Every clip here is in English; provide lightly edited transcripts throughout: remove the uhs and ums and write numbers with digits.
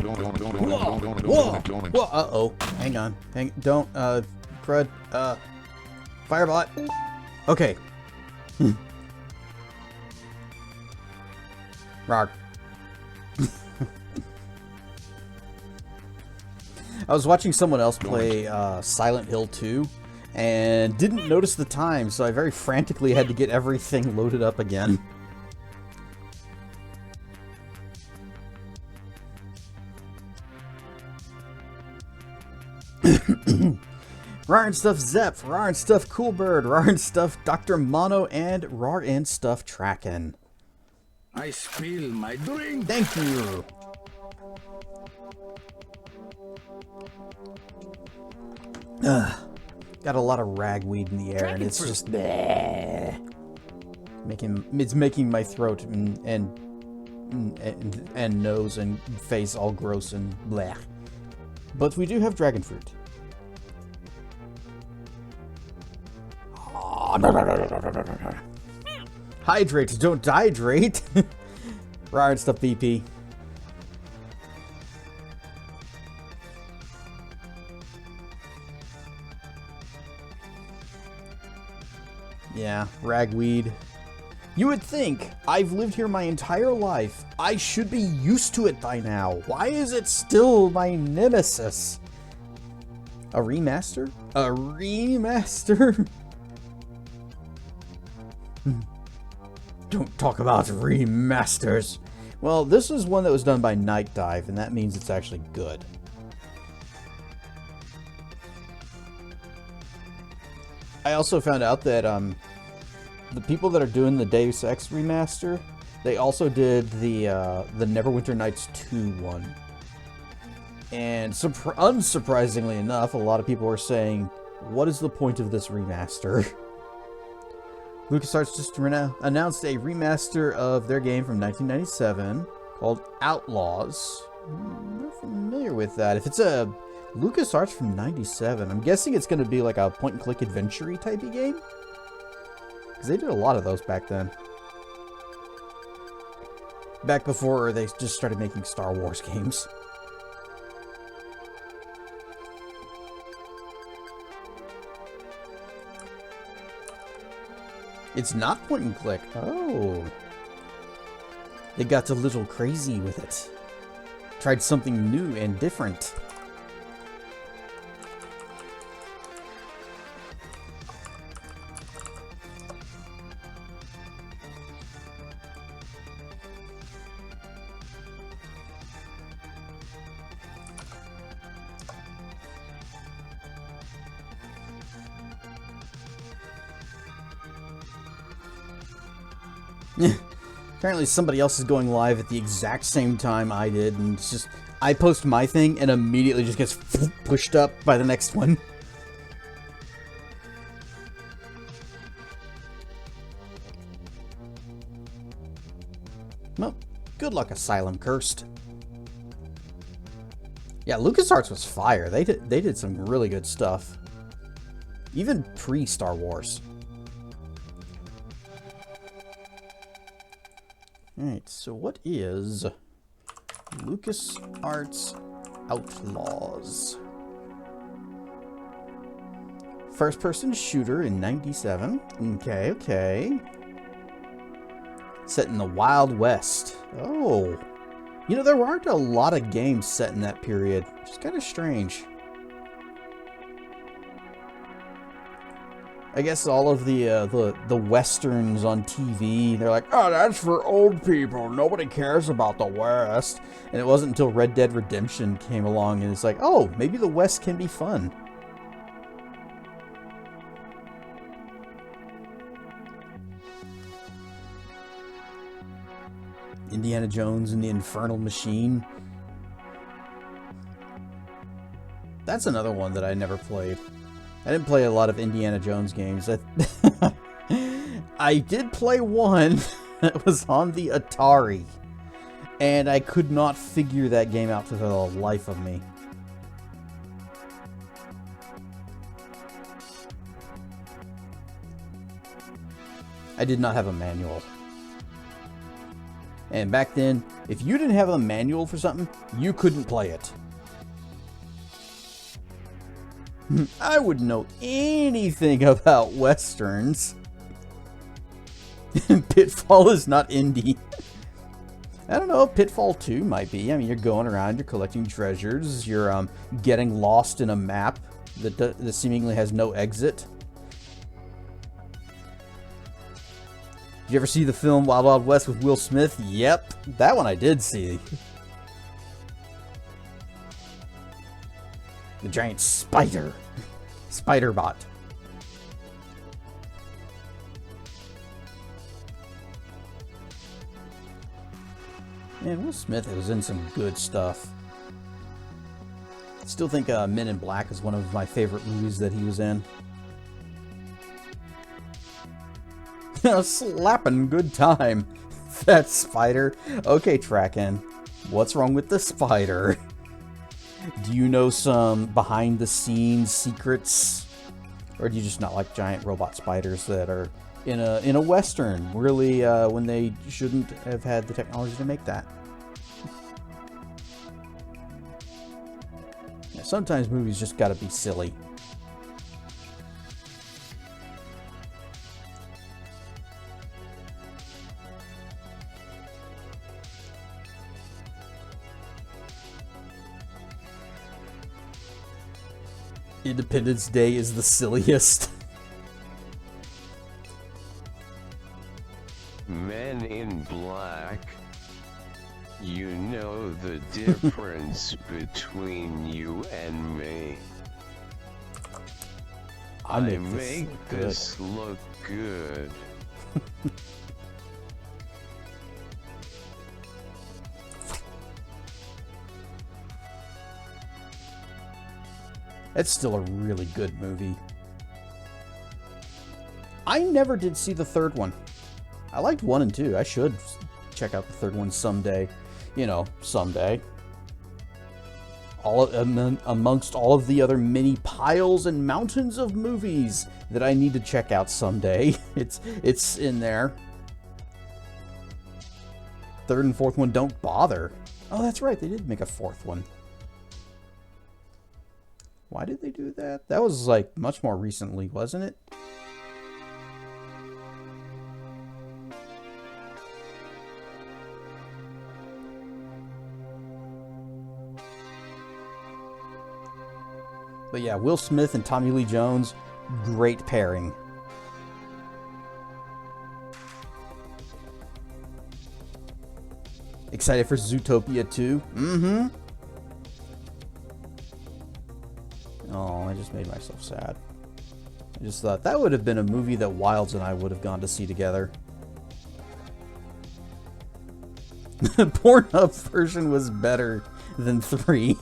Whoa! Whoa! Uh-oh. Hang on. Don't, crud. Firebot. Okay. Rawr. I was watching someone else play Silent Hill 2 and didn't notice the time, so I very frantically had to get everything loaded up again. Rar and Stuff Zep, Rar and Stuff Coolbird, Rar and Stuff Dr. Mono, and Rar and Stuff Tracken. I spill my drink. Thank you. Got a lot of ragweed in the air, and it's just making my throat and nose and face all gross and bleh. But we do have dragon fruit. Hydrate, don't dehydrate. Rar and Stuff BP. Yeah, ragweed. You would think, I've lived here my entire life. I should be used to it by now. Why is it still my nemesis? A remaster? A remaster? Don't talk about remasters. Well, this is one that was done by Night Dive, and that means it's actually good. I also found out that the people that are doing the Deus Ex remaster, they also did the Neverwinter Nights 2 one. And unsurprisingly enough, a lot of people are saying, what is the point of this remaster? LucasArts just announced a remaster of their game from 1997 called Outlaws. I'm not familiar with that. If it's a LucasArts from 97, I'm guessing it's going to be like a point-and-click adventure-y type of game. Because they did a lot of those back then. Back before they just started making Star Wars games. It's not point and click. Oh. They got a little crazy with it. Tried something new and different. Apparently somebody else is going live at the exact same time I did, and it's just, I post my thing and immediately just gets pushed up by the next one. Well, good luck, Asylum Cursed. Yeah, LucasArts was fire. They did some really good stuff. Even pre-Star Wars. Alright, so what is LucasArts Outlaws? First-person shooter in 97. Okay, okay. Set in the Wild West. Oh. You know, there aren't a lot of games set in that period, which is kind of strange. I guess all of the westerns on TV, they're like, oh, that's for old people. Nobody cares about the West. And it wasn't until Red Dead Redemption came along and it's like, oh, maybe the West can be fun. Indiana Jones and the Infernal Machine. That's another one that I never played. I didn't play a lot of Indiana Jones games. I did play one that was on the Atari, and I could not figure that game out for the life of me. I did not have a manual. And back then, if you didn't have a manual for something, you couldn't play it. I wouldn't know anything about westerns. Pitfall is not indie. I don't know, Pitfall 2 might be. I mean, you're going around, you're collecting treasures, you're getting lost in a map that seemingly has no exit. Did you ever see the film Wild Wild West with Will Smith? Yep, that one I did see. The giant spider. Spider-Bot. Man, Will Smith was in some good stuff. Still think Men in Black is one of my favorite movies that he was in. Slapping good time. That spider. Okay, Tracken. What's wrong with the spider? Do you know some behind-the-scenes secrets? Or do you just not like giant robot spiders that are in a Western, really, when they shouldn't have had the technology to make that? Yeah, sometimes movies just gotta be silly. Independence Day is the silliest. Men in Black. You know the difference between you and me. I make this look good. It's still a really good movie. I never did see the third one. I liked 1 and 2. I should check out the third one someday. You know, someday. Amongst all of the other many piles and mountains of movies that I need to check out someday. It's in there. Third and fourth one don't bother. Oh, that's right. They did make a fourth one. Why did they do that? That was, like, much more recently, wasn't it? But yeah, Will Smith and Tommy Lee Jones, great pairing. Excited for Zootopia 2? Mm-hmm. Oh, I just made myself sad. I just thought that would have been a movie that Wilds and I would have gone to see together. The Pornhub version was better than 3.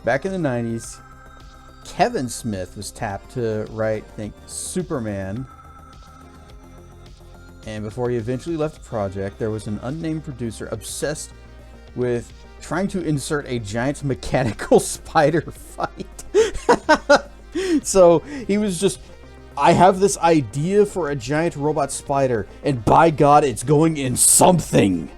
Back in the 90s, Kevin Smith was tapped to write, I think, Superman. And before he eventually left the project, there was an unnamed producer obsessed with trying to insert a giant mechanical spider fight. So he was just, I have this idea for a giant robot spider, and by God, it's going in something.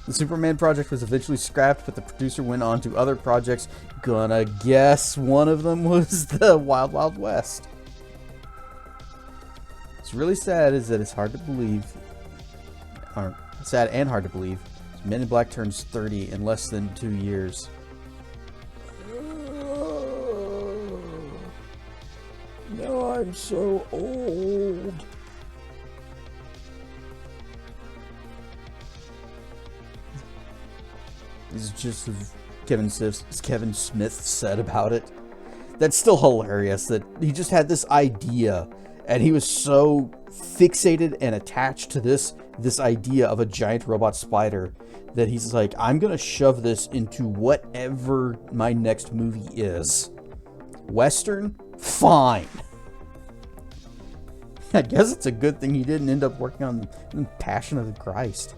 The Superman project was eventually scrapped, but the producer went on to other projects. Gonna guess one of them was the Wild Wild West. What's really sad is that it's hard to believe, or sad and hard to believe, Men in Black turns 30 in less than 2 years. Now I'm so old. This is just Kevin Smith said about it. That's still hilarious that he just had this idea and he was so fixated and attached to this idea of a giant robot spider that he's like, I'm gonna shove this into whatever my next movie is. Western? Fine. I guess it's a good thing he didn't end up working on Passion of the Christ.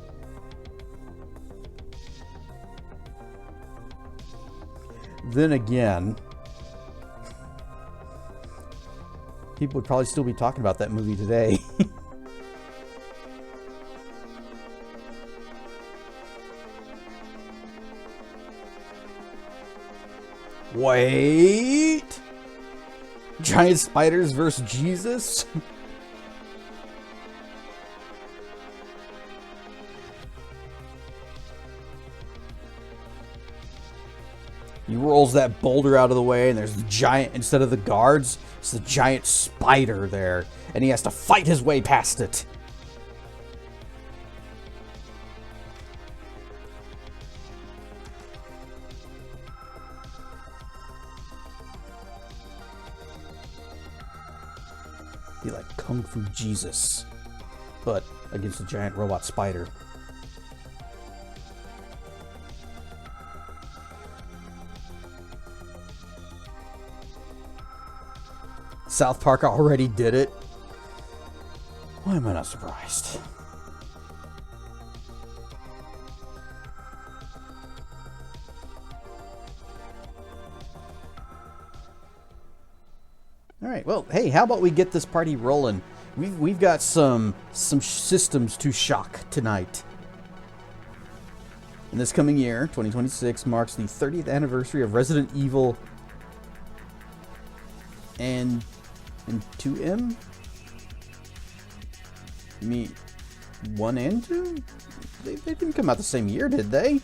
Then again, People would probably still be talking about that movie today. Wait! Giant spiders versus Jesus? He rolls that boulder out of the way, and there's the giant, instead of the guards, it's the giant spider there, and he has to fight his way past it. Be like Kung Fu Jesus, but against a giant robot spider. South Park already did it. Why am I not surprised? All right. Well, hey, how about we get this party rolling? We've got some systems to shock tonight. And this coming year, 2026, marks the 30th anniversary of Resident Evil and 2M? You mean 1 and 2? They didn't come out the same year, did they?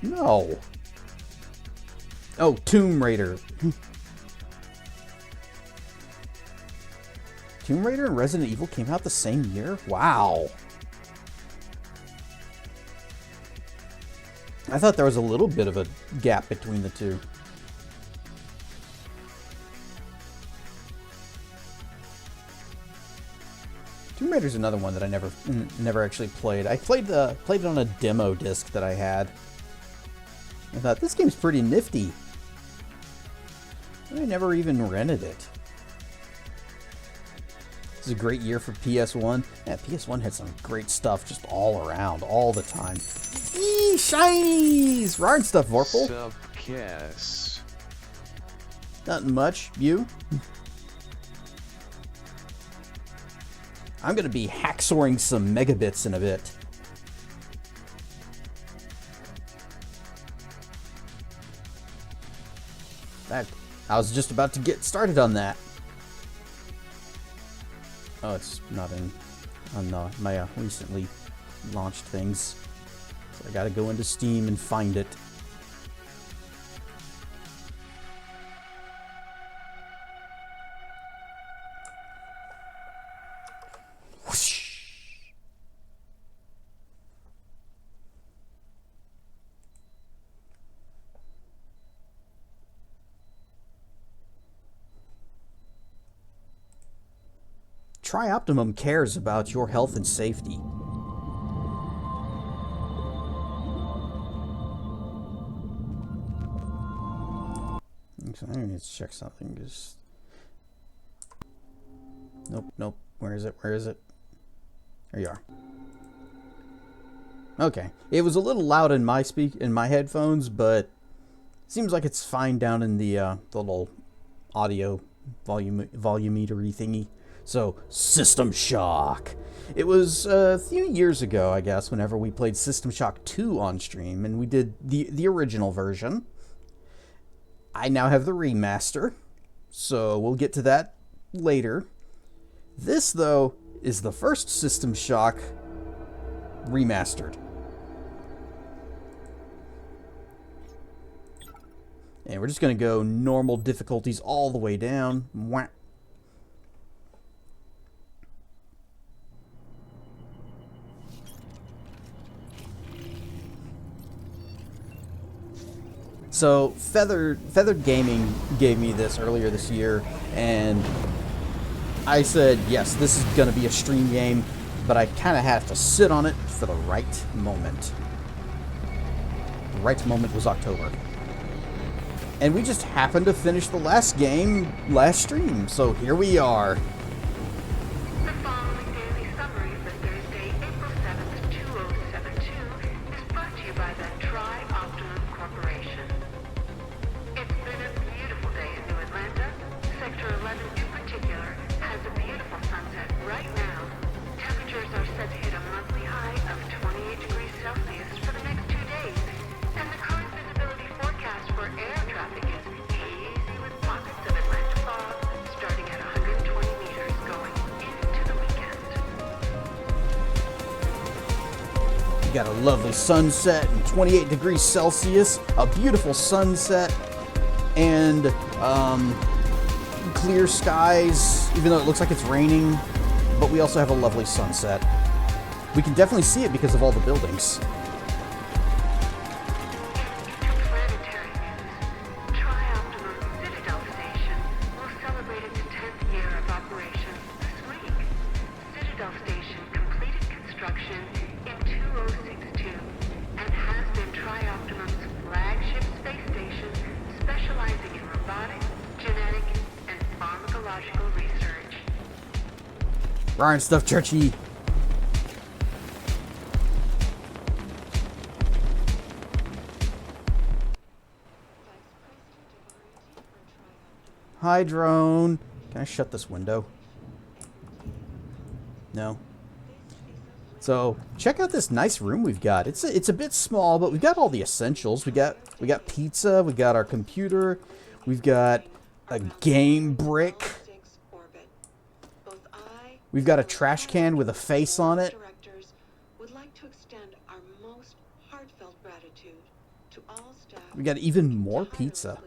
No. Oh, Tomb Raider. Tomb Raider and Resident Evil came out the same year? Wow. I thought there was a little bit of a gap between the two. Tomb Raider's another one that I never actually played. I played it on a demo disc that I had. I thought, this game's pretty nifty. I never even rented it. This is a great year for PS1. Yeah, PS1 had some great stuff just all around, all the time. Eee, shinies! Rar and stuff, Vorpal. Sup, Cass? Nothing much. You? I'm going to be hacksawing some megabits in a bit. I was just about to get started on that. Oh, it's not on my recently launched things. So I got to go into Steam and find it. Trioptimum cares about your health and safety. So I need to check something. Just nope. Where is it? There you are. Okay, it was a little loud in my headphones, but it seems like it's fine down in the little audio volumeter-y thingy. So, System Shock. It was a few years ago, I guess, whenever we played System Shock 2 on stream, and we did the original version. I now have the remaster, so we'll get to that later. This, though, is the first System Shock remastered. And we're just going to go normal difficulties all the way down. Mwah. So, Feathered Gaming gave me this earlier this year, and I said, yes, this is going to be a stream game, but I kind of have to sit on it for the right moment. The right moment was October. And we just happened to finish the last game last stream, so here we are. The following daily summary for Thursday, April 7th, 2072 is brought to you by the Tri-Optimum Corporation. It's been a beautiful day in New Atlanta. Sector 11 in particular You got a lovely sunset and 28 degrees Celsius, a beautiful sunset, and clear skies, even though it looks like it's raining, but we also have a lovely sunset. We can definitely see it because of all the buildings. Interplanetary news. Tri-Optimum Citadel Station will celebrate its 10th year of operation this week. Citadel Station completed construction in 2062 and has been Tri-Optimum's flagship space station specializing in robotics, genetic, and pharmacological research. Ryan stuff, Churchy. Hi, drone. Can I shut this window? No. So check out this nice room we've got. It's a bit small, but we've got all the essentials. We got pizza. We got our computer. We've got a game brick. We've got a trash can with a face on it. We got even more pizza.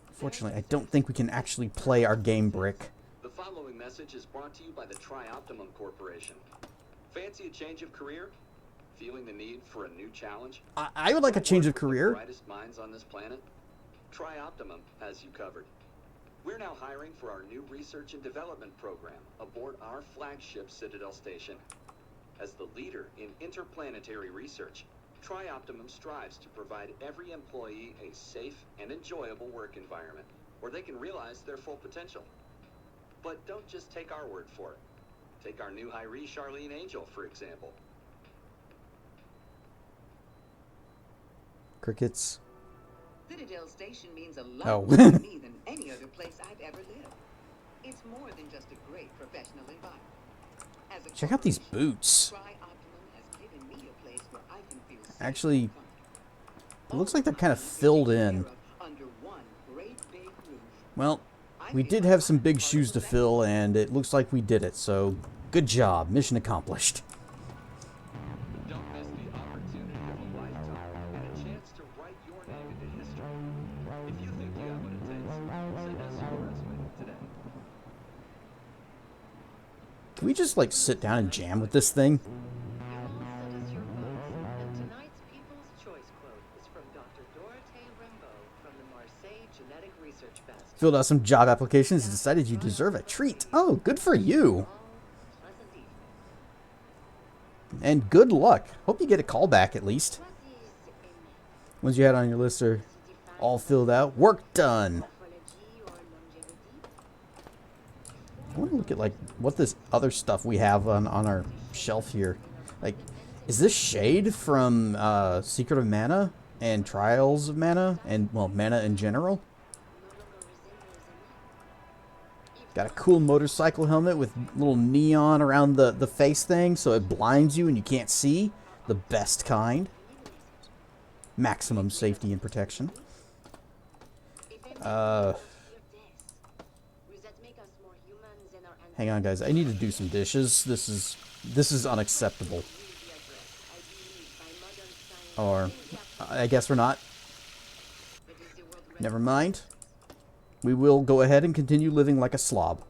Unfortunately, I don't think we can actually play our game brick. The following message is brought to you by the Tri-Optimum Corporation. Fancy a change of career? Feeling the need for a new challenge? I would like a change of career. The brightest minds on this planet? Tri-Optimum has you covered. We're now hiring for our new research and development program aboard our flagship Citadel Station. As the leader in interplanetary research, Tri-Optimum strives to provide every employee a safe and enjoyable work environment where they can realize their full potential. But don't just take our word for it. Take our new hiree, Charlene Angel, for example. Crickets. Citadel Station means a Oh. lot more to me than any other place I've ever lived. It's more than just a great professional environment. As a Check out these boots. Tri-Optimum has given me a place where I can feel safe Actually, and comfortable. it looks like they're kind of filled in. Under one great big roof. Well, we did have some big shoes to fill, and it looks like we did it. So, good job. Mission accomplished. Don't miss the opportunity of a lifetime and a chance to write your name into history. If you think you have what it takes, send us your resume today. Can we just, like, sit down and jam with this thing? Send us your quotes, and tonight's People's Choice quote is from Dr. Dorothée Rimbaud from the Marseille Genetic Research Fest. Filled out some job applications and decided you deserve a treat. Oh, good for you. Pleasant evening. And good luck. Hope you get a call back at least. Ones you had on your list are all filled out. Work done. I want to look at like what this other stuff we have on our shelf here. Like, is this shade from Secret of Mana and Trials of Mana and, well, Mana in general? Got a cool motorcycle helmet with little neon around the face thing so it blinds you and you can't see. The best kind. Maximum safety and protection. Hang on, guys. I need to do some dishes. This is unacceptable. Or I guess we're not. Never mind. We will go ahead and continue living like a slob.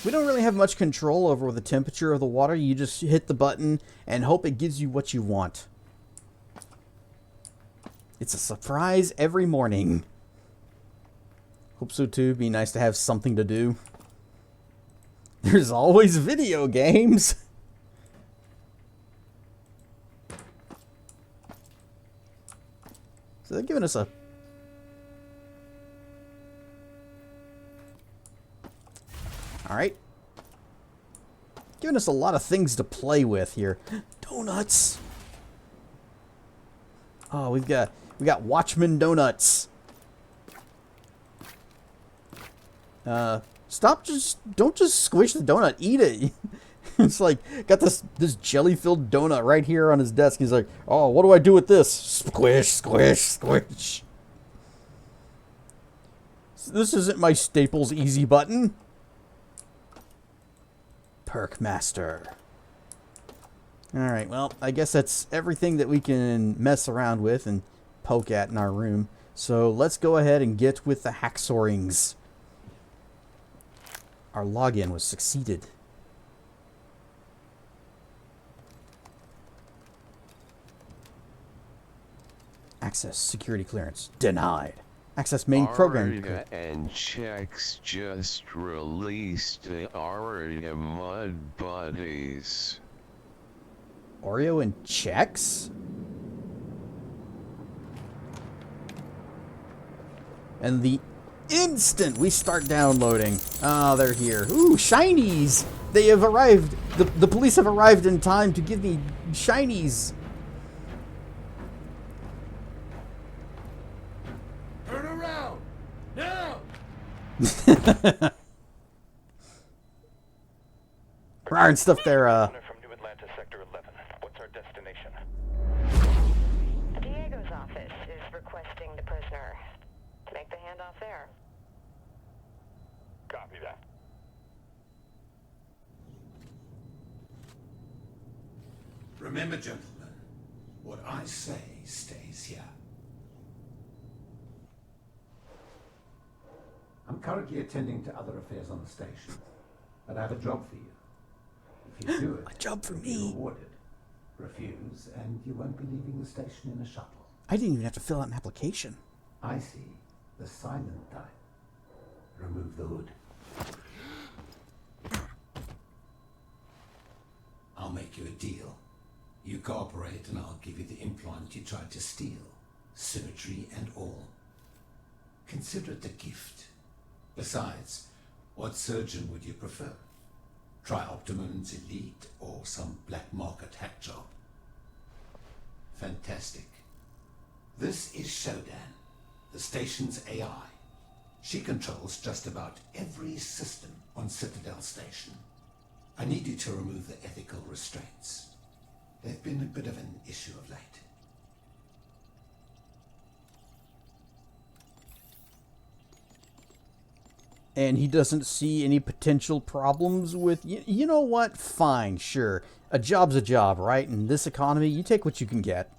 We don't really have much control over the temperature of the water. You just hit the button and hope it gives you what you want. It's a surprise every morning. Hope so too. Be nice to have something to do. There's always video games. So they're giving us a... Alright. Giving us a lot of things to play with here. Donuts! Oh, we got Watchman donuts. Don't just squish the donut, eat it. It's like, got this jelly-filled donut right here on his desk. He's like, oh, what do I do with this? Squish, squish, squish. This isn't my Staples easy button. Perk Master. Alright, well, I guess that's everything that we can mess around with and poke at in our room. So let's go ahead and get with the hacksaw-ings. Our login was succeeded. Access security clearance denied. Access main program. Aria and Checks just released the Aria Mud Buddies. Oreo and Chex? And the instant we start downloading. Oh, they're here. Ooh, shinies! They have arrived. The police have arrived in time to give me shinies. Turn around! Now! And stuff there, From New Atlanta, Sector 11. What's our destination? Diego's office is requesting the prisoner to make the handoff there. Copy that. Remember, gentlemen, what I say stays here. I'm currently attending to other affairs on the station, but I have a job for you. If you do it, A job for you'll me? be rewarded. Refuse, and you won't be leaving the station in a shuttle. I didn't even have to fill out an application. I see. The silent type. Remove the hood. I'll make you a deal. You cooperate and I'll give you the implant you tried to steal. Surgery and all. Consider it a gift. Besides, what surgeon would you prefer? Tri-Optimum's Elite or some black market hack job? Fantastic. This is Shodan, the station's AI. She controls just about every system on Citadel Station. I need you to remove the ethical restraints. They've been a bit of an issue of late. And he doesn't see any potential problems with... You know what? Fine, sure. A job's a job, right? In this economy, you take what you can get.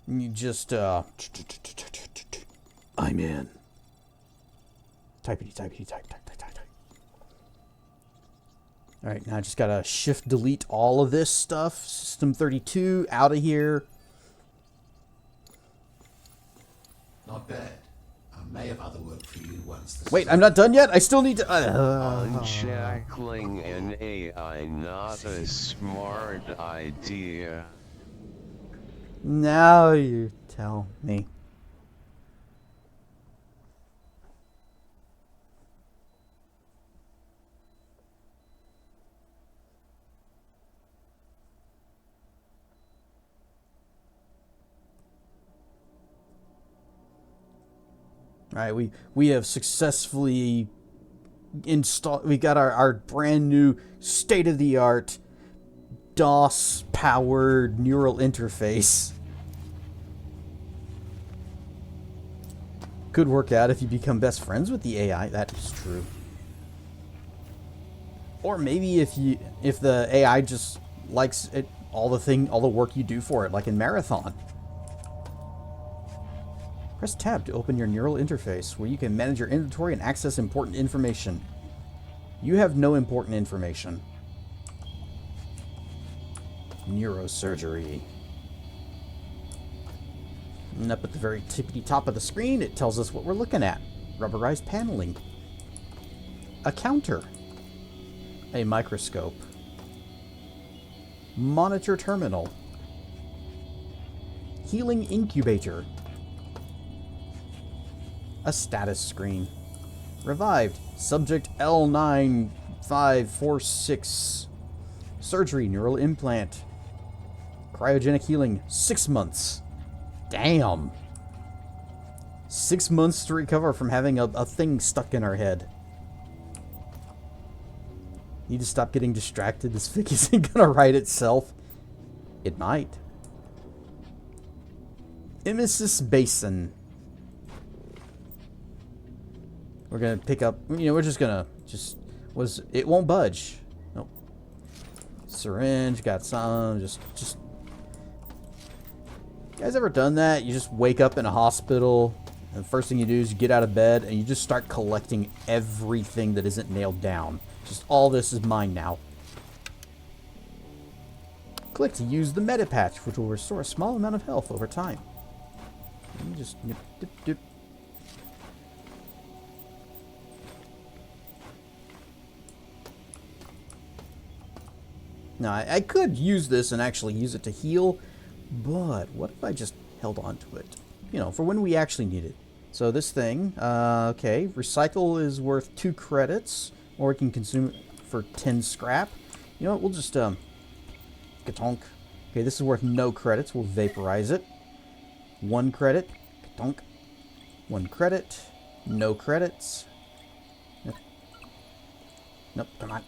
You just, I'm in. Typey, typey, type, type, type, type, type. Alright, now I just gotta shift-delete all of this stuff. System 32, out of here. Not bad. I may have other work for you once this Wait, is I'm not done yet? I still need to... Unshackling an AI, not a smart idea. Now you tell me. Alright, we have successfully installed... We got our brand new state-of-the-art DOS-powered neural interface. Could work out if you become best friends with the AI. That is true. Or maybe if the AI just likes it, all the work you do for it, like in Marathon. Press tab to open your neural interface, where you can manage your inventory and access important information. You have no important information. Neurosurgery. And up at the very tippity top of the screen, it tells us what we're looking at. Rubberized paneling. A counter. A microscope. Monitor terminal. Healing incubator. A status screen. Revived. Subject L9546. Surgery. Neural implant. Cryogenic healing. 6 months. Damn. 6 months to recover from having a thing stuck in our head. Need to stop getting distracted. This fic isn't gonna write itself. It might. Emesis Basin. We're gonna pick up, you know, we're just gonna, it won't budge. Nope. Syringe, got some, just. You guys ever done that? You just wake up in a hospital, and the first thing you do is you get out of bed, and you just start collecting everything that isn't nailed down. Just all this is mine now. Click to use the meta patch, which will restore a small amount of health over time. And just nip, dip, dip. Now, I could use this and actually use it to heal, but what if I just held on to it? You know, for when we actually need it. So this thing, okay, recycle is worth 2 credits, or we can consume it for 10 scrap. You know what, we'll just, katonk. Okay, this is worth no credits, we'll vaporize it. 1 credit, katonk. 1 credit, no credits. Nope, come on.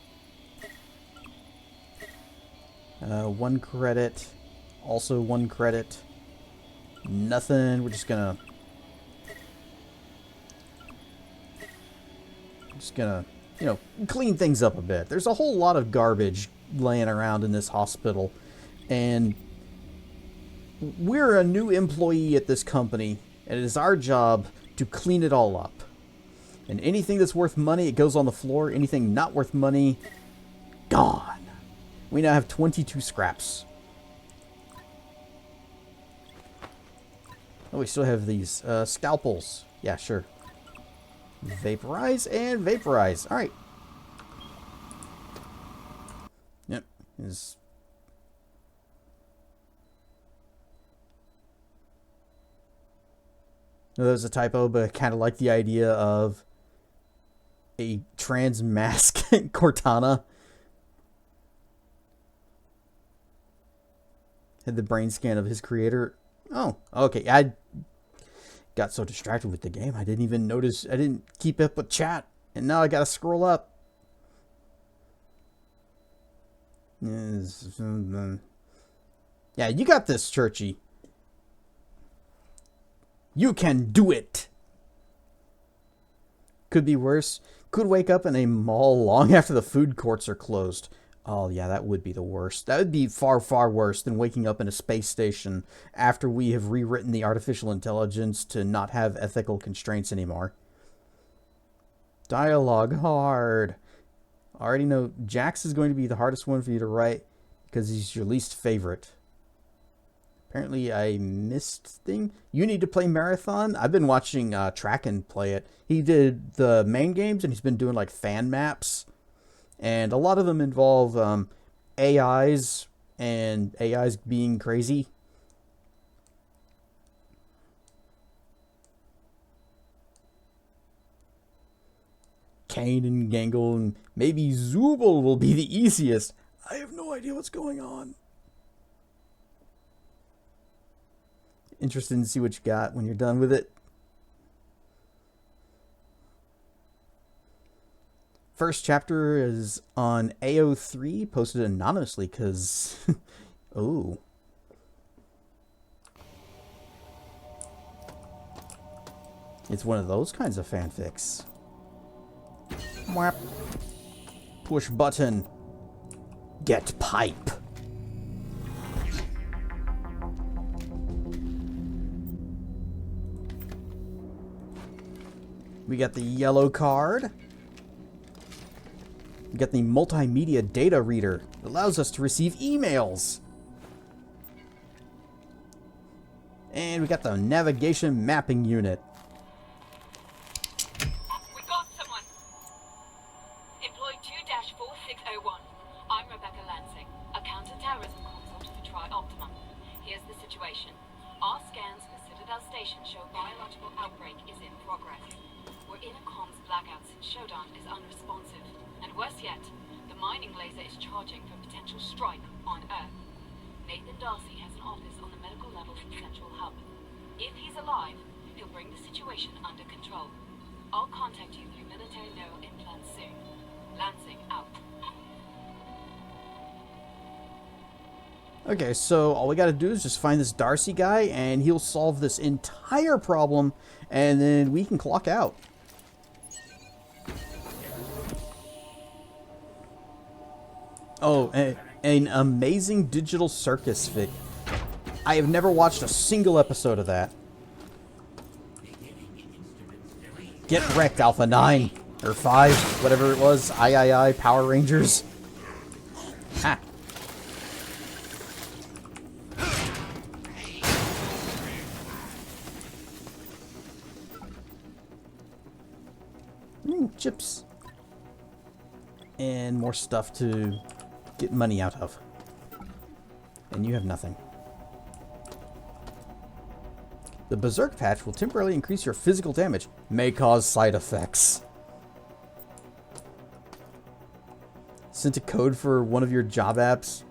1 credit, also 1 credit, nothing. We're just gonna you know, clean things up a bit. There's a whole lot of garbage laying around in this hospital, and we're a new employee at this company, and it is our job to clean it all up. And anything that's worth money, it goes on the floor. Anything not worth money, gone. We now have 22 scraps. Oh, we still have these scalpels. Yeah, sure. Vaporize and vaporize. All right. Yep. Is no, that was a typo, but I kind of like the idea of a trans mask Cortana. Had the brain scan of his creator. Oh, okay. I got so distracted with the game, I didn't even notice. I didn't keep up with chat, and now I gotta scroll up. Yeah, you got this, Churchy. You can do it. Could be worse. Could wake up in a mall long after the food courts are closed. Oh, yeah, that would be the worst. That would be far, far worse than waking up in a space station after we have rewritten the artificial intelligence to not have ethical constraints anymore. Dialogue hard. I already know Jax is going to be the hardest one for you to write because he's your least favorite. Apparently, I missed thing. You need to play Marathon. I've been watching Tracken play it. He did the main games, and he's been doing, like, fan maps. And a lot of them involve AIs and AIs being crazy. Kane and Gangle and maybe Zubul will be the easiest. I have no idea what's going on. Interested to see what you got when you're done with it. First chapter is on AO3, posted anonymously because... oh. It's one of those kinds of fanfics. Mwap. Push button. Get pipe. We got the yellow card. We got the multimedia data reader. It allows us to receive emails. And we got the navigation mapping unit. We got someone. Employee 2-4601. I'm Rebecca Lansing, a counter-terrorism consultant for Tri-Optimum. Here's the situation. Our scans for Citadel Station show biological outbreak is in progress. We're in a comms blackout since Shodan is unresponsive. And worse yet, the mining laser is charging for potential strike on Earth. Nathan Darcy has an office on the medical level from Central Hub. If he's alive, he'll bring the situation under control. I'll contact you through military neural implants soon. Lansing out. Okay, so all we gotta do is just find this Darcy guy, and he'll solve this entire problem, and then we can clock out. Oh, an amazing digital circus fic. I have never watched a single episode of that. Get wrecked, Alpha 9. Or 5, whatever it was. I, Power Rangers. Ha. Chips. And more stuff to get money out of. And you have nothing. The Berserk patch will temporarily increase your physical damage. May cause side effects. Sent a code for one of your job apps.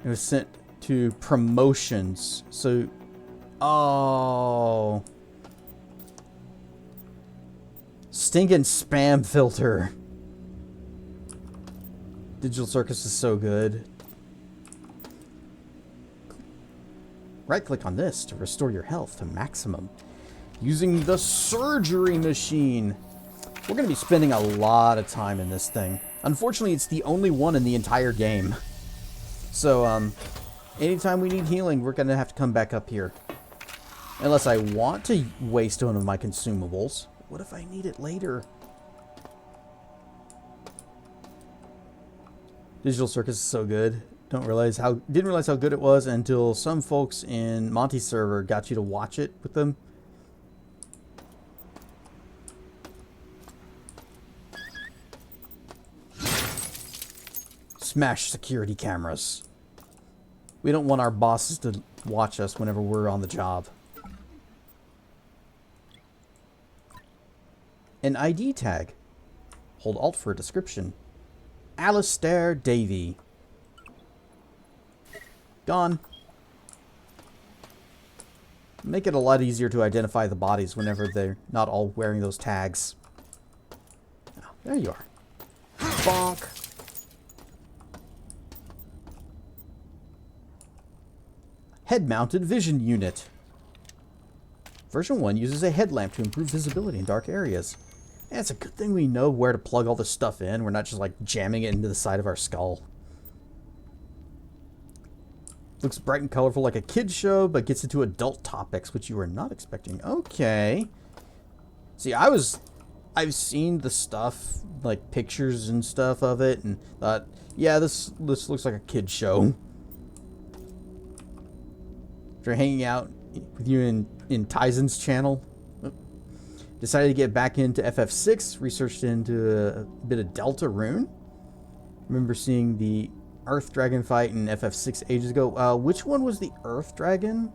It was sent to promotions. So, oh. Stinking spam filter. Digital Circus is so good. Right-click on this to restore your health to maximum. Using the surgery machine. We're going to be spending a lot of time in this thing. Unfortunately, it's the only one in the entire game. So, anytime we need healing, we're going to have to come back up here. Unless I want to waste one of my consumables. What if I need it later? Digital Circus is so good. Didn't realize how good it was until some folks in Monty's server got you to watch it with them. Smash security cameras. We don't want our bosses to watch us whenever we're on the job. An ID tag. Hold Alt for a description. Alistair Davey. Gone. Make it a lot easier to identify the bodies whenever they're not all wearing those tags. Oh, there you are. Bonk. Head-mounted vision unit. Version 1 uses a headlamp to improve visibility in dark areas. And it's a good thing we know where to plug all this stuff in. We're not just like jamming it into the side of our skull. Looks bright and colorful like a kid's show, but gets into adult topics, which you were not expecting. Okay. See, I've seen the stuff, like pictures and stuff of it, and thought, yeah, this looks like a kid's show. After hanging out with you in Tyzon's channel, decided to get back into FF6, researched into a bit of Delta Rune. Remember seeing the Earth Dragon fight in FF6 ages ago. Which one was the Earth Dragon?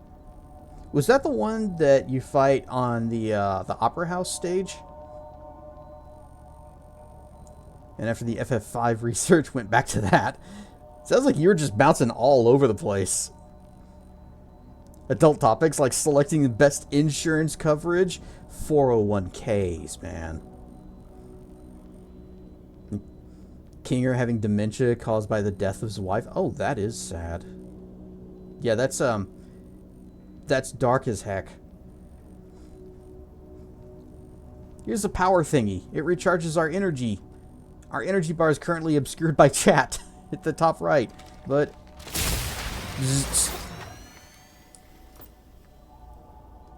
Was that the one that you fight on the Opera House stage? And after the FF5 research, went back to that. Sounds like you were just bouncing all over the place. Adult topics like selecting the best insurance coverage. 401ks, man. Kinger having dementia caused by the death of his wife. Oh, that is sad. Yeah, that's dark as heck. Here's a power thingy. It recharges our energy. Our energy bar is currently obscured by chat at the top right, but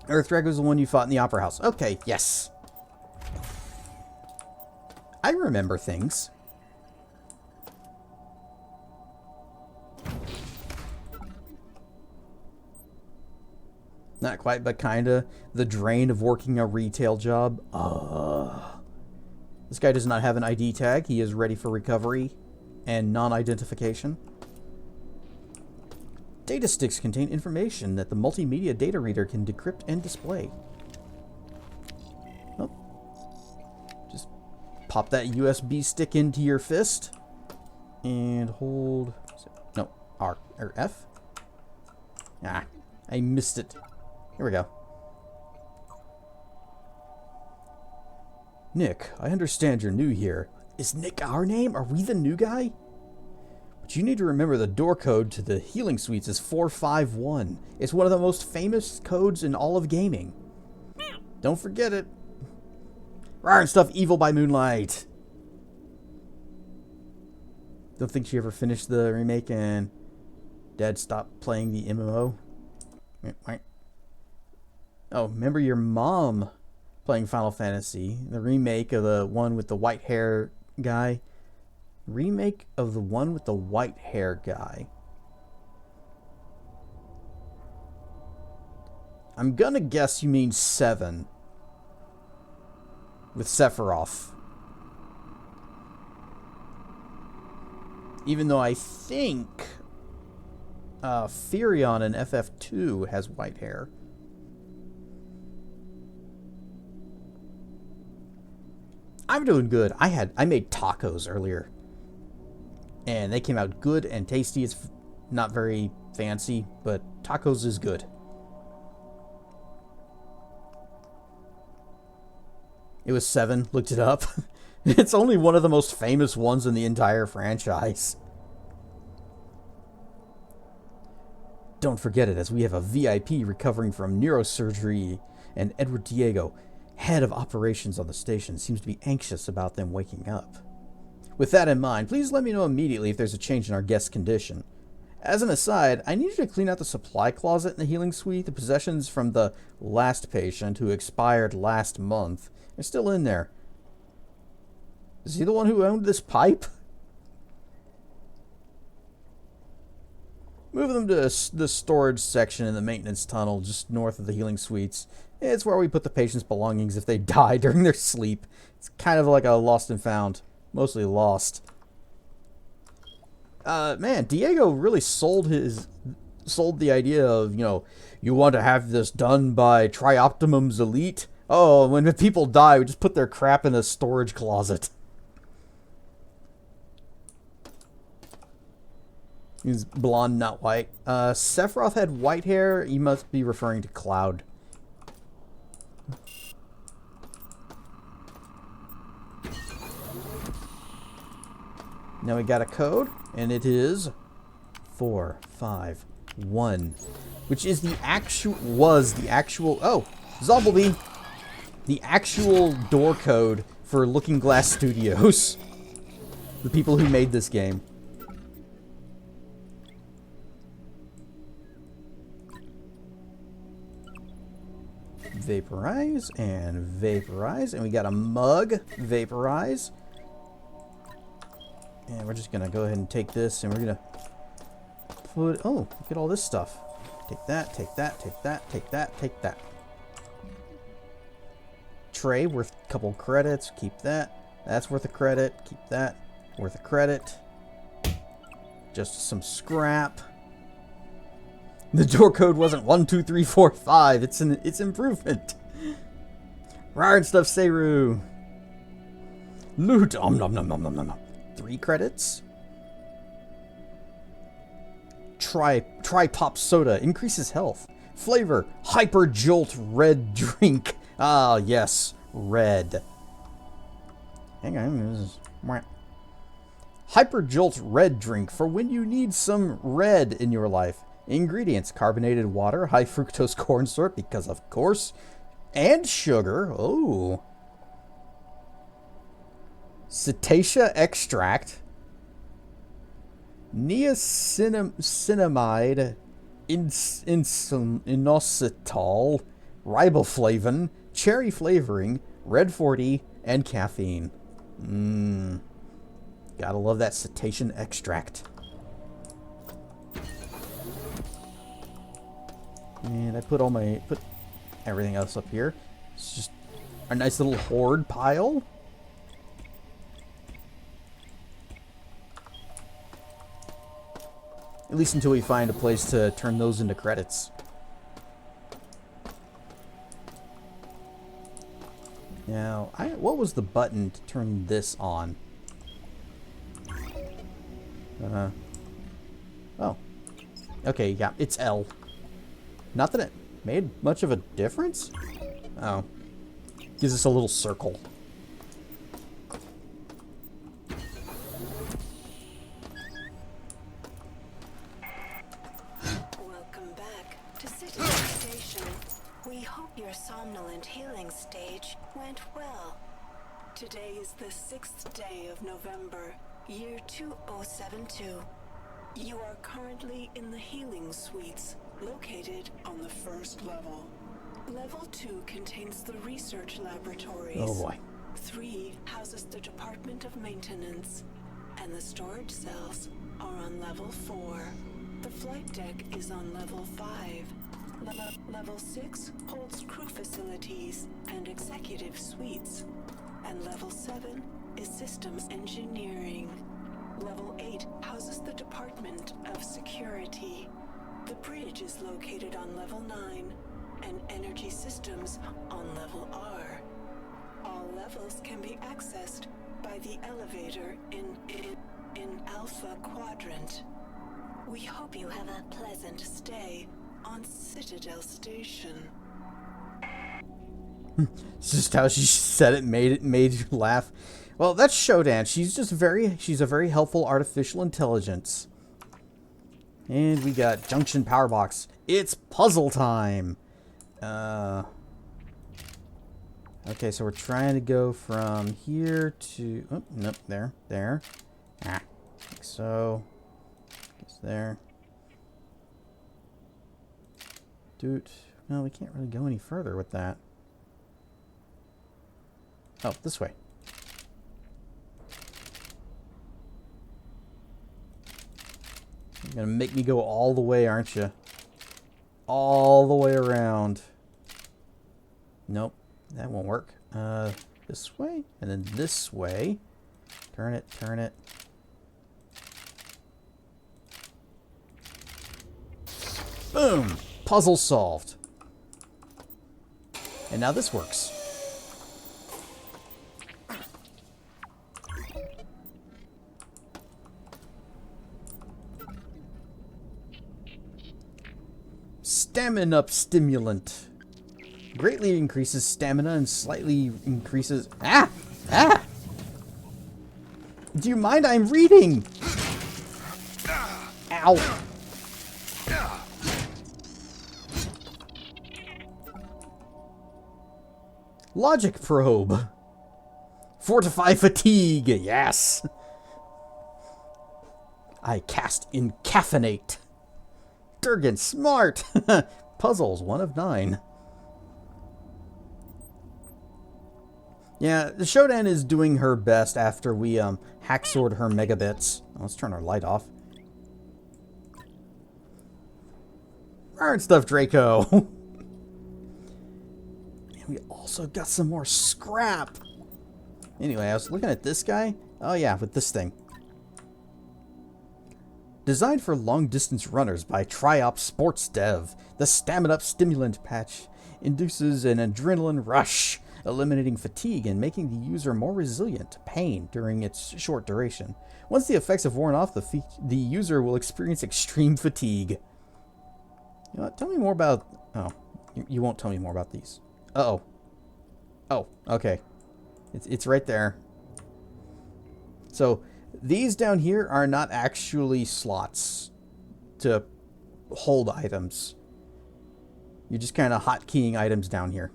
Earthdrag was the one you fought in the Opera House. Okay, yes. I remember things. Not quite, but kinda. The drain of working a retail job. This guy does not have an ID tag. He is ready for recovery and non-identification. Data sticks contain information that the multimedia data reader can decrypt and display. Oh. Just pop that USB stick into your fist and hold... No, R or F? Ah, I missed it. Here we go. Nick, I understand you're new here. Is Nick our name? Are we the new guy? But you need to remember the door code to the healing suites is 451. It's one of the most famous codes in all of gaming. Don't forget it. Rawr and stuff, Evil by Moonlight. Don't think she ever finished the remake and Dad stopped playing the MMO. Oh, remember your mom playing Final Fantasy, the remake of the one with the white hair guy. Remake of the one with the white hair guy. I'm gonna guess you mean 7. With Sephiroth. Even though I think Furion in FF2 has white hair. I'm doing good. I made tacos earlier. And they came out good and tasty. It's not very fancy, but tacos is good. It was 7. Looked it up. It's only one of the most famous ones in the entire franchise. Don't forget it, as we have a VIP recovering from neurosurgery, and Edward Diego, head of operations on the station, seems to be anxious about them waking up. With that in mind, please let me know immediately if there's a change in our guest's condition. As an aside, I need you to clean out the supply closet in the healing suite. The possessions from the last patient who expired last month are still in there. Is he the one who owned this pipe? Move them to the storage section in the maintenance tunnel just north of the healing suites. It's where we put the patient's belongings if they die during their sleep. It's kind of like a lost and found. Mostly lost. Man, Diego really sold the idea of, you know, you want to have this done by Trioptimum's elite. Oh, when people die, we just put their crap in a storage closet. He's blonde, not white. Sephiroth had white hair. He must be referring to Cloud. Now we got a code, and it is 451, which is the actual, oh, Zomblebee, the actual door code for Looking Glass Studios, the people who made this game. Vaporize, and we got a mug, vaporize. And we're just gonna go ahead and take this, and we're gonna put, oh, look at all this stuff. Take that, take that, take that, take that, take that. Tray worth a couple credits, keep that. That's worth a credit, keep that. Worth a credit. Just some scrap. The door code wasn't 1, 2, 3, 4, 5. It's improvement. Rawr and stuff, Seru. Loot. Nom nom nom nom nom nom. 3 credits. Try pop soda. Increases health. Flavor. Hyper Jolt red drink. Ah, yes. Red. Hang on. This is... Hyper Jolt red drink for when you need some red in your life. Ingredients. Carbonated water. High fructose corn syrup, because of course. And sugar. Oh. Cetacea extract, niacinamide, inositol, riboflavin, cherry flavoring, red 40, and caffeine. Gotta love that cetacean extract. And I put everything else up here. It's just a nice little hoard pile. At least until we find a place to turn those into credits. Now, what was the button to turn this on? Oh. Okay, yeah, it's L. Not that it made much of a difference? Oh. Gives us a little circle. Station. We hope your somnolent healing stage went well. Today is the 6th day of November, year 2072. You are currently in the healing suites, located on the 1st level. Level 2 contains the research laboratories. Oh boy. 3 houses the Department of Maintenance, and the storage cells are on level 4. The flight deck is on level 5. Level 6 holds crew facilities and executive suites. And level 7 is systems engineering. Level 8 houses the Department of Security. The bridge is located on level 9, and energy systems on level R. All levels can be accessed by the elevator in Alpha Quadrant. We hope you have a pleasant stay on Citadel Station. It's just how she said it made you laugh. Well, that's Shodan. She's a very helpful artificial intelligence. And we got Junction Power Box. It's puzzle time. Okay, so we're trying to go from here to... Oh, nope, there. Like so. It's there. Dude, no, we can't really go any further with that. Oh, this way. You're gonna make me go all the way, aren't you? All the way around. Nope, that won't work. This way, and then this way. Turn it, turn it. Boom! Puzzle solved. And now this works. Stamina up stimulant. Greatly increases stamina and slightly increases... Ah! Ah! Do you mind? I'm reading! Ow! Logic probe. Fortify fatigue. Yes! I cast Incaffeinate. Durgan, smart! Puzzles, 1 of 9. Yeah, the Shodan is doing her best after we hacksword her megabits. Let's turn our light off. Alright stuff, Draco. And we also got some more scrap. Anyway, I was looking at this guy. Oh yeah, with this thing. Designed for long-distance runners by Triop Sports Dev, the Stamina Up Stimulant patch induces an adrenaline rush, eliminating fatigue and making the user more resilient to pain during its short duration. Once the effects have worn off, the user will experience extreme fatigue. You know what? Tell me more about... Oh, you won't tell me more about these. Uh-oh. Oh, okay. It's right there. So... these down here are not actually slots to hold items. You're just kind of hotkeying items down here.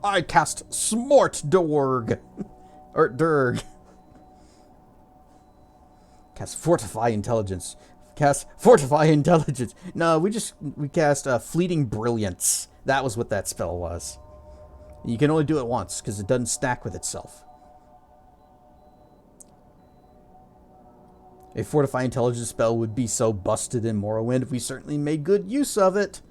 I cast Smart Dorg. Or Durg. Cast Fortify Intelligence. Cast Fortify Intelligence. No, we cast Fleeting Brilliance. That was what that spell was. You can only do it once, because it doesn't stack with itself. A Fortify Intelligence spell would be so busted in Morrowind if we certainly made good use of it.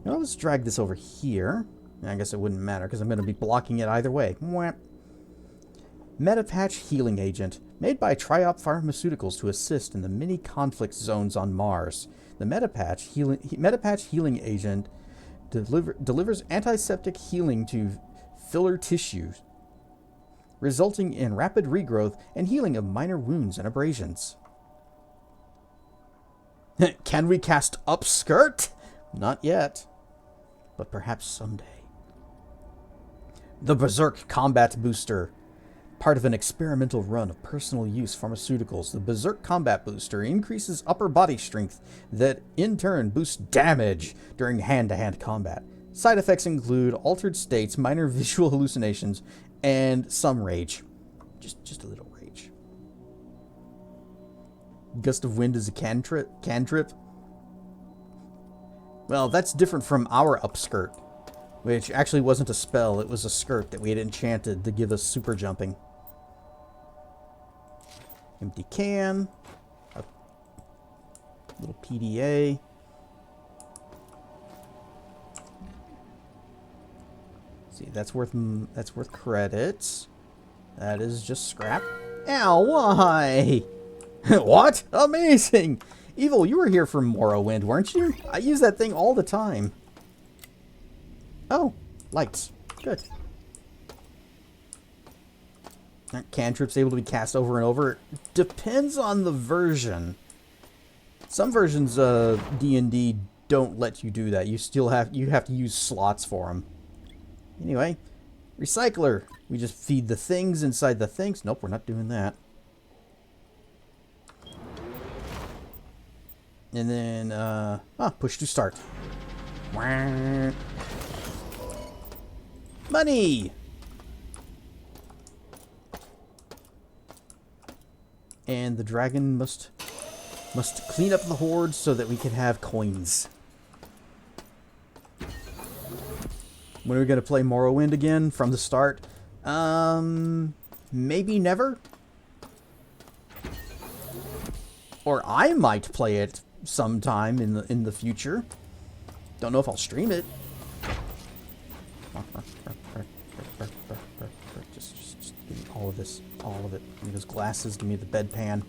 Now let's drag this over here. I guess it wouldn't matter, because I'm going to be blocking it either way. Mwah. Metapatch Healing Agent. Made by Triop Pharmaceuticals to assist in the many conflict zones on Mars. The Metapatch Healing Agent delivers antiseptic healing to filler tissues, resulting in rapid regrowth and healing of minor wounds and abrasions. Can we cast Upskirt? Not yet, but perhaps someday. The Berserk Combat Booster. Part of an experimental run of personal use pharmaceuticals, the Berserk Combat Booster increases upper body strength that in turn boosts damage during hand-to-hand combat. Side effects include altered states, minor visual hallucinations, and some rage. Just a little rage. Gust of Wind is a cantrip. Well, that's different from our upskirt, which actually wasn't a spell, it was a skirt that we had enchanted to give us super jumping. Empty can. A little PDA. See, that's worth credits. That is just scrap. Ow, why? What? Amazing! Evil, you were here for Morrowind, weren't you? I use that thing all the time. Oh, lights. Good. Aren't cantrips able to be cast over and over? Depends on the version. Some versions of D&D don't let you do that. You have to use slots for them. Anyway, recycler. We just feed the things inside the things. Nope, we're not doing that. And then, push to start. Money! And the dragon must clean up the horde so that we can have coins. When are we going to play Morrowind again from the start? Maybe never? Or I might play it sometime in the future. Don't know if I'll stream it. Just give me all of this. All of it. Give me those glasses. Give me the bedpan.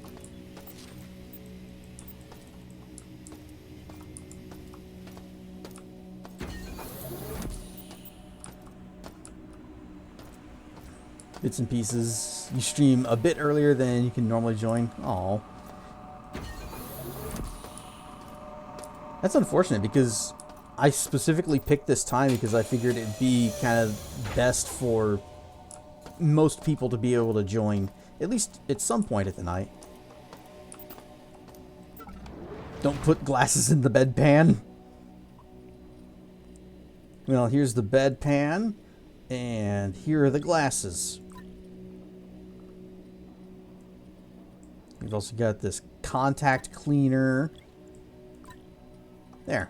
Bits and pieces. You stream a bit earlier than you can normally join. Aww. That's unfortunate because I specifically picked this time because I figured it'd be kind of best for most people to be able to join, at least at some point at the night. Don't put glasses in the bedpan. Well, here's the bedpan, and here are the glasses. We've also got this contact cleaner. There.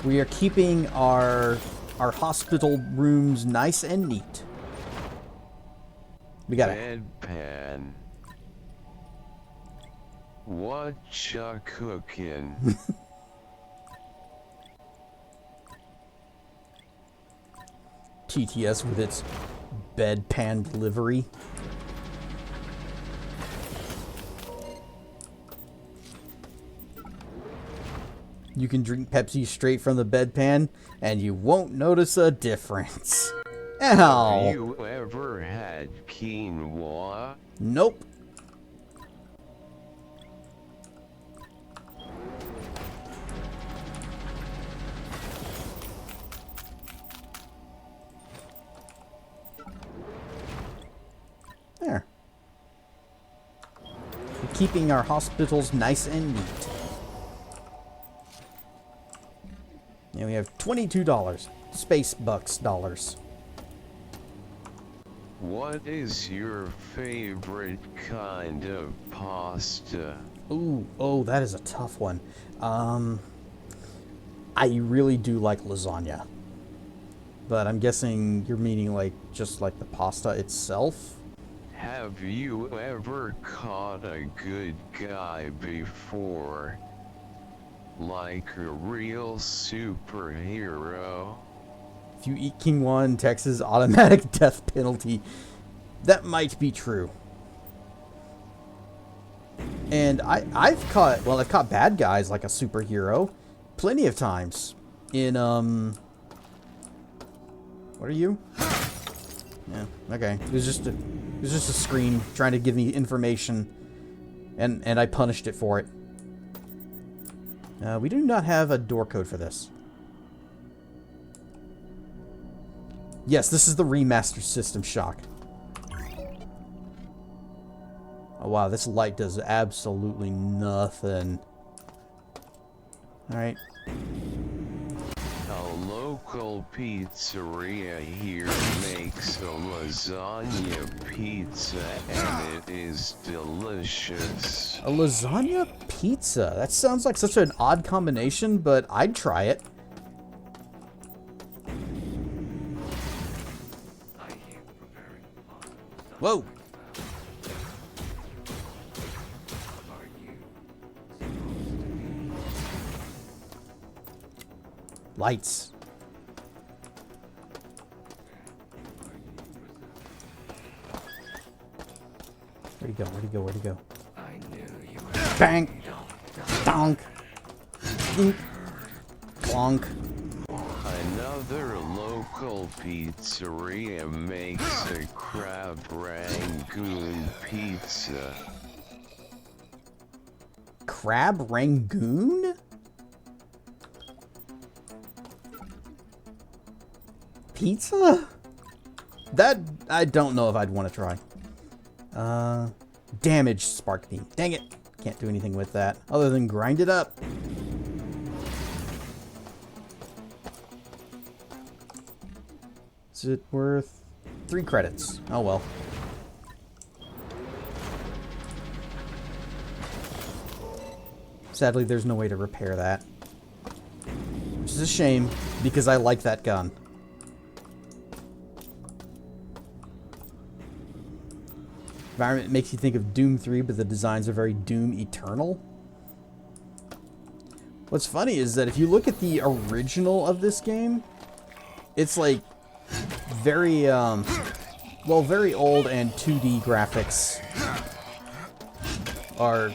We are keeping our hospital rooms nice and neat. We got a bedpan. What ya cooking? TTS with its bedpan delivery. You can drink Pepsi straight from the bedpan, and you won't notice a difference. Ow! Have you ever had quinoa? Nope. There. We're keeping our hospitals nice and neat. And we have $22. Space bucks dollars. What is your favorite kind of pasta? Ooh, oh, that is a tough one. I really do like lasagna. But I'm guessing you're meaning like just like the pasta itself? Have you ever caught a good guy before? Like a real superhero? If you eat quinoa in Texas, automatic death penalty. That might be true. And I've caught bad guys like a superhero plenty of times. In what are you? Yeah, okay. It was just a screen trying to give me information, and I punished it for it. We do not have a door code for this. Yes, this is the remastered system, Shock. wow, this light does absolutely nothing. Alright. A local pizzeria here makes a lasagna pizza and it is delicious. A lasagna pizza? That sounds like such an odd combination, but I'd try it. Whoa! Lights. Where'd he go? Where'd he go? Where'd he go? Bang! Donk! Dink! Clonk! Another local pizzeria makes a crab rangoon pizza. Crab rangoon? Pizza? That, I don't know if I'd want to try. Damage spark beam. Dang it. Can't do anything with that other than grind it up. Is it worth 3 credits? Oh well. Sadly, there's no way to repair that. Which is a shame, because I like that gun. Environment makes you think of Doom 3, but the designs are very Doom Eternal. What's funny is that if you look at the original of this game, it's like very, well, very old and 2D graphics. Are,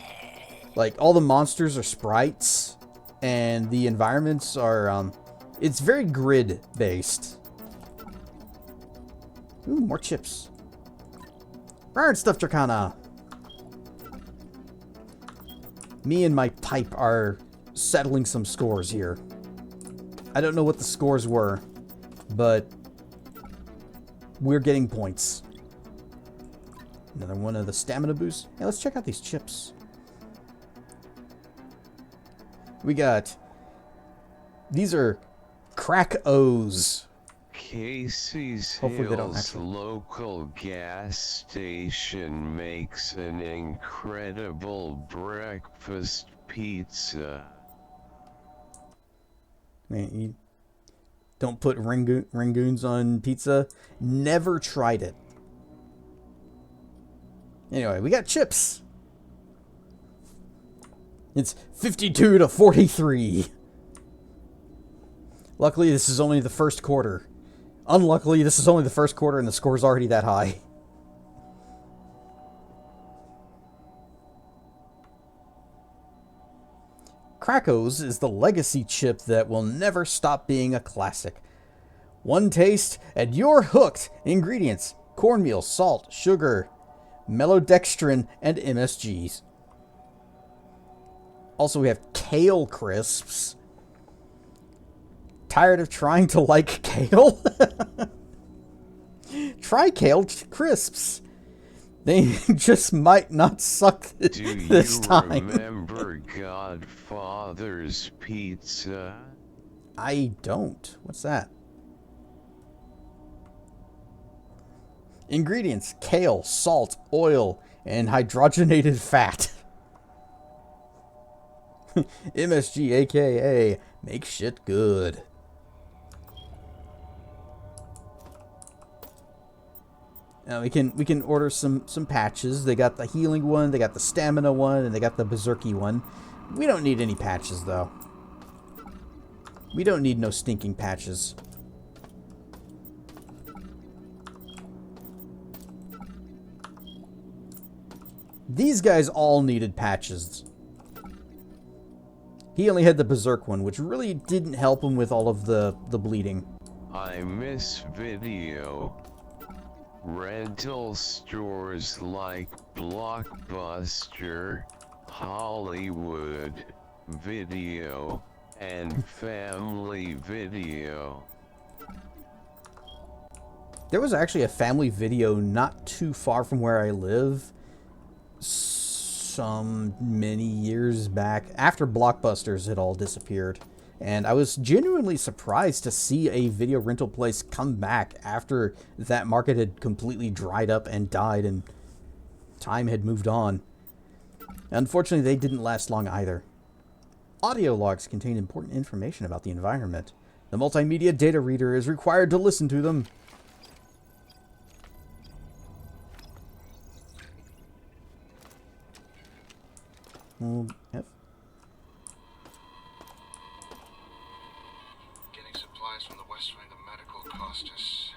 like, all the monsters are sprites, and the environments are, it's very grid-based. Ooh, more chips. Rare stuff, Dracana. Me and my pipe are settling some scores here. I don't know what the scores were, but we're getting points. Another one of the stamina boosts. Hey, let's check out these chips. We got... These are Crack-O's. Casey's Hopefully they don't Hills actually... local gas station makes an incredible breakfast pizza. Man, you don't put rangoons on pizza. Never tried it. Anyway, we got chips. It's 52 to 43. Luckily, this is only the first quarter. Unluckily, this is only the first quarter and the score's already that high. Crack-O's is the legacy chip that will never stop being a classic. One taste and you're hooked. Ingredients: cornmeal, salt, sugar, maltodextrin, and MSGs. Also, we have kale crisps. Tired of trying to like kale? Try kale crisps. They just might not suck this time. Do you remember Godfather's Pizza? I don't. What's that? Ingredients: kale, salt, oil, and hydrogenated fat. MSG, aka make shit good. Now we can order some patches. They got the healing one, they got the stamina one, and they got the berserky one. We don't need any patches though. We don't need no stinking patches. These guys all needed patches. He only had the berserk one, which really didn't help him with all of the bleeding. I miss video. Rental stores like Blockbuster, Hollywood Video, and Family Video. There was actually a Family Video not too far from where I live. some many years back after Blockbusters had all disappeared. And I was genuinely surprised to see a video rental place come back after that market had completely dried up and died and time had moved on. Unfortunately, they didn't last long either. Audio logs contain important information about the environment. The multimedia data reader is required to listen to them. Yep. Getting supplies from the west wing of medical cost us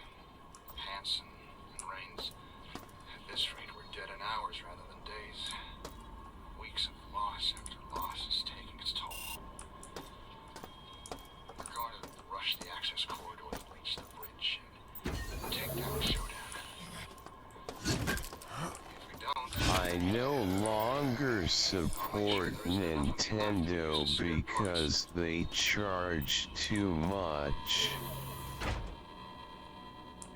Hansen and Rains. At this rate, we're dead in hours rather than days. Weeks of loss after loss is taking its toll. We're going to rush the access corridor and reach the bridge and take down Showdown. I no longer support Nintendo because they charge too much.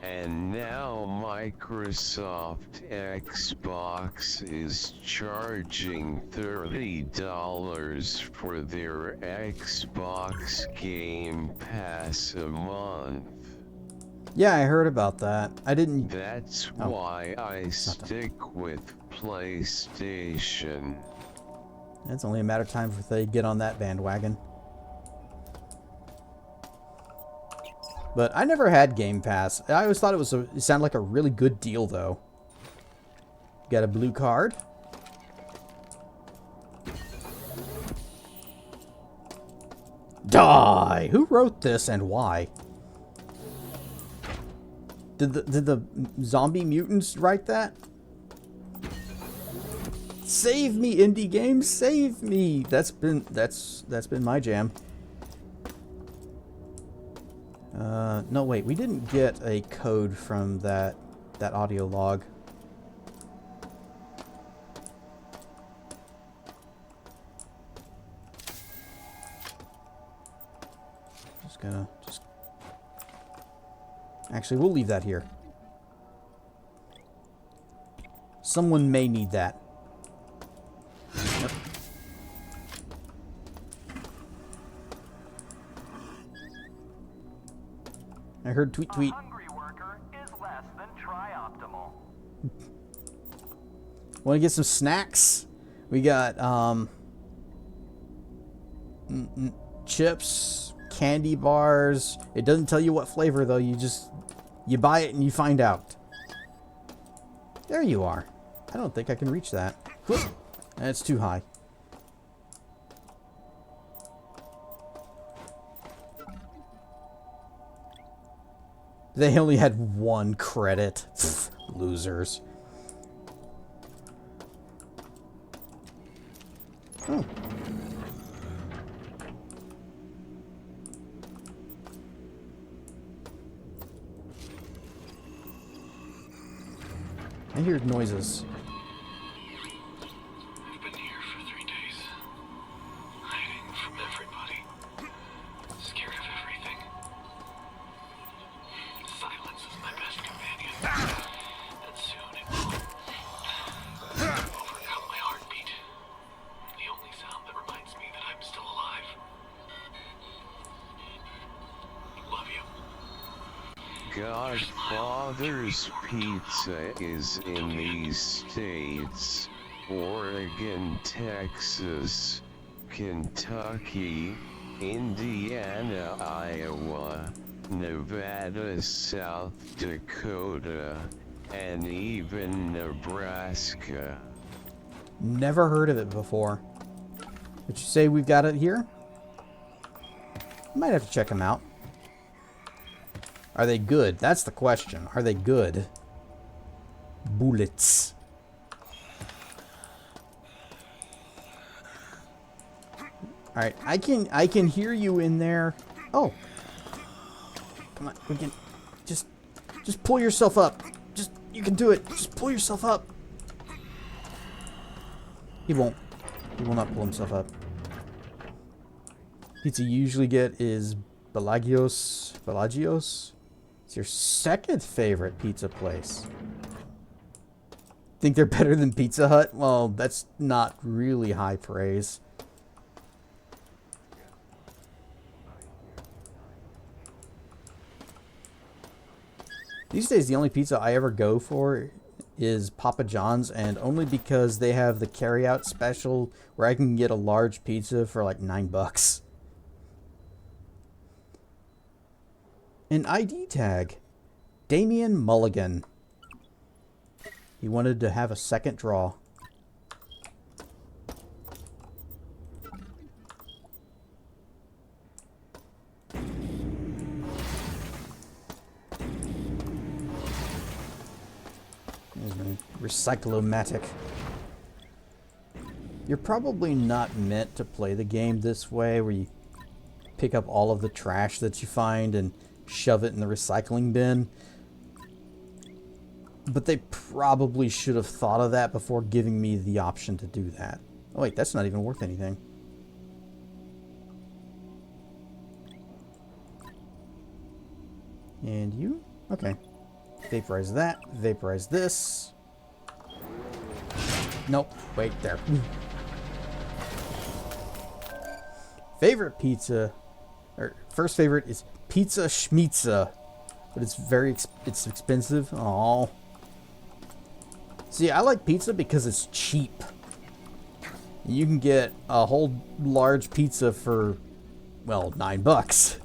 And now Microsoft Xbox is charging $30 for their Xbox Game Pass a month. Yeah, I heard about that. I didn't... That's why I stick with PlayStation. It's only a matter of time before they get on that bandwagon. But I never had Game Pass. I always thought it sounded like a really good deal, though. Got a blue card. Die! Who wrote this and why? Did the zombie mutants write that? Save me, indie games, save me! That's been my jam. No wait, we didn't get a code from that audio log. Actually, we'll leave that here. Someone may need that. Yep. I heard tweet. A hungry worker is less than tri-optimal. Want to get some snacks? We got chips, candy bars. It doesn't tell you what flavor though. You buy it and you find out. There you are. I don't think I can reach that. That's too high. They only had 1 credit. Losers. Oh. I hear noises. I've been here for 3 days, hiding from everybody, scared of everything. Silence is my best companion, and soon it will overcome my heartbeat. The only sound that reminds me that I'm still alive. Love you. Godfather's Pizza is in these states: Oregon, Texas, Kentucky, Indiana, Iowa, Nevada, South Dakota, and even Nebraska. Never heard of it before. Would you say we've got it here? Might have to check them out. Are they good? That's the question. Are they good? Bullets. Alright, I can hear you in there. Oh. Come on, we can just pull yourself up. You can do it. Just pull yourself up. He won't. He will not pull himself up. Pizza you usually get is Bellagio's. It's your second favorite pizza place. think they're better than Pizza Hut? Well, that's not really high praise. These days, the only pizza I ever go for is Papa John's, and only because they have the carry-out special where I can get a large pizza for like $9. An ID tag. Damian Mulligan. He wanted to have a second draw. Recyclomatic. You're probably not meant to play the game this way, where you pick up all of the trash that you find and shove it in the recycling bin. But they probably should have thought of that before giving me the option to do that. Oh wait, that's not even worth anything. And you? Okay. Vaporize that. Vaporize this. Nope. Wait, there. Favorite pizza, or first favorite is Pizza Schmitza, but it's it's expensive. Oh. See, I like pizza because it's cheap. You can get a whole large pizza for, well, $9.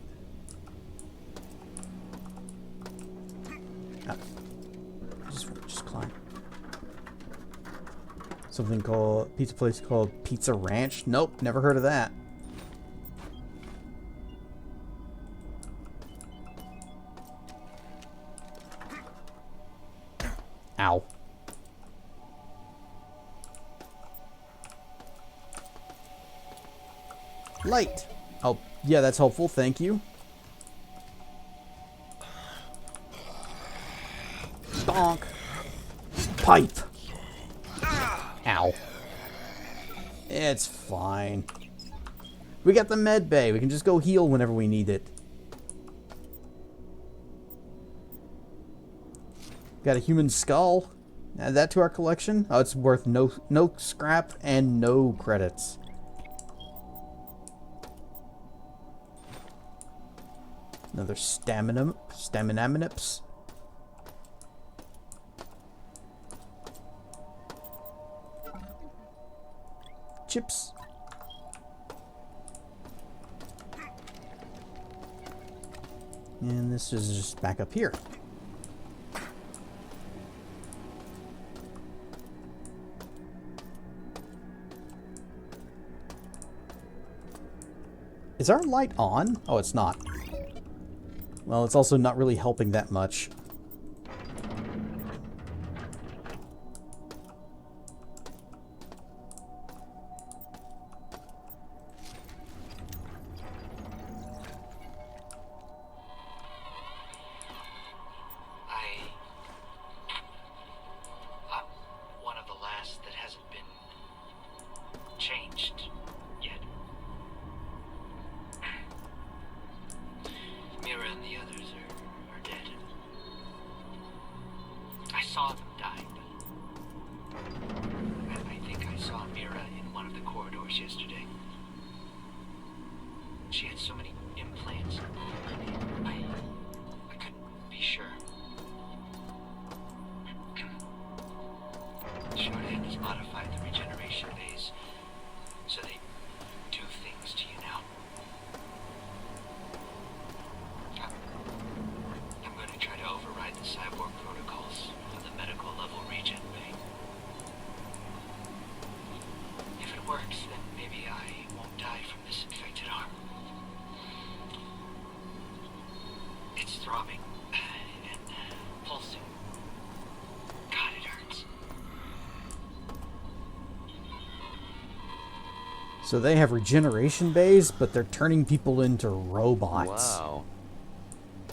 Just climb. Something called pizza place called Pizza Ranch. Nope, never heard of that. Ow. Light. Oh, yeah, that's helpful. Thank you. Bonk. Pipe. Ow. It's fine. We got the med bay. We can just go heal whenever we need it. Got a human skull. Add that to our collection. Oh, it's worth no scrap and no credits. Another stamina nips. Chips. And this is just back up here. Is our light on? Oh, it's not. Well, it's also not really helping that much. I'm one of the last that hasn't been changed yet. Mira and the others are dead. I saw them die. I think I saw Mira in one of the corridors yesterday. She had so many implants. I couldn't be sure. Shorthand has modified the regeneration phase, so they do things to you now. I'm going to try to override the cyborg protocols of the medical level regen bay. If it works, then maybe I won't die from this infected arm. It's throbbing and pulsing. God, it hurts. So they have regeneration bays, but they're turning people into robots. Wow.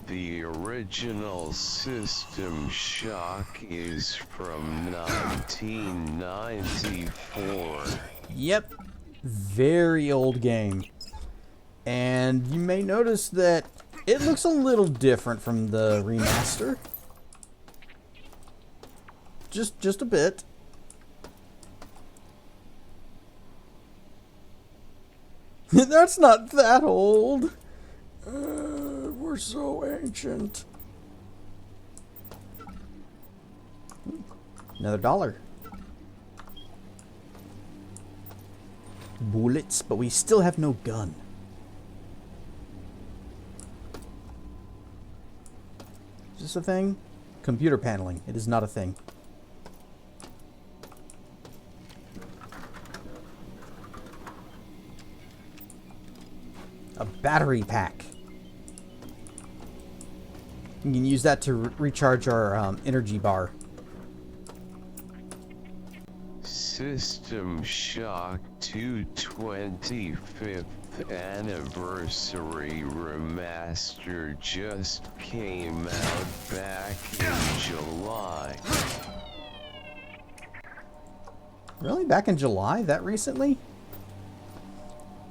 The original System Shock is from 1994. Yep. Very old game. And you may notice that it looks a little different from the remaster. Just a bit. That's not that old. We're so ancient. Another $1. Bullets, but we still have no gun. Is this a thing? Computer paneling. It is not a thing. A battery pack. You can use that to recharge our energy bar. System Shock 2 25th Anniversary Remaster just came out back in July. Really? Back in July? That recently?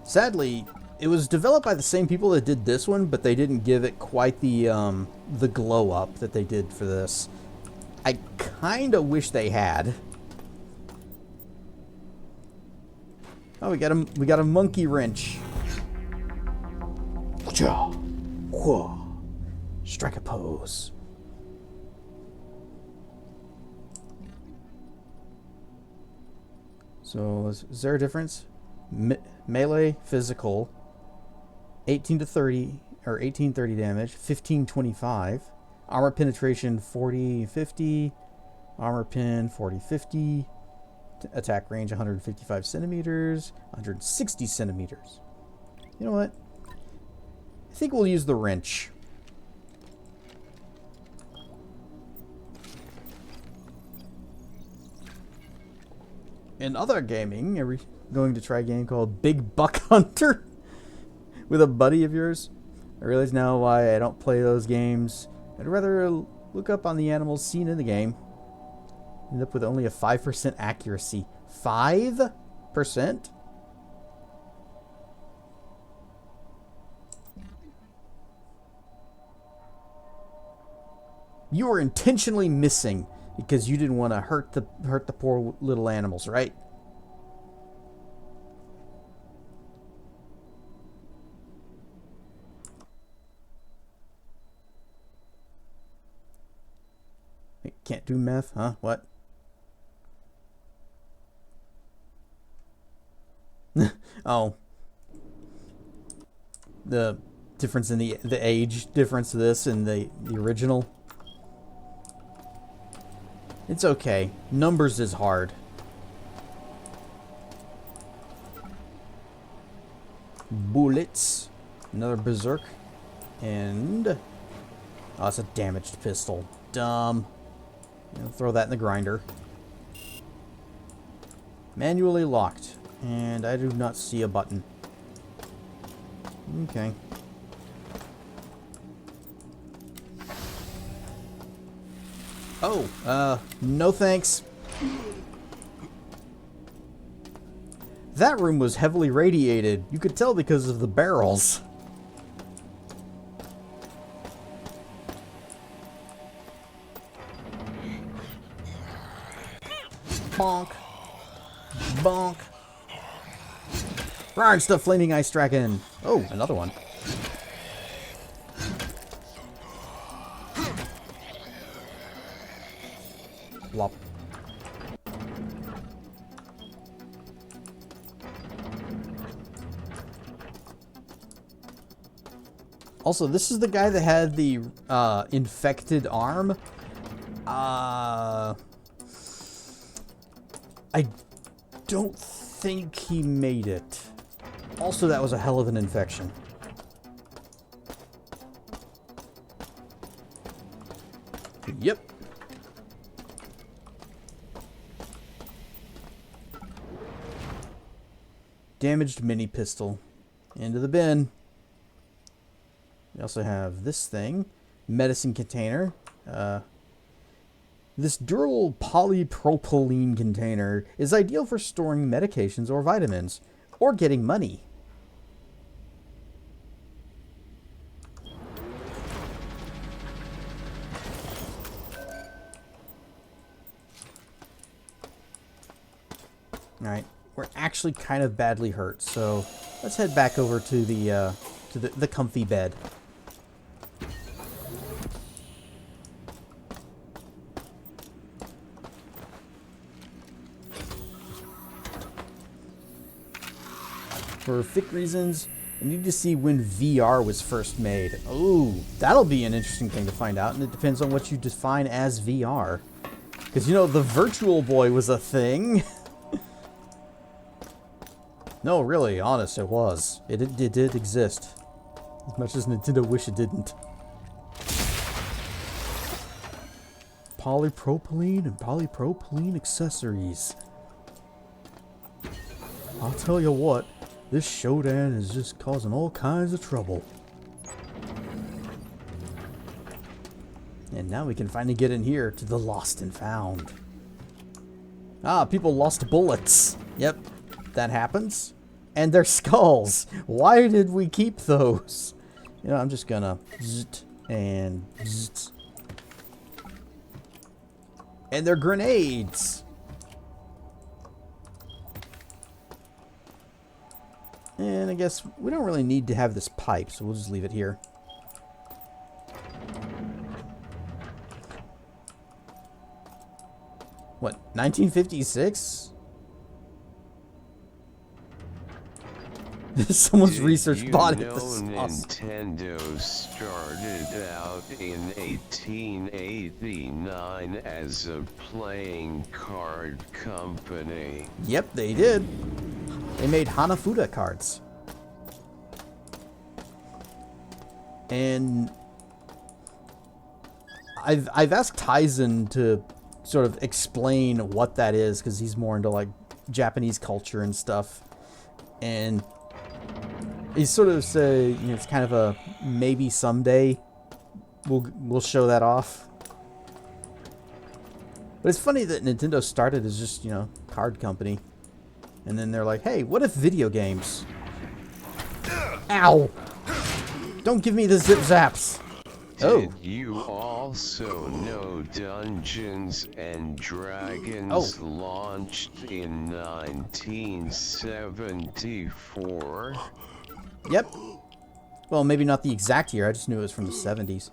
Sadly, it was developed by the same people that did this one, but they didn't give it quite the glow up that they did for this. I kind of wish they had. Oh, we got a monkey wrench. Strike a pose. So, is there a difference? Melee, physical, 18 to 30, or 1830 damage, 1525. Armor penetration, 40-50. Armor pen, 40-50. Attack range, 155 centimeters, 160 centimeters. You know what? I think we'll use the wrench. In other gaming, are we going to try a game called Big Buck Hunter with a buddy of yours? I realize now why I don't play those games. I'd rather look up on the animals seen in the game. End up with only a 5% accuracy. 5%? You were intentionally missing because you didn't want to hurt the poor little animals, right? Can't do meth, huh? What? Oh. The difference in the age difference of this and the original. It's okay. Numbers is hard. Bullets. Another berserk. And... oh, it's a damaged pistol. Dumb. Throw that in the grinder. Manually locked. And I do not see a button. Okay. Oh, no thanks. That room was heavily radiated. You could tell because of the barrels. Bonk. Bonk. Rarn stuff, flaming ice dragon. Oh, another one. Blop. Also, this is the guy that had the infected arm. I don't think he made it. Also, that was a hell of an infection. Yep. Damaged mini pistol. Into the bin. We also have this thing. Medicine container. This durable polypropylene container is ideal for storing medications or vitamins, or getting money. Alright, we're actually kind of badly hurt. So let's head back over to the comfy bed. For thick reasons, I need to see when VR was first made. Ooh, that'll be an interesting thing to find out, and it depends on what you define as VR. Because, you know, the Virtual Boy was a thing. No, really, honest, it was. It did exist. As much as Nintendo wish it didn't. Polypropylene and polypropylene accessories. I'll tell you what. This Shodan is just causing all kinds of trouble. And now we can finally get in here to the lost and found. Ah, people lost bullets. Yep, that happens. And their skulls. Why did we keep those? You know, I'm just gonna zzzt and zzzt. And they're grenades. And I guess we don't really need to have this pipe, so we'll just leave it here. What, 1956? Someone's research bot at this. Nintendo started out in 1889 as a playing card company. Yep, they did. They made Hanafuda cards. And I've asked Tyson to sort of explain what that is, because he's more into like Japanese culture and stuff. And he sort of said, you know, it's kind of a maybe someday we'll show that off. But it's funny that Nintendo started as just, you know, card company. And then they're like, hey, what if video games? Ow! Don't give me the zip zaps! Did you also know Dungeons and Dragons launched in 1974? Yep. Well, maybe not the exact year, I just knew it was from the 70s.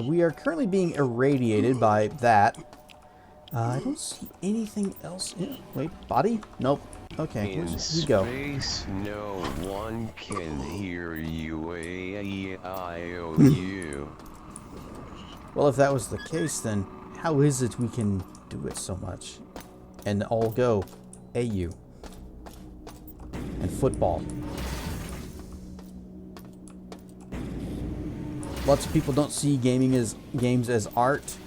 We are currently being irradiated by that. I don't see anything else. Wait, body? Nope. Okay, in where's we go? Space, no one can hear you. A-I-O-U. Well, if that was the case, then how is it we can do it so much? And all go AU. And football. Lots of people don't see games as art.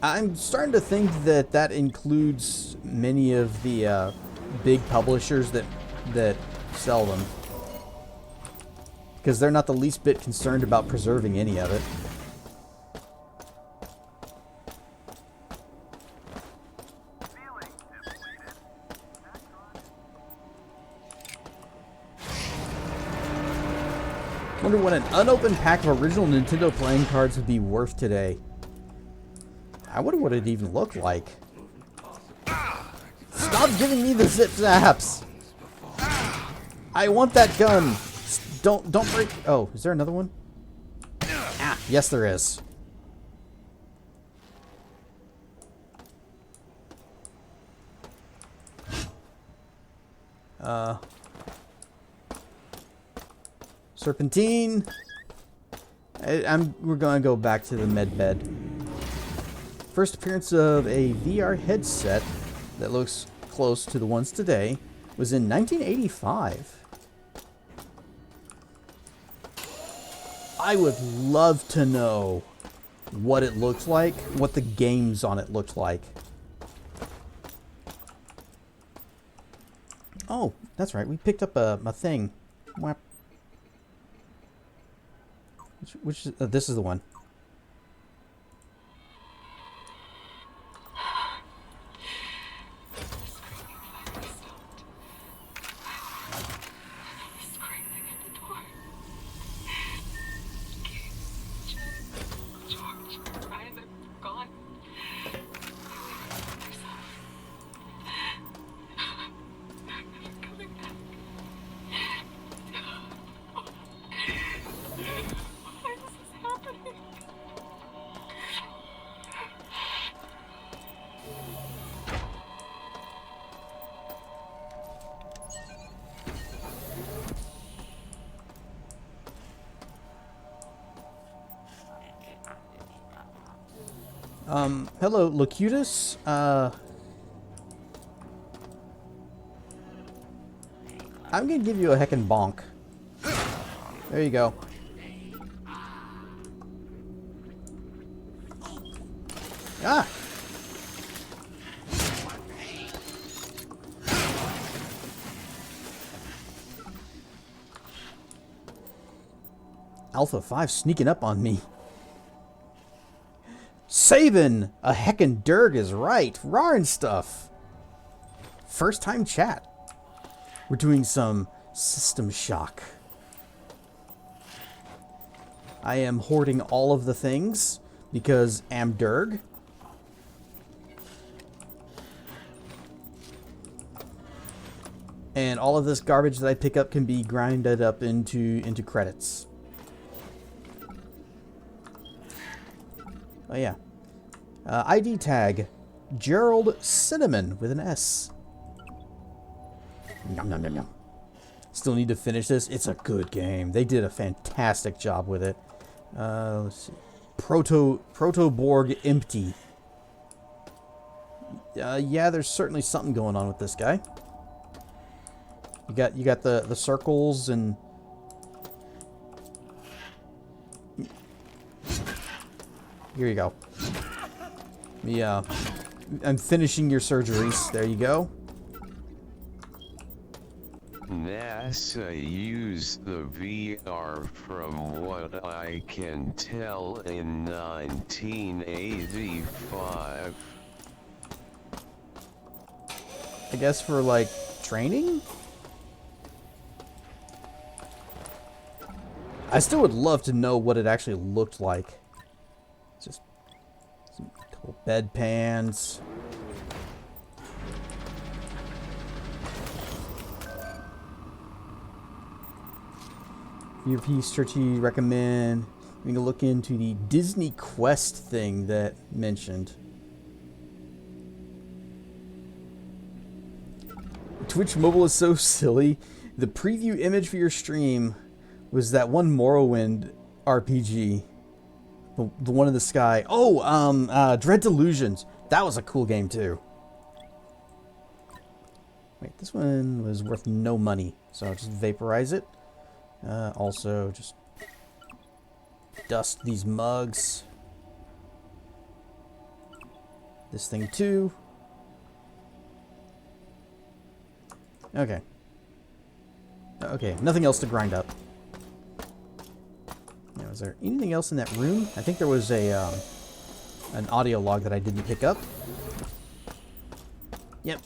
I'm starting to think that that includes many of the big publishers that sell them, because they're not the least bit concerned about preserving any of it. Wonder what an unopened pack of original Nintendo playing cards would be worth today. I wonder what it even looked like. Stop giving me the zip zaps! I want that gun! Don't break. Oh, is there another one? Ah, yes there is. Serpentine. We're gonna go back to the med bed. First appearance of a VR headset that looks close to the ones today was in 1985. I would love to know what it looks like, what the games on it looked like. Oh, that's right. We picked up a thing. Which this is the one. Hello, Locutus. I'm gonna give you a heckin' bonk. There you go. Ah! Alpha 5 sneaking up on me. Sabin! A heckin' Durg is right. Rar and stuff. First time chat. We're doing some System Shock. I am hoarding all of the things because am Durg. And all of this garbage that I pick up can be grinded up into credits. Oh yeah. ID tag Gerald Cinnamon with an S. Yum, yum, yum, yum. Still need to finish this. It's a good game. They did a fantastic job with it. Let's see. Proto-Borg empty. Yeah, there's certainly something going on with this guy. You got the circles and here you go. Yeah, I'm finishing your surgeries. There you go. NASA used the VR from what I can tell in 1985. I guess for like training? I still would love to know what it actually looked like. Just some couple bedpans. Your strategy recommend you can look into the Disney Quest thing that mentioned. Twitch mobile is so silly. The preview image for your stream was that one Morrowind RPG. The one in the sky. Oh, Dread Delusions. That was a cool game too. Wait, this one was worth no money. So I'll just vaporize it. Also, just dust these mugs. This thing too. Okay. Okay, nothing else to grind up. Now, is there anything else in that room? I think there was a an audio log that I didn't pick up. Yep.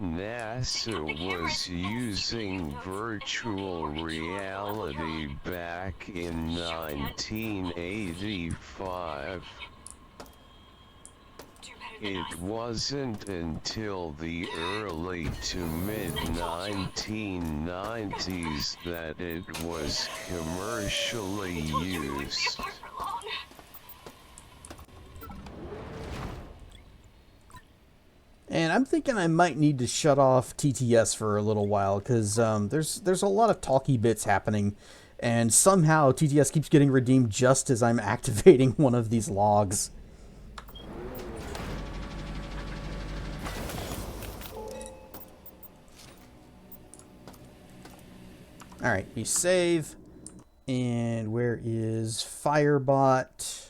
NASA was using virtual reality back in 1985. It wasn't until the early to mid-1990s that it was commercially used. And I'm thinking I might need to shut off TTS for a little while, because there's a lot of talky bits happening, and somehow TTS keeps getting redeemed just as I'm activating one of these logs. Alright, we save. And where is Firebot?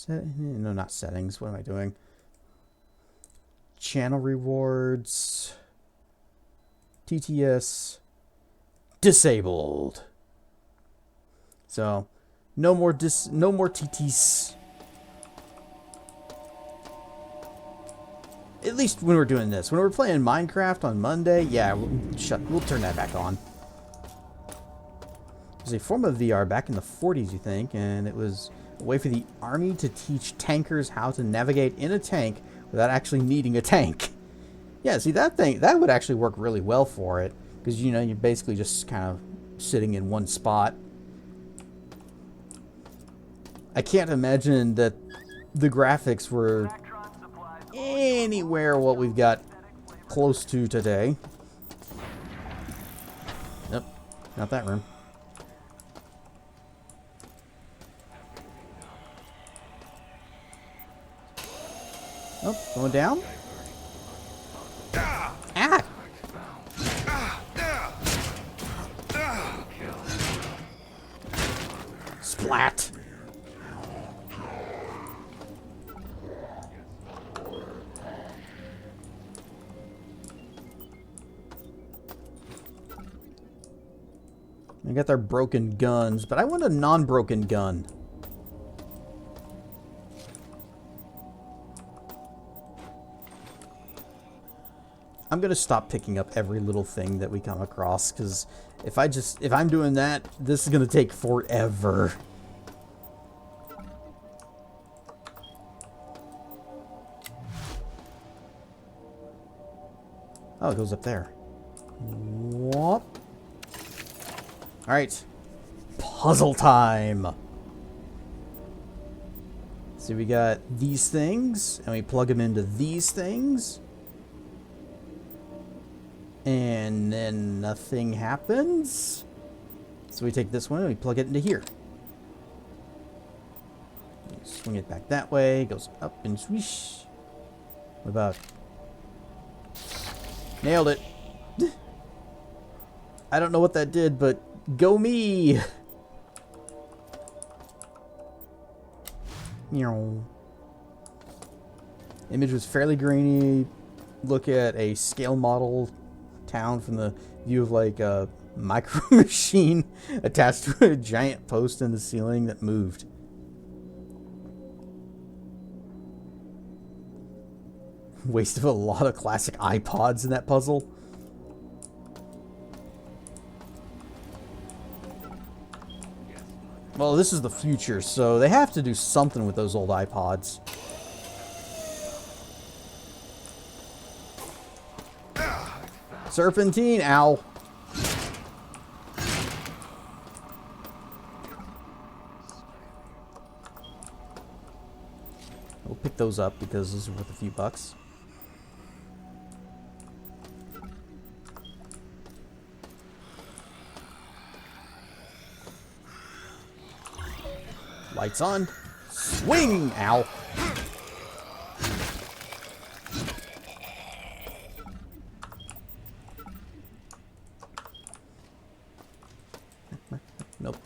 No, not settings. What am I doing? Channel rewards. TTS. Disabled. So, no more TTs. At least when we're doing this. When we're playing Minecraft on Monday, yeah, we'll turn that back on. It was a form of VR back in the 40s, you think, and it was a way for the army to teach tankers how to navigate in a tank without actually needing a tank. Yeah, see, that would actually work really well for it, because, you know, you're basically just kind of sitting in one spot. I can't imagine that the graphics were anywhere what we've got close to today. Nope, not that room. Oh, going down? Ah! Splat! They got their broken guns, but I want a non-broken gun. I'm gonna stop picking up every little thing that we come across, because if I'm doing that, this is gonna take forever. Oh, it goes up there. What? Alright. Puzzle time! So we got these things, and we plug them into these things. And then nothing happens. So we take this one and we plug it into here. Swing it back that way. Goes up and swish. What about? Nailed it. I don't know what that did, but go me. Image was fairly grainy. Look at a scale model town from the view of like a micro machine attached to a giant post in the ceiling that moved. Waste of a lot of classic iPods in that puzzle. Well, this is the future, so they have to do something with those old iPods. Serpentine, ow. We'll pick those up because those are worth a few bucks. Lights on. Swing, ow. Nope.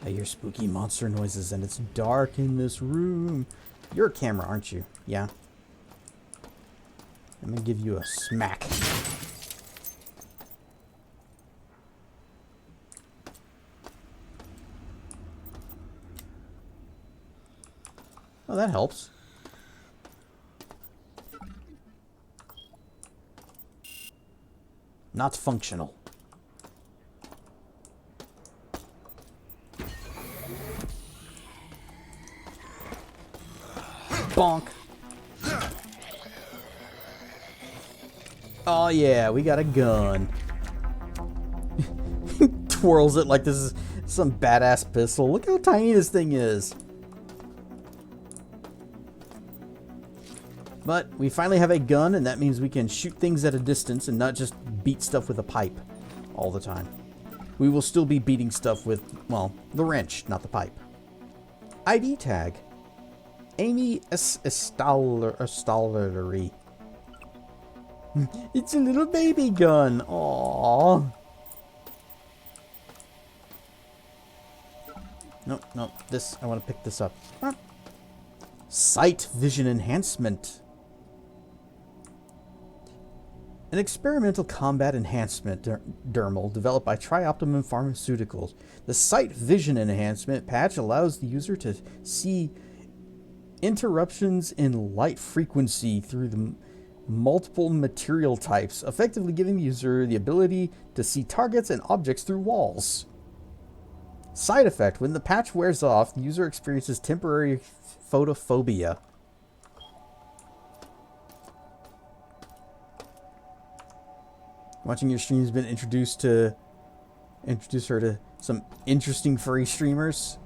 I hear spooky monster noises and it's dark in this room. You're a camera, aren't you? Yeah. I'm gonna give you a smack. Oh, that helps. Not functional. Bonk. Oh yeah, we got a gun. Twirls it like this is some badass pistol. Look how tiny this thing is. But we finally have a gun, and that means we can shoot things at a distance and not just beat stuff with a pipe all the time. We will still be beating stuff with, well, the wrench, not the pipe. ID tag. Amy Estalery. It's a little baby gun. Aww. Nope, nope. This, I want to pick this up. Sight vision enhancement. An experimental combat enhancement dermal developed by Trioptimum Pharmaceuticals. The sight vision enhancement patch allows the user to see interruptions in light frequency through the multiple material types, effectively giving the user the ability to see targets and objects through walls. Side effect: when the patch wears off, the user experiences temporary photophobia. Watching your stream has been introduce her to some interesting furry streamers.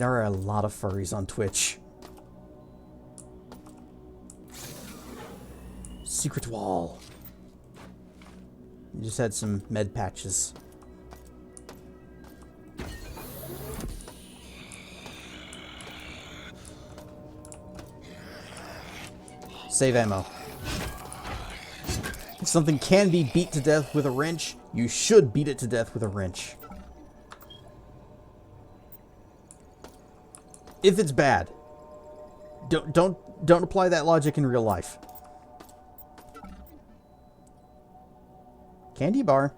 There are a lot of furries on Twitch. Secret wall. You just had some med patches. Save ammo. If something can be beat to death with a wrench, you should beat it to death with a wrench. If it's bad, don't apply that logic in real life. Candy bar.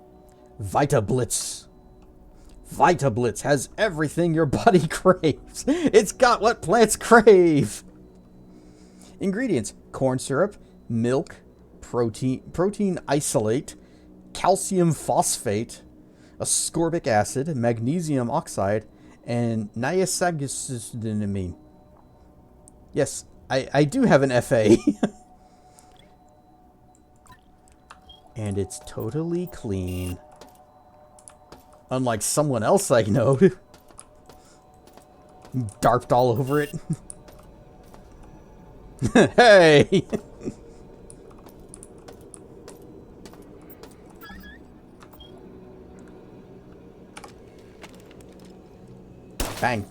Vita Blitz. Vita Blitz has everything your body craves. It's got what plants crave. Ingredients: corn syrup, milk, protein isolate, calcium phosphate, ascorbic acid, magnesium oxide, and niacin. Yes, I do have an FA. And it's totally clean. Unlike someone else I know. Darped all over it. Hey! Bang.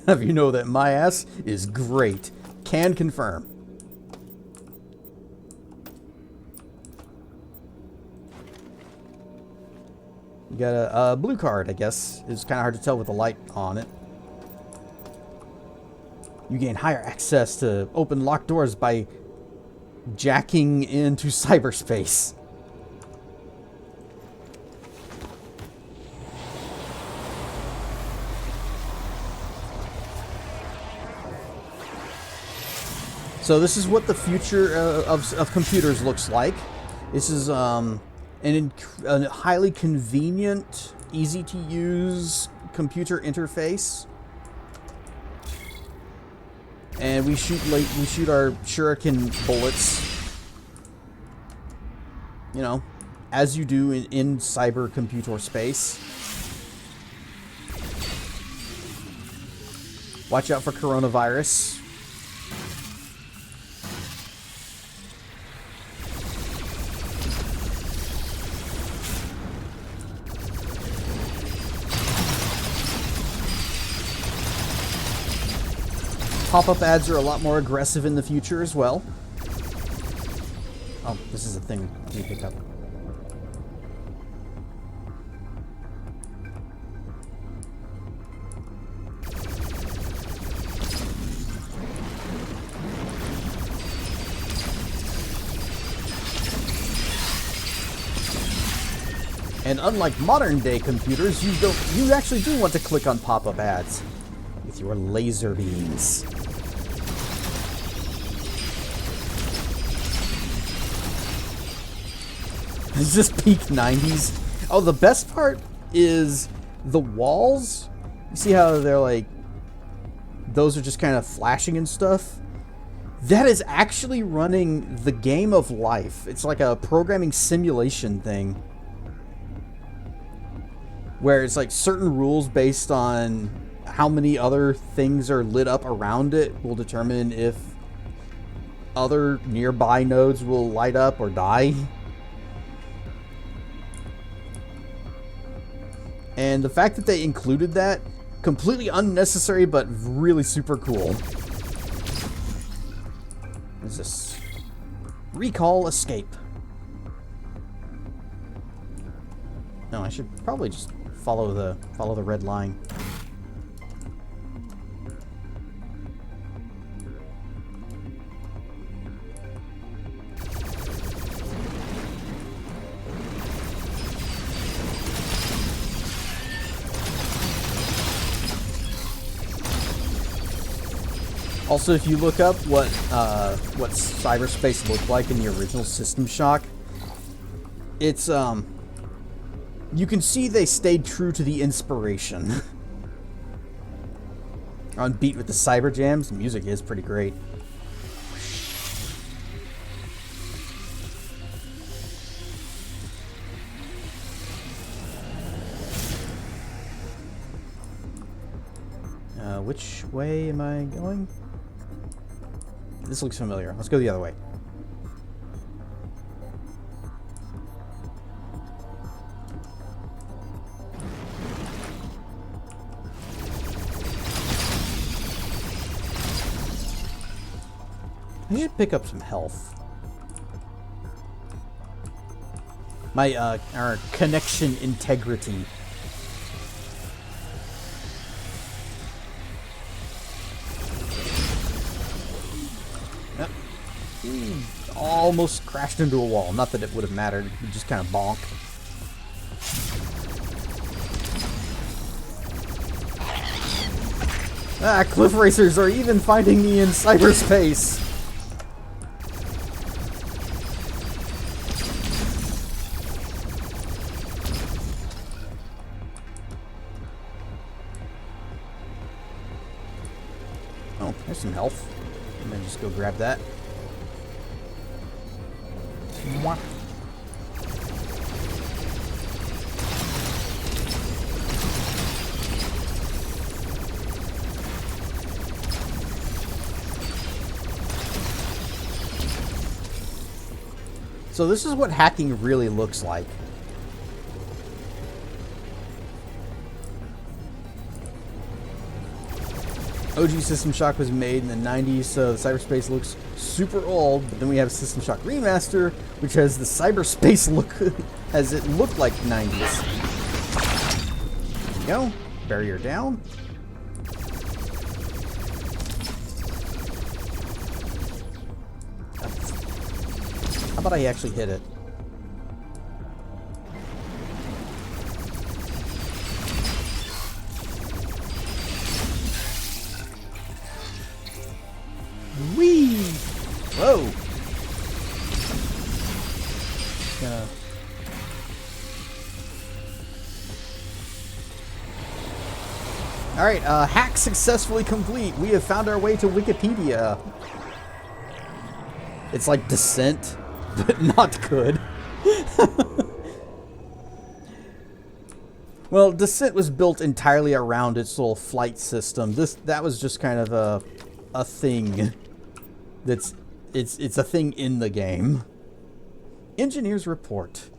Have you know that my ass is great. Can confirm. You got a blue card, I guess. It's kind of hard to tell with the light on it. You gain higher access to open locked doors by jacking into cyberspace. So this is what the future of computers looks like. This is a highly convenient, easy to use computer interface. And we shoot our shuriken bullets, you know, as you do in cyber computer space. Watch out for coronavirus. Pop-up ads are a lot more aggressive in the future as well. Oh, this is a thing we pick up. And unlike modern day computers, you actually do want to click on pop-up ads with your laser beams. Is this peak 90s? Oh, the best part is the walls. You see how they're like, those are just kind of flashing and stuff? That is actually running the game of life. It's like a programming simulation thing. Where it's like certain rules based on how many other things are lit up around it will determine if other nearby nodes will light up or die. And the fact that they included that, completely unnecessary, but really super cool. What is this? Recall escape. No, I should probably just follow the red line. Also, if you look up what cyberspace looked like in the original System Shock, it's you can see they stayed true to the inspiration. On beat with the cyber jams, the music is pretty great. which way am I going? This looks familiar. Let's go the other way. I should pick up some health. My, our connection integrity. Yep. Almost crashed into a wall. Not that it would have mattered. We just kind of bonk. Ah, cliff racers are even finding me in cyberspace. Oh, there's some health. And then just go grab that. Mwah. So this is what hacking really looks like. OG System Shock was made in the 90s, so the cyberspace looks super old, but then we have System Shock Remaster, which has the cyberspace look as it looked like 90s. There you go. Barrier down. How about I actually hit it? Whee! Whoa! Gonna... Alright, hack successfully complete. We have found our way to Wikipedia. It's like Descent, but not good. Well, Descent was built entirely around its little flight system. That was just kind of a thing. It's a thing in the game. Engineers report.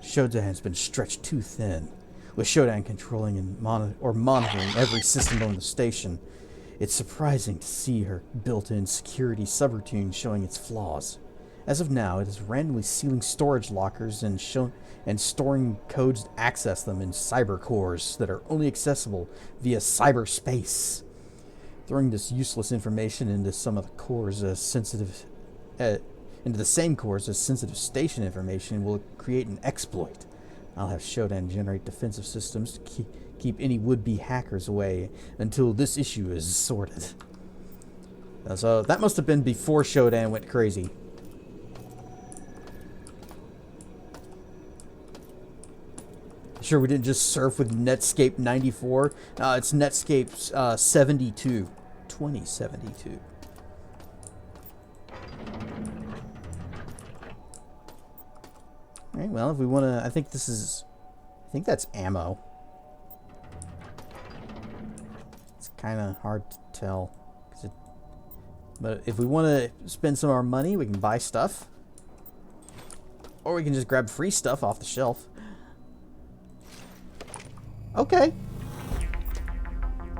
Shodan has been stretched too thin. With Shodan controlling and monitoring every system on the station, it's surprising to see her built-in security subroutine showing its flaws. As of now, it is randomly sealing storage lockers and storing codes to access them in cyber cores that are only accessible via cyberspace. Throwing this useless information into some of the cores as sensitive, into the same cores as sensitive station information will create an exploit. I'll have Shodan generate defensive systems to keep any would-be hackers away until this issue is sorted. So that must have been before Shodan went crazy. Sure, we didn't just surf with Netscape 94. It's Netscape 72. 2072. Alright, well, if we want to... I think that's ammo. It's kind of hard to tell. But if we want to spend some of our money, we can buy stuff. Or we can just grab free stuff off the shelf. Okay.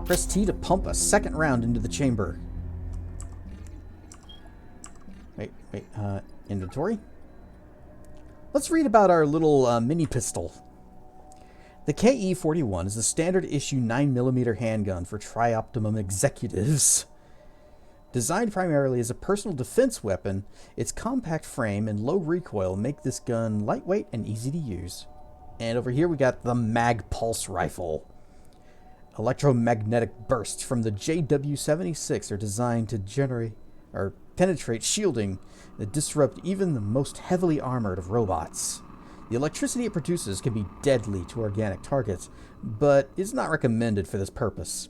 Press T to pump a second round into the chamber. Wait, inventory? Let's read about our little mini pistol. The KE-41 is a standard issue 9mm handgun for Tri-Optimum executives. Designed primarily as a personal defense weapon, its compact frame and low recoil make this gun lightweight and easy to use. And over here we got the Mag Pulse Rifle. Electromagnetic bursts from the JW-76 are designed to penetrate shielding that disrupt even the most heavily armored of robots. The electricity it produces can be deadly to organic targets, but is not recommended for this purpose.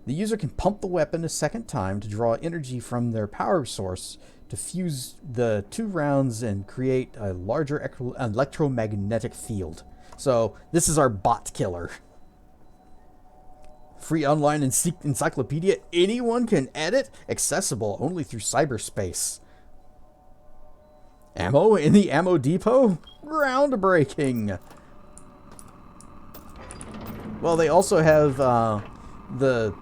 The user can pump the weapon a second time to draw energy from their power source to fuse the two rounds and create a larger electromagnetic field. So this is our bot killer. Free online encyclopedia anyone can edit, accessible only through cyberspace. Ammo in the ammo depot? Groundbreaking. Well, they also have the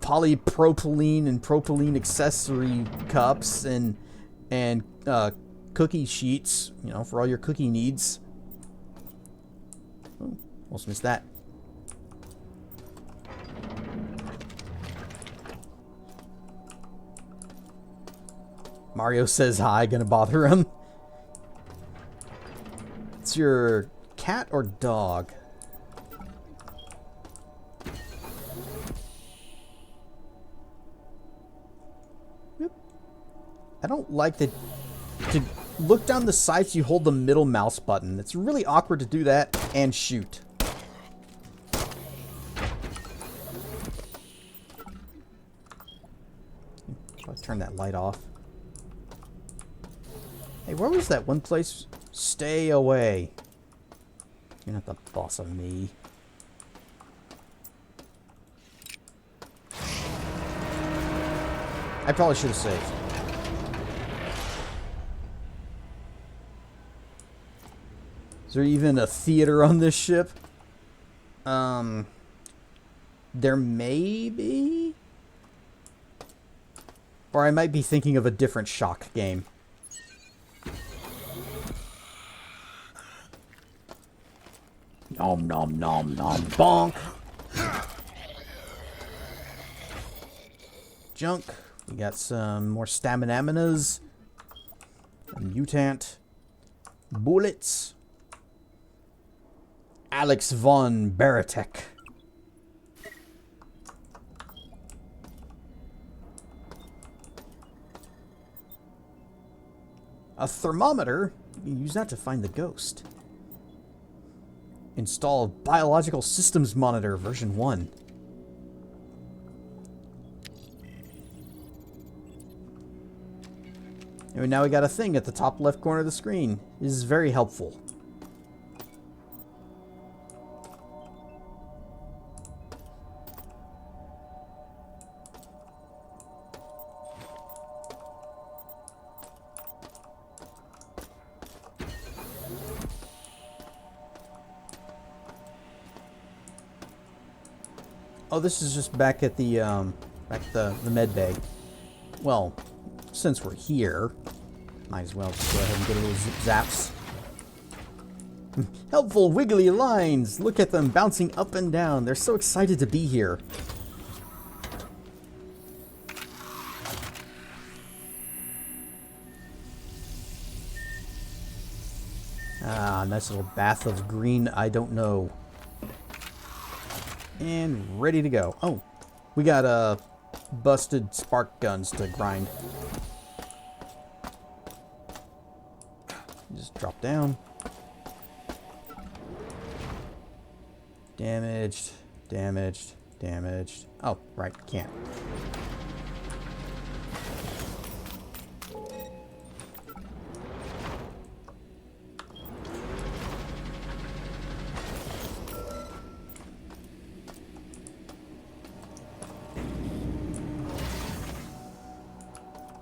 polypropylene and propylene accessory cups and cookie sheets, you know, for all your cookie needs. Oh, almost missed that. Mario says hi, gonna bother him. It's your cat or dog? I don't like that. To look down the sights, you hold the middle mouse button. It's really awkward to do that and shoot. I'll turn that light off. Hey, where was that one place? Stay away. You're not the boss of me. I probably should have saved. Is there even a theater on this ship? There may be? Or I might be thinking of a different Shock game. Nom nom nom nom bonk. Junk. We got some more stamina-minas. A mutant. Bullets. Alex von Baratek. A thermometer? You can use that to find the ghost. Install Biological Systems Monitor version 1. And now we got a thing at the top left corner of the screen. This is very helpful. Oh, this is just back at the med bay. Well, since we're here, might as well just go ahead and get a little zip zaps. Helpful wiggly lines. Look at them bouncing up and down. They're so excited to be here. Ah, nice little bath of green. I don't know. And ready to go. Oh, we got busted spark guns to grind. Just drop down. Damaged, damaged, damaged. Oh, right, can't.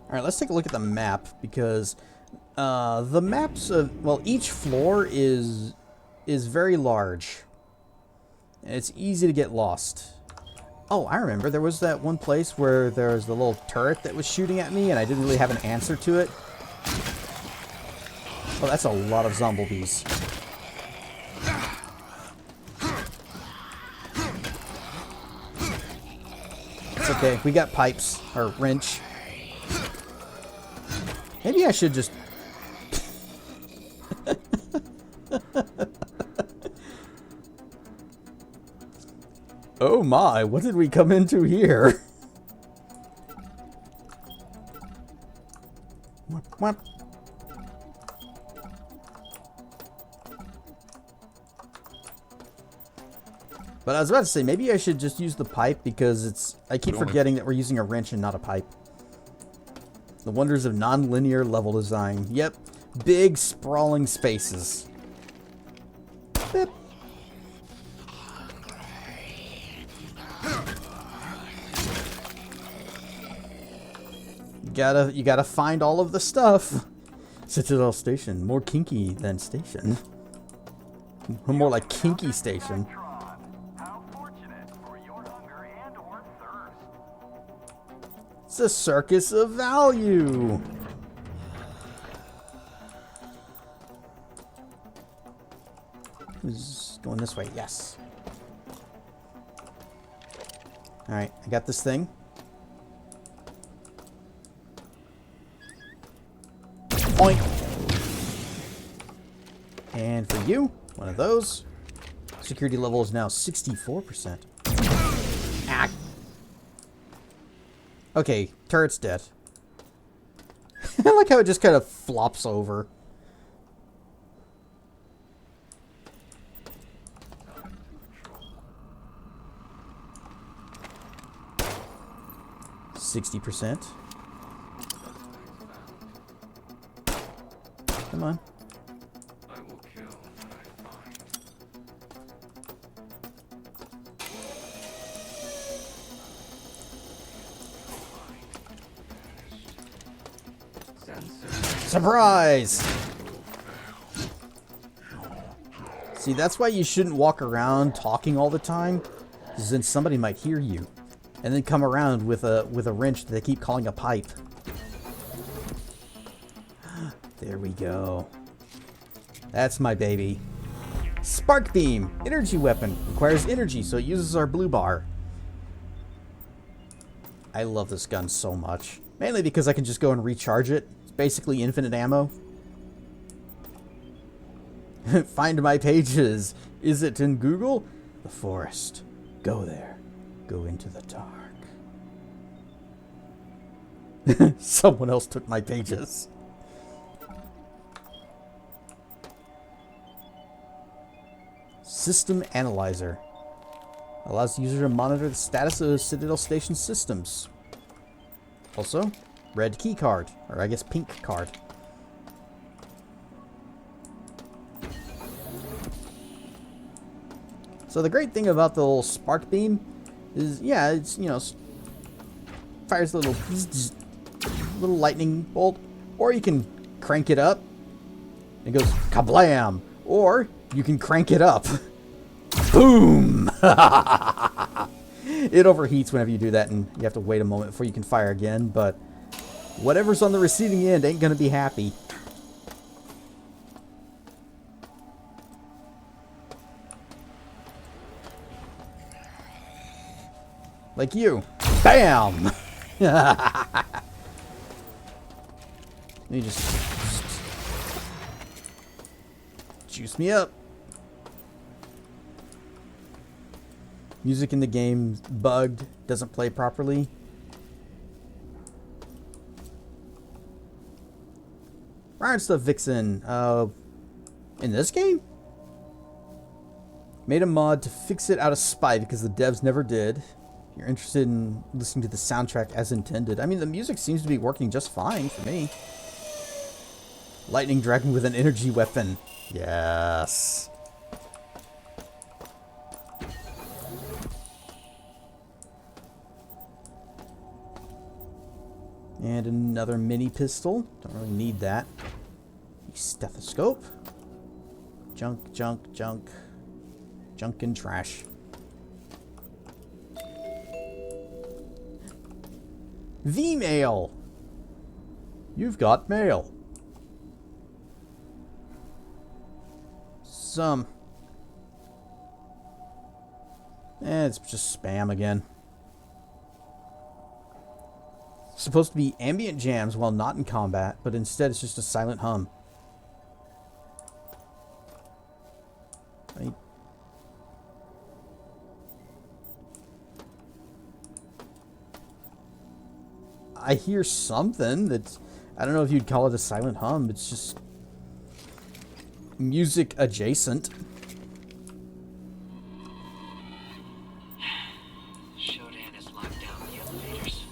Alright, let's take a look at the map, because the maps of, well, each floor is very large. And it's easy to get lost. Oh, I remember, there was that one place where there was the little turret that was shooting at me, and I didn't really have an answer to it. Oh, that's a lot of zombies. It's okay, we got pipes, or wrench. Maybe I should just... Oh my, what did we come into here? What? But I was about to say, maybe I should just use the pipe, because it's... I keep forgetting that we're using a wrench and not a pipe. The wonders of non-linear level design. Yep. Big, sprawling spaces. Beep. You gotta find all of the stuff. Citadel Station, more kinky than station. More like kinky station. How fortunate for your hunger and or thirst. It's a circus of value. Who's going this way? Yes. Alright, I got this thing. Point. And for you, one of those. Security level is now 64%. Ah. Okay, turret's dead. I like how it just kind of flops over. %. Come on. I will kill what I find. Surprise! See, that's why you shouldn't walk around talking all the time, because then somebody might hear you, and then come around with a wrench that they keep calling a pipe. There we go. That's my baby. Spark Beam! Energy weapon. Requires energy, so it uses our blue bar. I love this gun so much. Mainly because I can just go and recharge it. It's basically infinite ammo. Find my pages. Is it in Google? The forest. Go there. Go into the dark. Someone else took my pages. System Analyzer. Allows the user to monitor the status of Citadel Station systems. Also, red key card, or I guess pink card. So the great thing about the little spark beam is, yeah, it's, you know, fires a little lightning bolt, or you can crank it up, and it goes kablam, or you can crank it up. Boom! It overheats whenever you do that, and you have to wait a moment before you can fire again, but whatever's on the receiving end ain't gonna be happy. Like you. Bam! Let me just juice me up. Music in the game bugged, doesn't play properly. Right stuff, Vixen. In this game? Made a mod to fix it out of spite because the devs never did. If you're interested in listening to the soundtrack as intended. I mean, the music seems to be working just fine for me. Lightning Dragon with an energy weapon. Yes. And another mini pistol. Don't really need that. Stethoscope. Junk, junk, junk. Junk and trash. V-mail. You've got mail. It's just spam again. Supposed to be ambient jams while not in combat, but instead it's just a silent hum. Right. I hear something that's, I don't know if you'd call it a silent hum. It's just music adjacent. Shodan has locked down the elevators.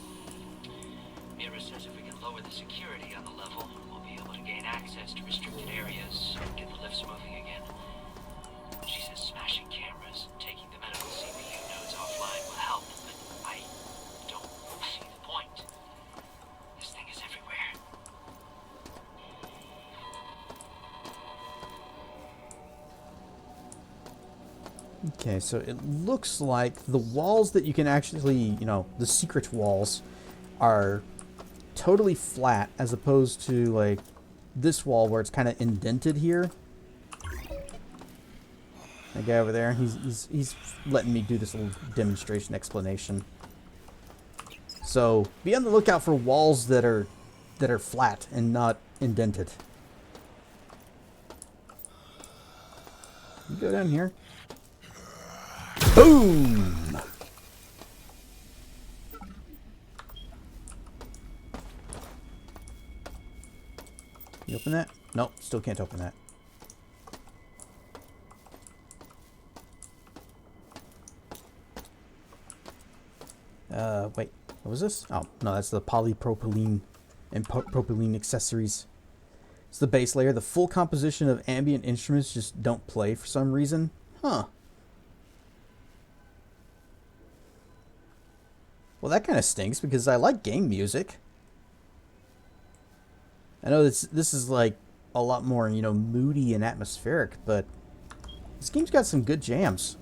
Mira says if we can lower the security on the level, we'll be able to gain access to restricted areas and get the lifts moving again. She says smashing cameras and taking the medical CPU nodes offline will help, but I don't see the point. This thing Okay, so it looks like the walls that you can actually, you know, the secret walls are totally flat as opposed to like this wall where it's kind of indented here. That guy over there, he's letting me do this little demonstration explanation. So be on the lookout for walls that are flat and not indented. You go down here. Boom! You open that? Nope, still can't open that. Wait, what was this? Oh, no, that's the polypropylene and propylene accessories. It's the base layer. The full composition of ambient instruments just don't play for some reason. Huh. Well, that kind of stinks because I like game music. I know this is like a lot more, you know, moody and atmospheric, but this game's got some good jams.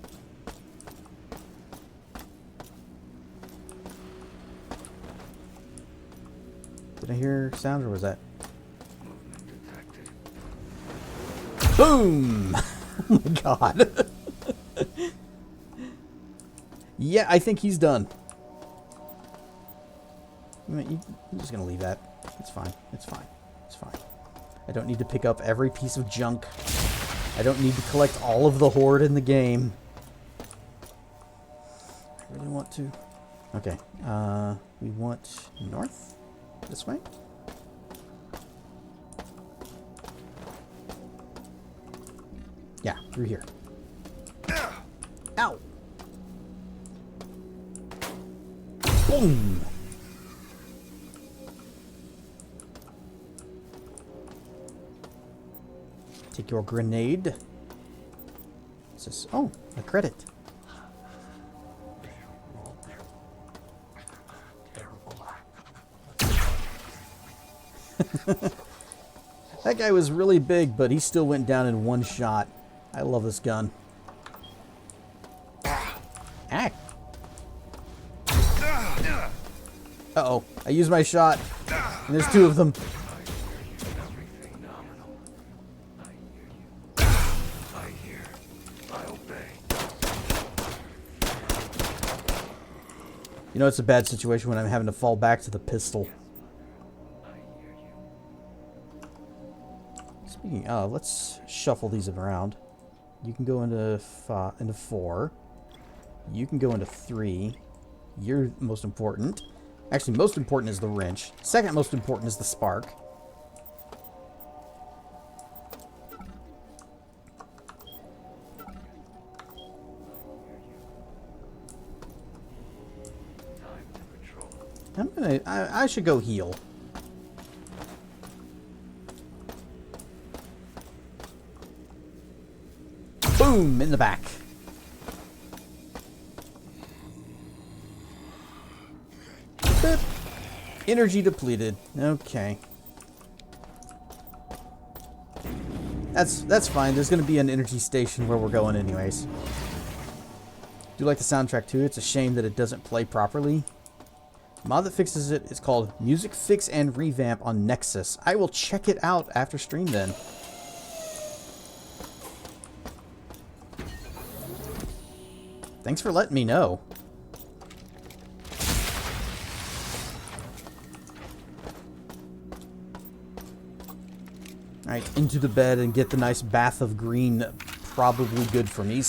Did I hear sound or was that? Boom! Oh my god. Yeah, I think he's done. I'm just gonna leave that. It's fine. It's fine. It's fine. I don't need to pick up every piece of junk. I don't need to collect all of the horde in the game. I really want to. Okay. We want north? This way? Yeah, through here. Ow! Boom! Take your grenade. What's this? Oh, a credit. That guy was really big, but he still went down in one shot. I love this gun. Ah. Uh-oh. I used my shot. And there's two of them. You know, it's a bad situation when I'm having to fall back to the pistol. Speaking of, let's shuffle these around. You can go into 4. You can go into 3. You're most important. Actually, most important is the wrench. Second most important is the spark. I should go heal. Boom! In the back. Boop. Energy depleted. Okay. That's fine. There's going to be an energy station where we're going anyways. Do like the soundtrack too. It's a shame that it doesn't play properly. The mod that fixes it is called Music Fix and Revamp on Nexus. I will check it out after stream then. Thanks for letting me know. Alright, into the bed and get the nice bath of green. Probably good for me.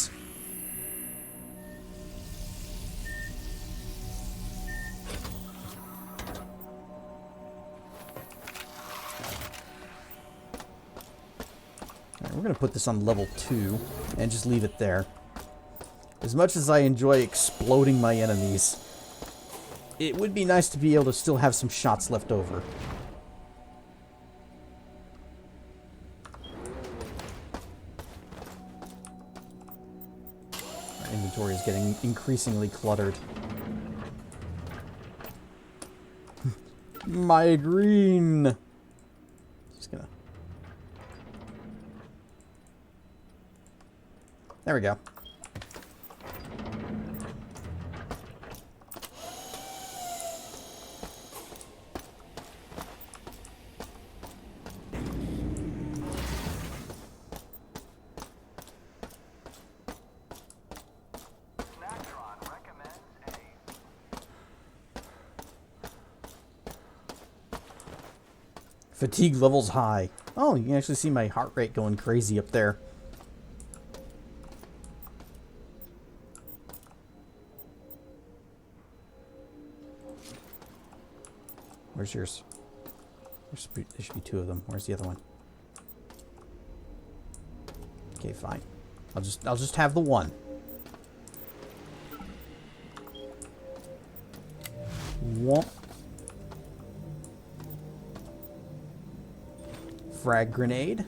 We're going to put this on level 2 and just leave it there. As much as I enjoy exploding my enemies, it would be nice to be able to still have some shots left over. Our inventory is getting increasingly cluttered. My green! Just gonna... There we go. Fatigue levels high. Oh, you can actually see my heart rate going crazy up there. Where's yours? There should be 2 of them. Where's the other one? Okay, fine. I'll just have the one. Womp. Frag grenade.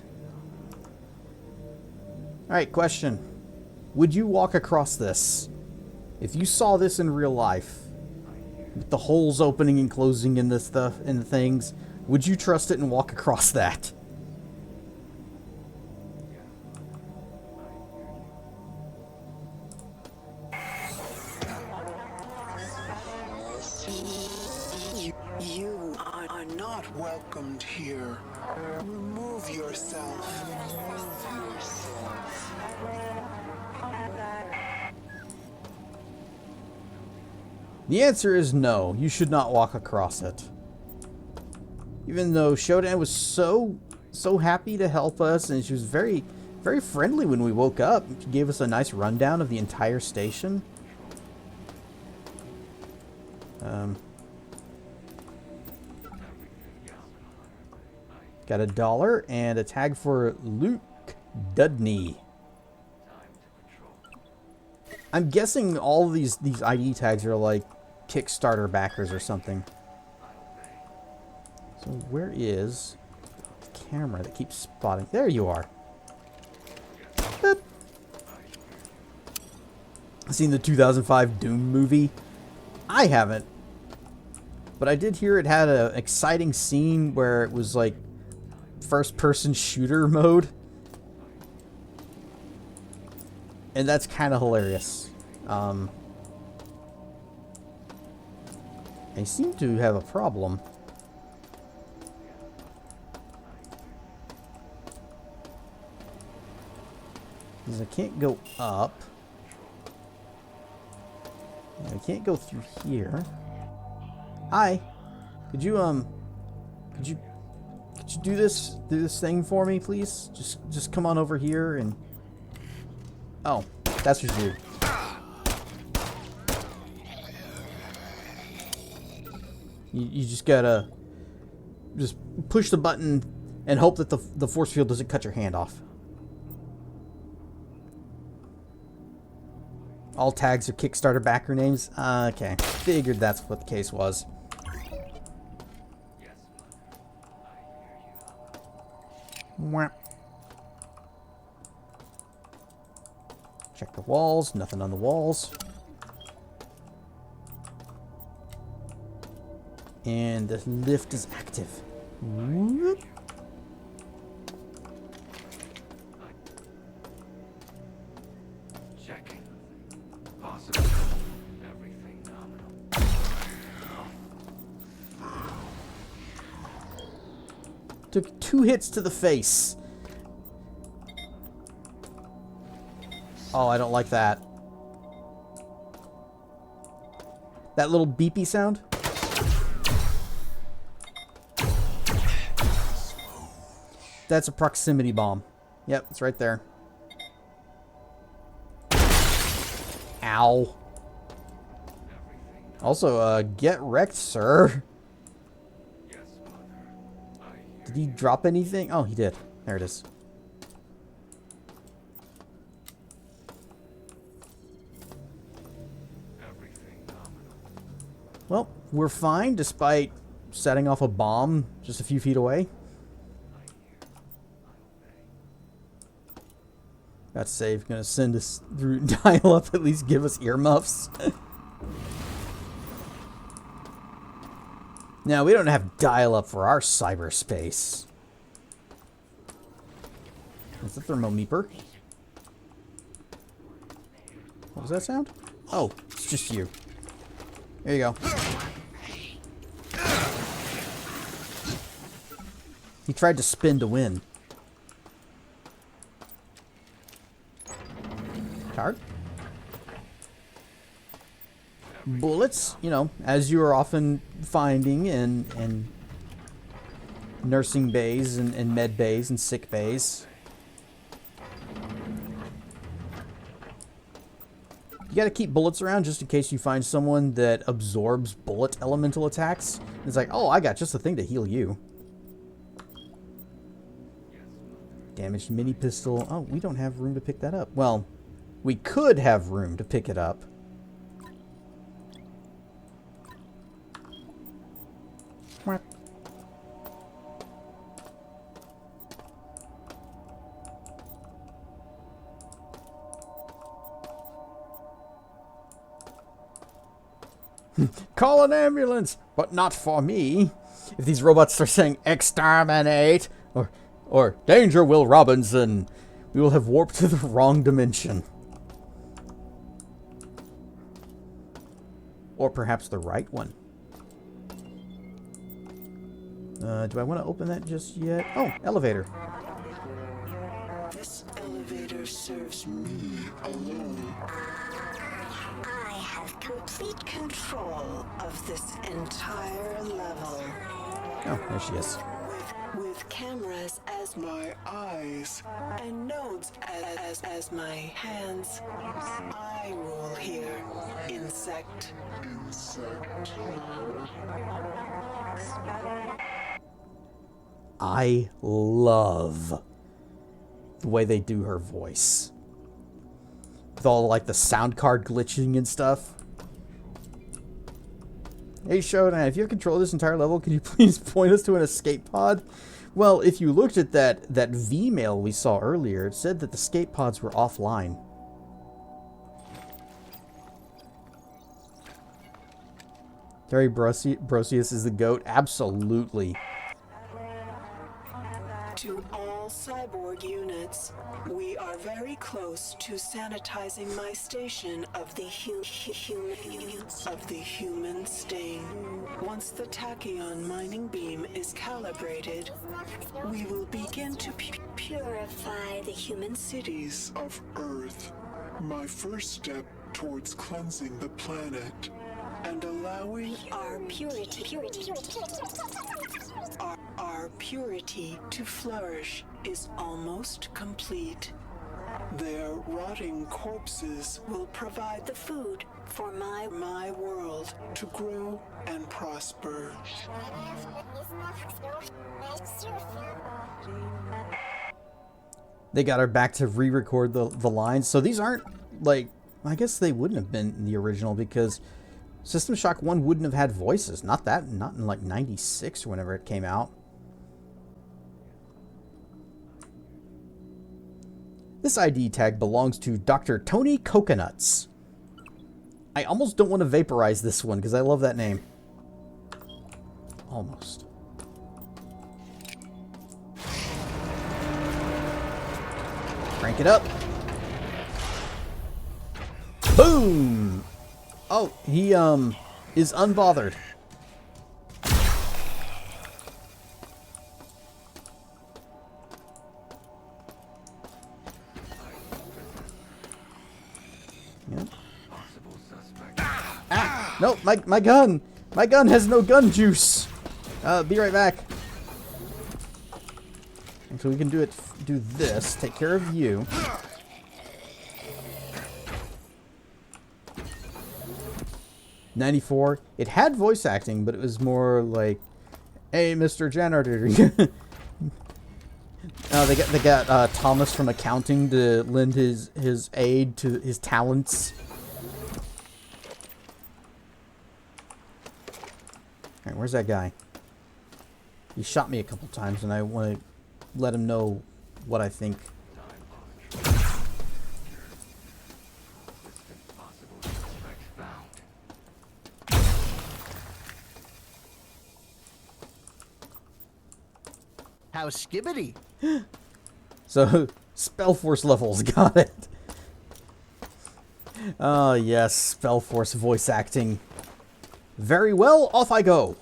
Alright, question. Would you walk across this? If you saw this in real life, with the holes opening and closing in the stuff and the things, would you trust it and walk across that? You are not welcomed here. Remove yourself. The answer is no. You should not walk across it. Even though Shodan was so happy to help us, and she was very friendly when we woke up. She gave us a nice rundown of the entire station. Got $1 and a tag for Luke Dudney. I'm guessing all of these ID tags are like Kickstarter backers or something. So where is the camera that keeps spotting? There you are. Boop. Seen the 2005 Doom movie? I haven't. But I did hear it had an exciting scene where it was like first-person shooter mode. And that's kind of hilarious. I seem to have a problem. Because I can't go up. And I can't go through here. Hi. Could you do this thing for me, please? Just come on over here and... Oh, that's what you do. You just gotta just push the button and hope that the force field doesn't cut your hand off. All tags are Kickstarter backer names? Okay. Figured that's what the case was. Mwah. Check the walls. Nothing on the walls. And the lift is active. Whoop. Checking. Possible. Everything nominal. Took 2 hits to the face. Oh, I don't like that. That little beepy sound? That's a proximity bomb. Yep, it's right there. Ow. Also, get wrecked, sir. Did he drop anything? Oh, he did. There it is. Well, we're fine despite setting off a bomb just a few feet away. That's safe. Gonna send us through dial-up, at least give us earmuffs. Now, we don't have dial-up for our cyberspace. Is the thermometer? What was that sound? Oh, it's just you. There you go. He tried to spin to win. Card. Bullets, you know, as you are often finding and nursing bays and med bays and sick bays. You gotta keep bullets around just in case you find someone that absorbs bullet elemental attacks. It's like, oh, I got just the thing to heal you. Damaged mini pistol. Oh, we don't have room to pick that up. Well, we could have room to pick it up. Call an ambulance, but not for me. If these robots start saying exterminate or danger, Will Robinson, we will have warped to the wrong dimension. Or perhaps the right one. Do I want to open that just yet? Oh, elevator. This elevator serves me alone. I have complete control of this entire level. Oh, there she is. With cameras as my eyes and nodes as my hands, I rule here. Insect. I love the way they do her voice. With all like the sound card glitching and stuff. Hey Shodan, if you have control of this entire level, can you please point us to an escape pod? Well, if you looked at that V-mail we saw earlier, it said that the escape pods were offline. Terry Brosius is the GOAT? Absolutely. To all cyborg units, we are very close to sanitizing my station of the human stain. Once the tachyon mining beam is calibrated, we will begin to purify the human cities of Earth. My first step towards cleansing the planet and allowing our purity to flourish is almost complete. Their rotting corpses will provide the food for my world to grow and prosper. They got her back to re-record the lines. So these aren't, like, I guess they wouldn't have been in the original because System Shock 1 wouldn't have had voices. Not in like 96 or whenever it came out. This ID tag belongs to Dr. Tony Coconuts. I almost don't want to vaporize this one because I love that name. Almost. Crank it up. Boom! Oh, he is unbothered. Yep. Ah! No, my gun! My gun has no gun juice! Be right back. And so we can do this, take care of you. '94. It had voice acting, but it was more like, "Hey, Mr. Janitor." They got Thomas from accounting to lend his aid to his talents. All right, where's that guy? He shot me a couple times, and I want to let him know what I think. How skibbity. So, Spellforce levels, got it. Oh, yes, Spellforce voice acting. Very well, off I go.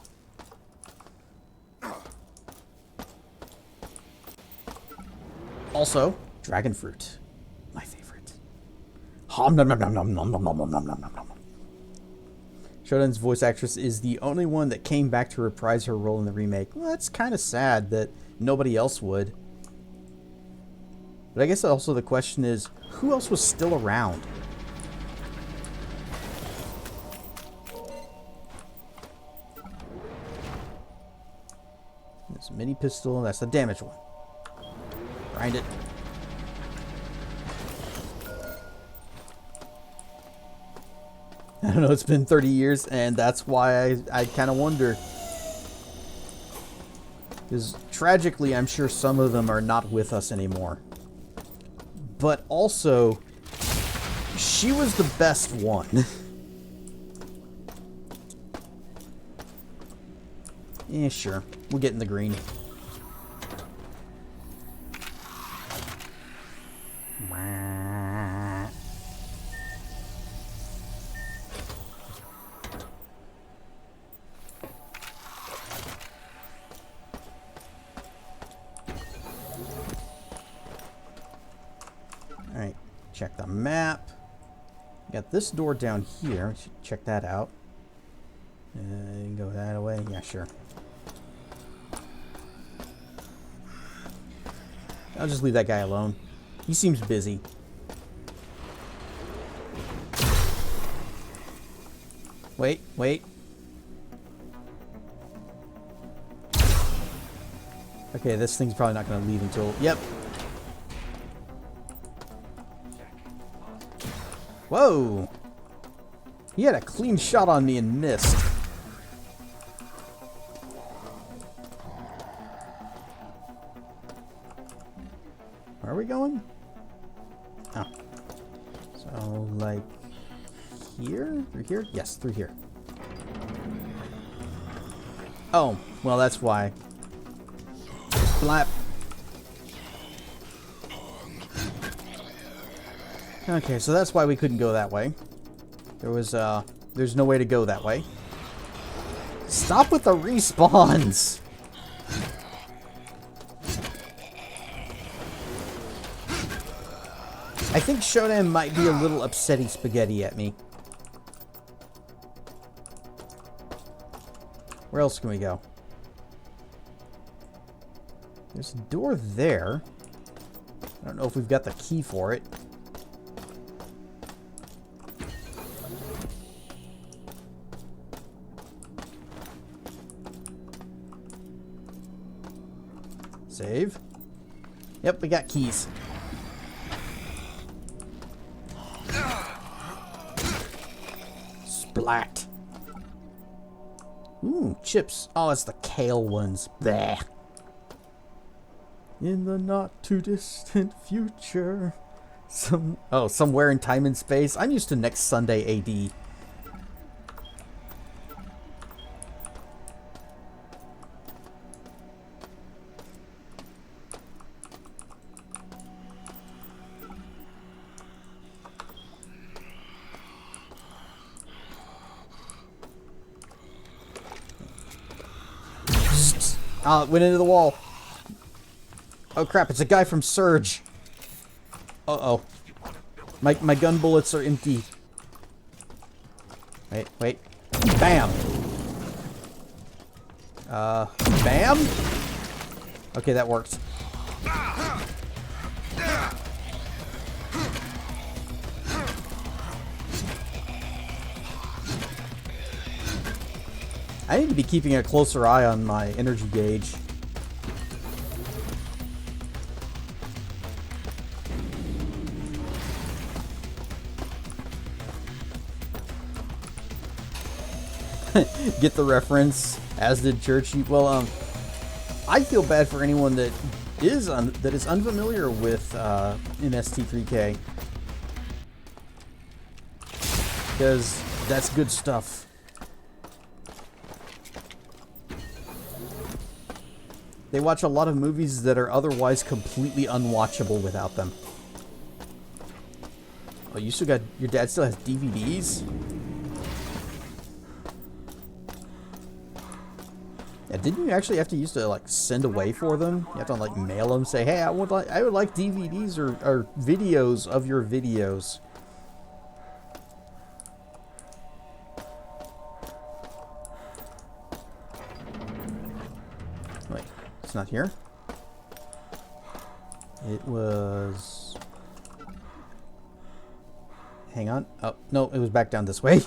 Also, dragon fruit. My favorite. Hom nom nom nom nom nom nom nom nom nom nom nom. Shodan's voice actress is the only one that came back to reprise her role in the remake. Well, that's kind of sad that nobody else would. But I guess also the question is, who else was still around? There's a mini pistol. That's the damaged one. Grind it. I don't know, it's been 30 years, and that's why I kind of wonder. Because tragically, I'm sure some of them are not with us anymore. But also, she was the best one. Yeah, sure. We'll get in the green. Alright, check the map. Got this door down here. Should check that out. Go that way. Yeah, sure. I'll just leave that guy alone. He seems busy. Wait, wait. Okay, this thing's probably not going to leave until... Yep. Whoa! He had a clean shot on me and missed. Where are we going? Oh. So, like... here? Through here? Yes, through here. Oh, well, that's why. Flap. Okay, so that's why we couldn't go that way. There's no way to go that way. Stop with the respawns! I think Shodan might be a little upsetty spaghetti at me. Where else can we go? There's a door there. I don't know if we've got the key for it. Save. Yep, we got keys. Splat. Ooh, chips. Oh, it's the kale ones. Blech. In the not too distant future. Somewhere in time and space. I'm used to next Sunday AD. Oh, it went into the wall. Oh crap, it's a guy from Surge. Uh-oh. My gun bullets are empty. Wait, wait. Bam! Bam? Okay, that worked. I need to be keeping a closer eye on my energy gauge. Get the reference, as did Churchy. Well, I feel bad for anyone that is unfamiliar with MST3K, because that's good stuff. They watch a lot of movies that are otherwise completely unwatchable without them. Oh, you still got... Your dad still has DVDs? Yeah, didn't you actually have to used to, like, send away for them? You have to, like, mail them, say, hey, I would like DVDs or videos of your videos. Wait, it's not here? It was... Hang on. Oh, no, it was back down this way.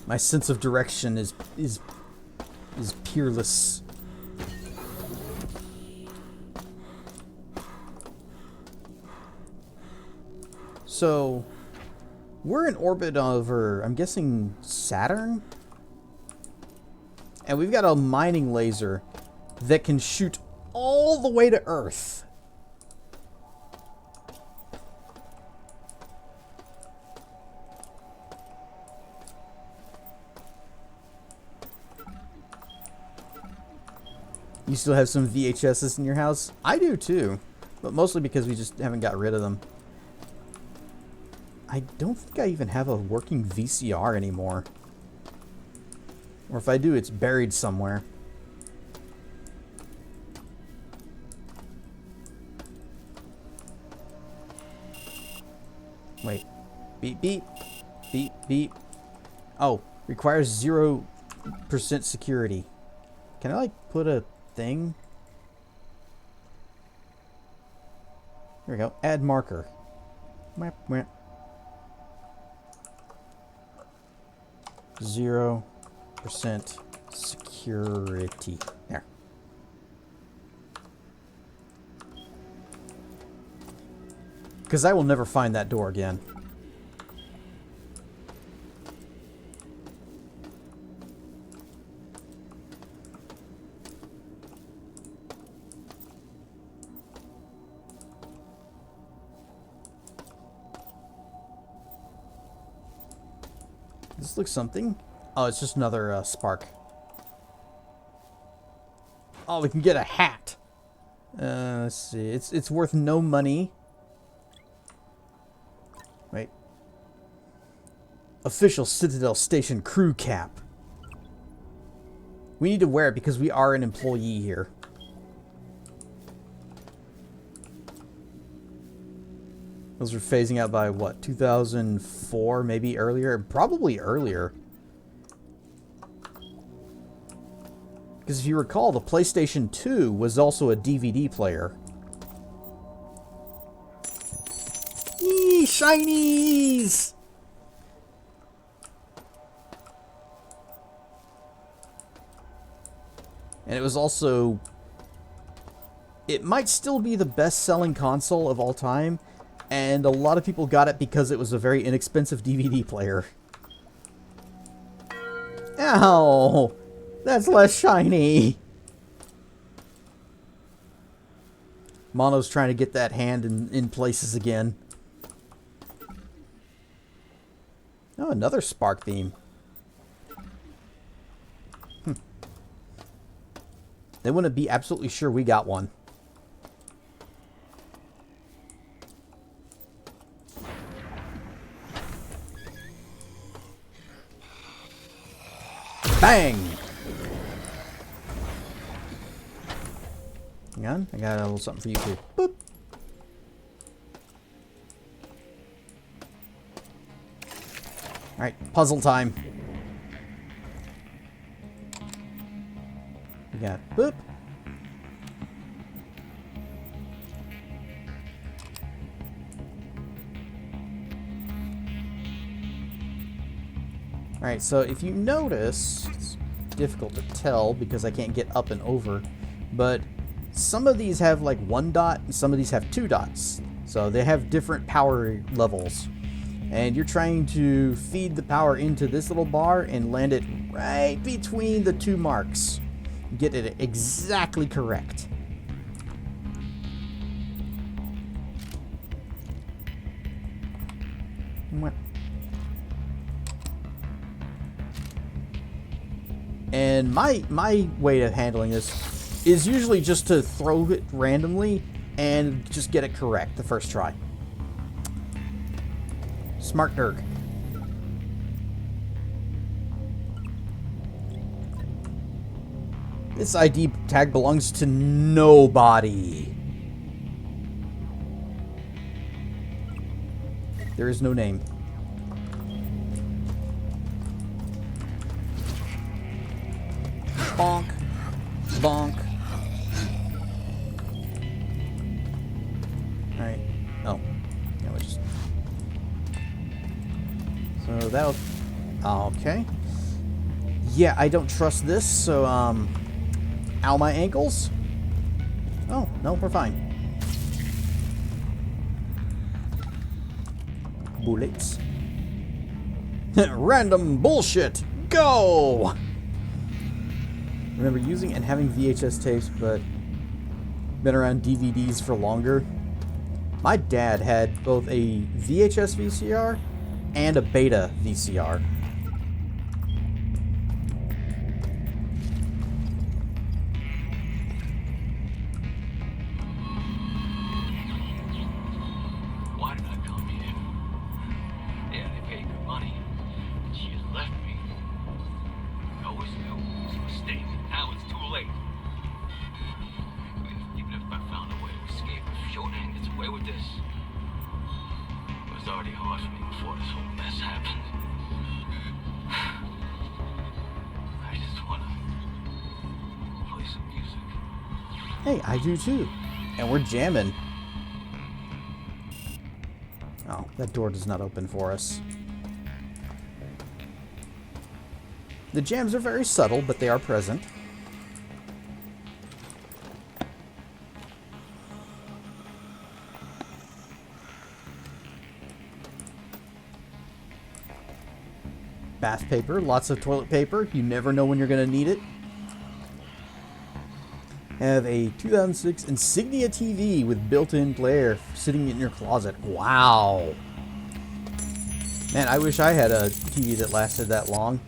My sense of direction is peerless. So, we're in orbit over, I'm guessing, Saturn? And we've got a mining laser that can shoot all the way to Earth. You still have some VHSs in your house? I do too, but mostly because we just haven't got rid of them. I don't think I even have a working VCR anymore. Or if I do, it's buried somewhere. Wait. Beep, beep. Beep, beep. Oh, requires 0% security. Can I, like, put a thing? Here we go. Add marker. Mwah, mwah. 0% security. There. Because I will never find that door again. This looks something. Oh, it's just another spark. Oh, we can get a hat. Let's see. It's worth no money. Wait. Official Citadel Station crew cap. We need to wear it because we are an employee here. Those were phasing out by, what, 2004, maybe earlier? Probably earlier. Because if you recall, the PlayStation 2 was also a DVD player. Yee, shinies! And it was also... It might still be the best-selling console of all time. And a lot of people got it because it was a very inexpensive DVD player. Ow! That's less shiny! Mono's trying to get that hand in places again. Oh, another spark beam. They wouldn't be absolutely sure we got one. Bang! Hang on, I got a little something for you too. Boop! Alright, puzzle time. We got boop. Alright, so if you notice, it's difficult to tell because I can't get up and over, but some of these have like 1 dot and some of these have 2 dots. So they have different power levels. And you're trying to feed the power into this little bar and land it right between the 2 marks. Get it exactly correct. And my way of handling this is usually just to throw it randomly and just get it correct the first try. Smart nerd. This ID tag belongs to nobody. There is no name. Bonk. Bonk. Alright. Oh. Yeah, we just... So that'll... Okay. Yeah, I don't trust this, so, ow, my ankles? Oh, no, we're fine. Bullets. Random bullshit! Go! Remember using and having VHS tapes, but been around DVDs for longer. My dad had both a VHS VCR and a Beta VCR. Why did I come here? Yeah, they paid good money. And she just left me. I always knew it was a mistake. Now it's too late. Even if I found a way to escape, if Shodan gets away with this, it was already hard for me before this whole mess happened. I just wanna play some music. Hey, I do too. And we're jamming. Oh, that door does not open for us. The jams are very subtle, but they are present. Bath paper, lots of toilet paper. You never know when you're going to need it. Have a 2006 Insignia TV with built-in player sitting in your closet. Wow. Man, I wish I had a TV that lasted that long.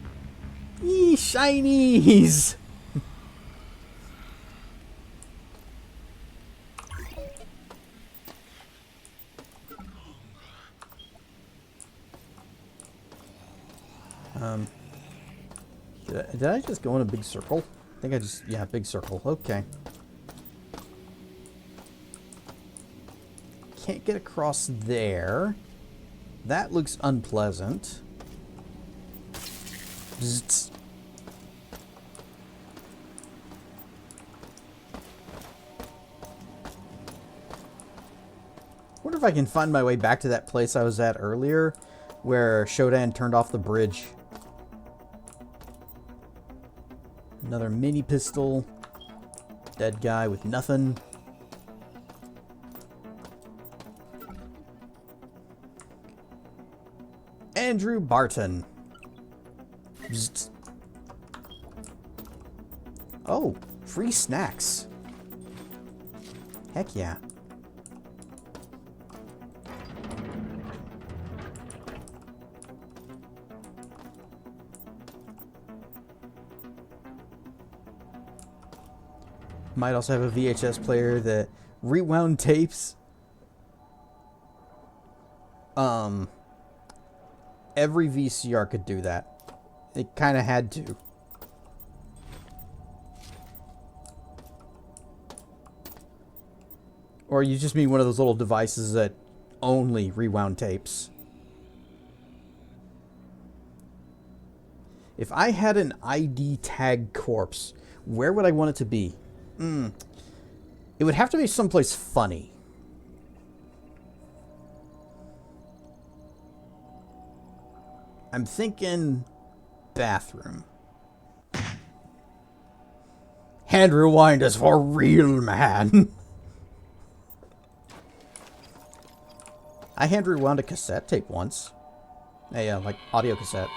Eee, shinies! Did I just go in a big circle? I think I just, yeah, big circle. Okay. Can't get across there. That looks unpleasant. Bzzzt. Wonder if I can find my way back to that place I was at earlier where Shodan turned off the bridge. Another mini pistol. Dead guy with nothing. Andrew Barton. Bzzzt. Oh, free snacks. Heck yeah. Might also have a VHS player that rewound tapes. Every VCR could do that. It kind of had to. Or you just mean one of those little devices that only rewound tapes. If I had an ID tag corpse, where would I want it to be? It would have to be someplace funny. I'm thinking bathroom. Hand rewind is for real, man. I hand rewound a cassette tape once. A, like, audio cassette.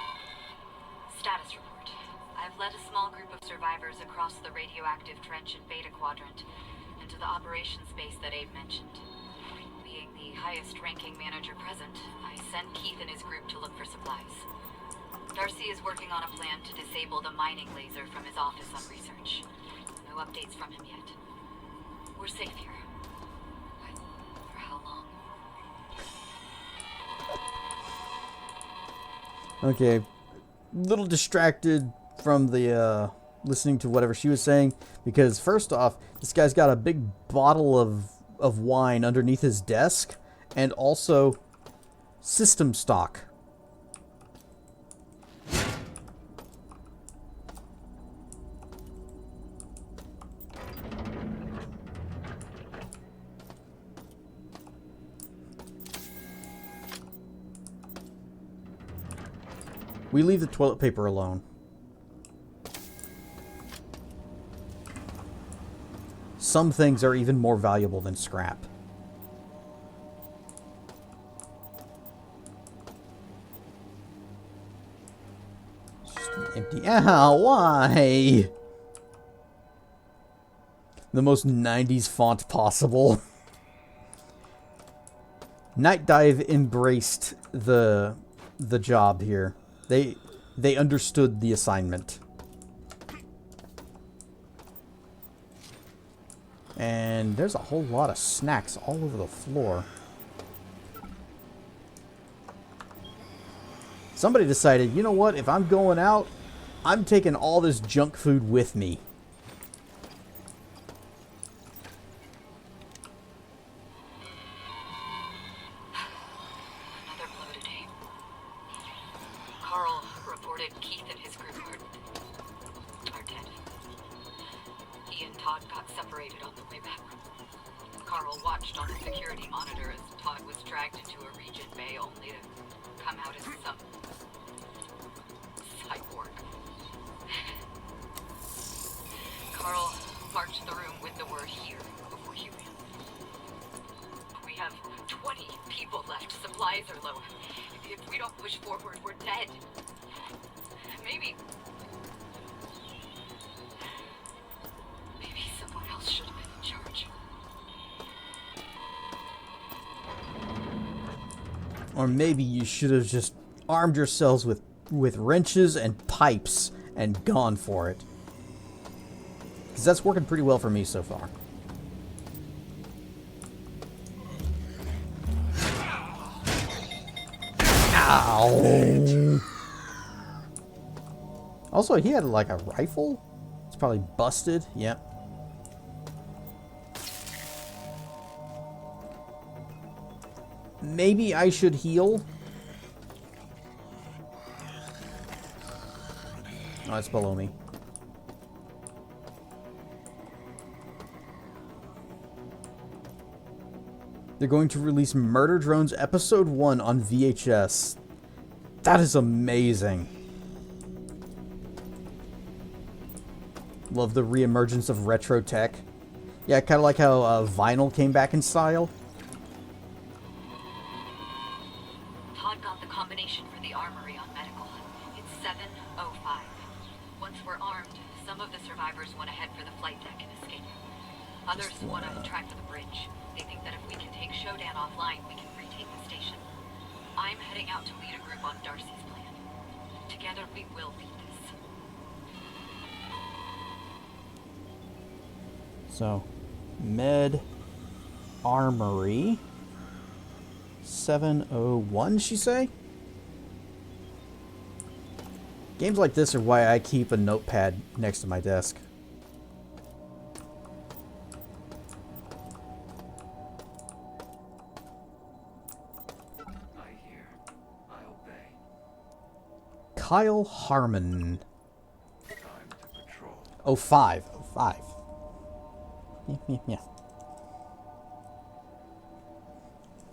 Status report. I've led a small group of survivors across the radioactive trench in Beta Quadrant into the operations base that Abe mentioned. Being the highest-ranking manager present, I sent Keith and his group to look for supplies. Darcy is working on a plan to disable the mining laser from his office on research. No updates from him yet. We're safe here. But for how long? Okay. Little distracted from the, listening to whatever she was saying. Because first off, this guy's got a big bottle of wine underneath his desk. And also, system stock. We leave the toilet paper alone. Some things are even more valuable than scrap. It's just an empty... Ow, why? The most 90s font possible. Night Dive embraced the job here. They understood the assignment. And there's a whole lot of snacks all over the floor. Somebody decided, you know what, if I'm going out, I'm taking all this junk food with me. Another bloated day. Carl reported Keith and his group are dead. He and Todd got separated on the way back. Carl watched on the security monitor as Todd was dragged into a region bay only to come out as some cyborg. Carl marched the room with the word here before he ran. We have 20 people left. Supplies are low. If we don't push forward, we're dead. Maybe someone else should have been in charge. Or maybe you should have just armed yourselves with wrenches and pipes and gone for it. Because that's working pretty well for me so far. Ow! Also, he had like a rifle? It's probably busted. Yep. Maybe I should heal. Oh, it's below me. They're going to release Murder Drones Episode 1 on VHS. That is amazing. Love the reemergence of retro tech. Yeah, kind of like how vinyl came back in style. Todd got the combination for the armory on medical. It's 7:05. Once we're armed, some of the survivors went ahead for the flight deck and escape. Others want to track to the bridge. They think that if we can take Shodan offline, we can retake the station. I'm heading out to lead a group on Darcy's plan. Together we will beat this. So, Med Armory 701, she say? Games like this are why I keep a notepad next to my desk. I hear. I obey. Kyle Harmon. Time to patrol. 05. 05. Yeah.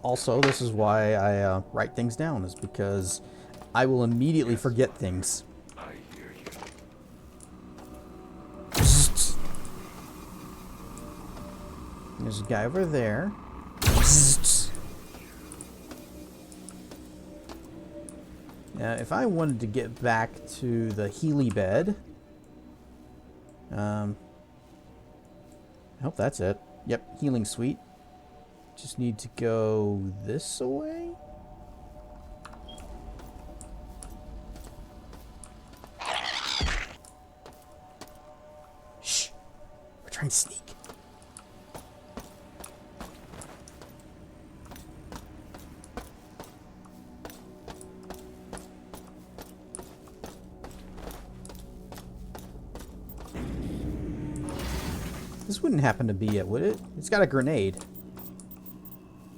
Also, this is why I write things down, is because I will immediately forget things. I hear you. There's a guy over there. Now, if I wanted to get back to the Healy bed, I hope that's it. Yep, healing suite. Just need to go this way. Shh. We're trying to sneak. This wouldn't happen to be it, would it? It's got a grenade.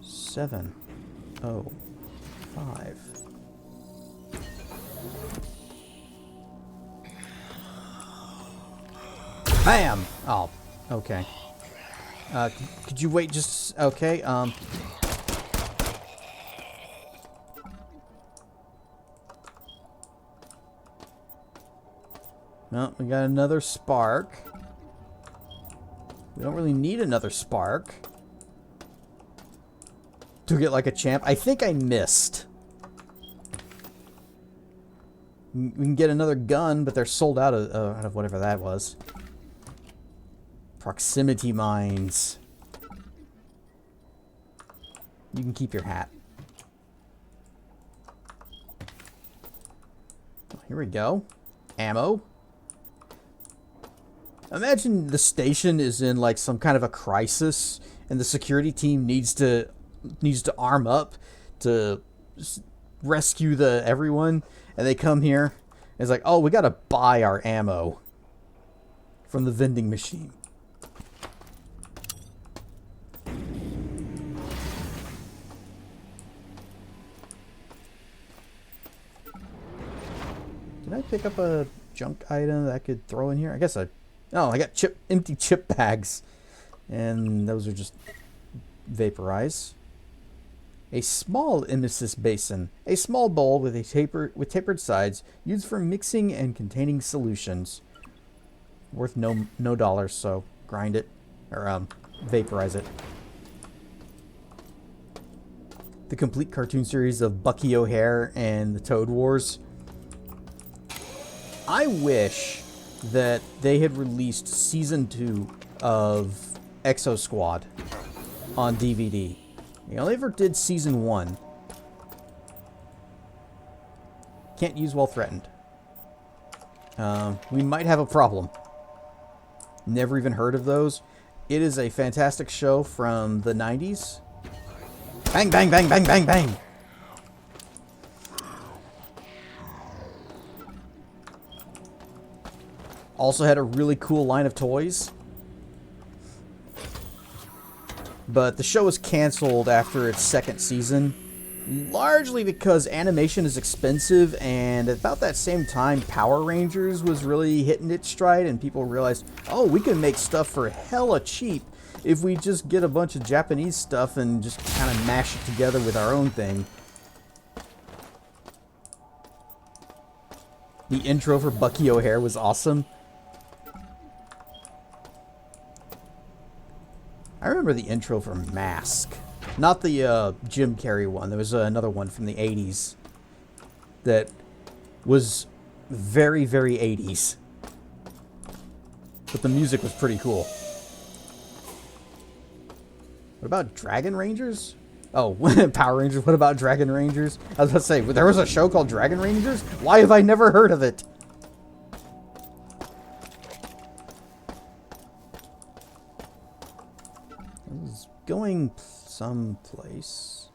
705. Bam! Oh, okay. Could you wait just... Okay, Well, we got another spark. We don't really need another spark to get like a champ. I think I missed. We can get another gun, but they're sold out of whatever that was. Proximity mines. You can keep your hat. Here we go. Ammo. Imagine the station is in like some kind of a crisis, and the security team needs to arm up to rescue everyone, and they come here. And it's like, oh, we gotta buy our ammo from the vending machine. Did I pick up a junk item that I could throw in here? I guess I got empty chip bags. And those are just vaporize. A small emesis basin. A small bowl with tapered sides used for mixing and containing solutions. Worth no dollars, so grind it. Or vaporize it. The complete cartoon series of Bucky O'Hare and the Toad Wars. I wish that they had released Season 2 of Exo Squad on DVD. They only ever did Season 1. Can't use while threatened. We might have a problem. Never even heard of those. It is a fantastic show from the 90s. Bang, bang, bang, bang, bang, bang! Also had a really cool line of toys. But the show was canceled after its second season. Largely because animation is expensive, and at about that same time, Power Rangers was really hitting its stride, and people realized, oh, we can make stuff for hella cheap if we just get a bunch of Japanese stuff and just kind of mash it together with our own thing. The intro for Bucky O'Hare was awesome. I remember the intro for Mask. Not the Jim Carrey one. There was another one from the 80s that was very, very 80s. But the music was pretty cool. What about Dragon Rangers? Oh, Power Rangers. What about Dragon Rangers? I was about to say, there was a show called Dragon Rangers? Why have I never heard of it? It was going someplace.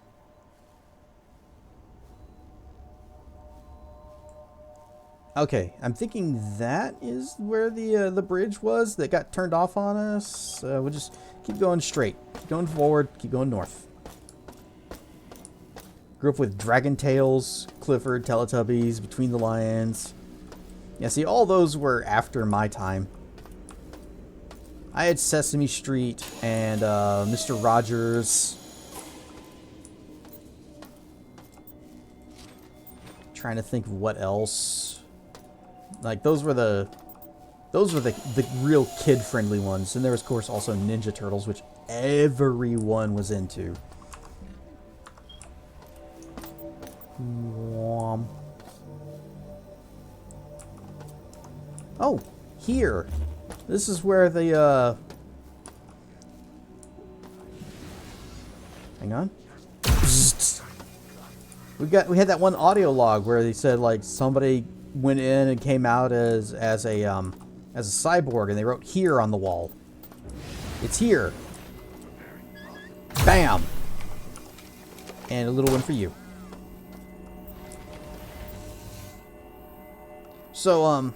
Okay, I'm thinking that is where the bridge was that got turned off on us. We'll just keep going straight. Keep going forward. Keep going north. Grew up with Dragon Tales, Clifford, Teletubbies, Between the Lions. Yeah, see, all those were after my time. I had Sesame Street and Mr. Rogers. Trying to think of what else. Like those were the real kid-friendly ones. And there was, of course, also Ninja Turtles, which everyone was into. Oh, here. This is where the hang on. We had that one audio log where they said like somebody went in and came out as a cyborg, and they wrote "here" on the wall. It's here. Bam. And a little one for you. So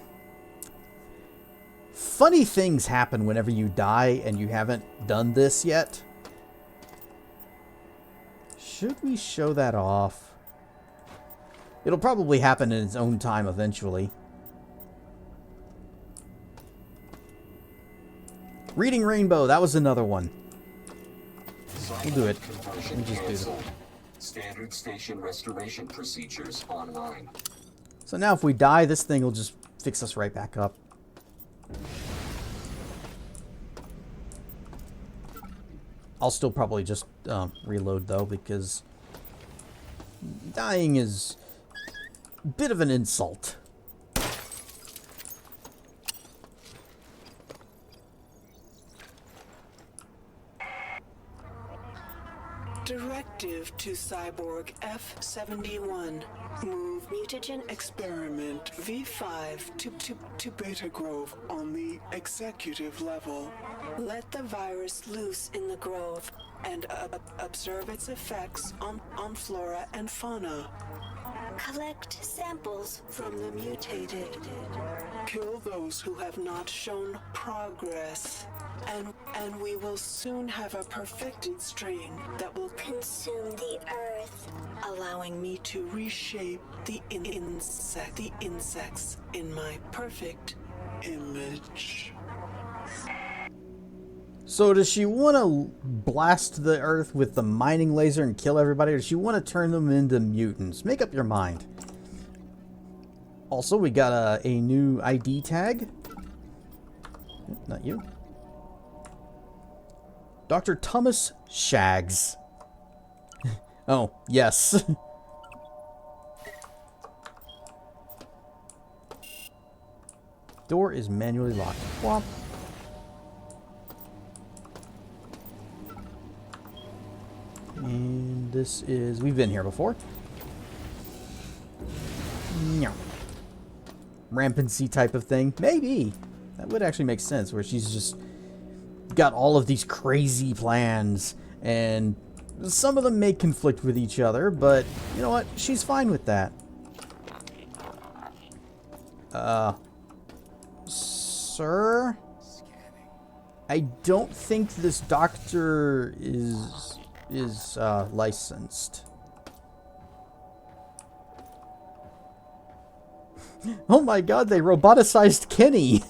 funny things happen whenever you die and you haven't done this yet. Should we show that off? It'll probably happen in its own time eventually. Reading Rainbow, that was another one. We'll do it. We'll just do it. Standard station restoration procedures online. So now if we die, this thing will just fix us right back up. I'll still probably just reload though, because dying is a bit of an insult. Directive to Cyborg F-71. Move mutagen experiment V5 to Beta Grove on the executive level. Let the virus loose in the grove and observe its effects on flora and fauna. Collect samples from the mutated. Kill those who have not shown progress. And we will soon have a perfected strain that will consume the earth, allowing me to reshape the insects in my perfect image. So does she want to blast the earth with the mining laser and kill everybody, or does she want to turn them into mutants? Make up your mind. Also, we got a new ID tag. Not you. Dr. Thomas Shags. Oh, yes. Door is manually locked. Womp. And this is... We've been here before. No. Rampancy type of thing. Maybe. That would actually make sense, where she's just got all of these crazy plans, and some of them may conflict with each other, but you know what? She's fine with that. Sir? I don't think this doctor is licensed. Oh my god, they roboticized Kenny!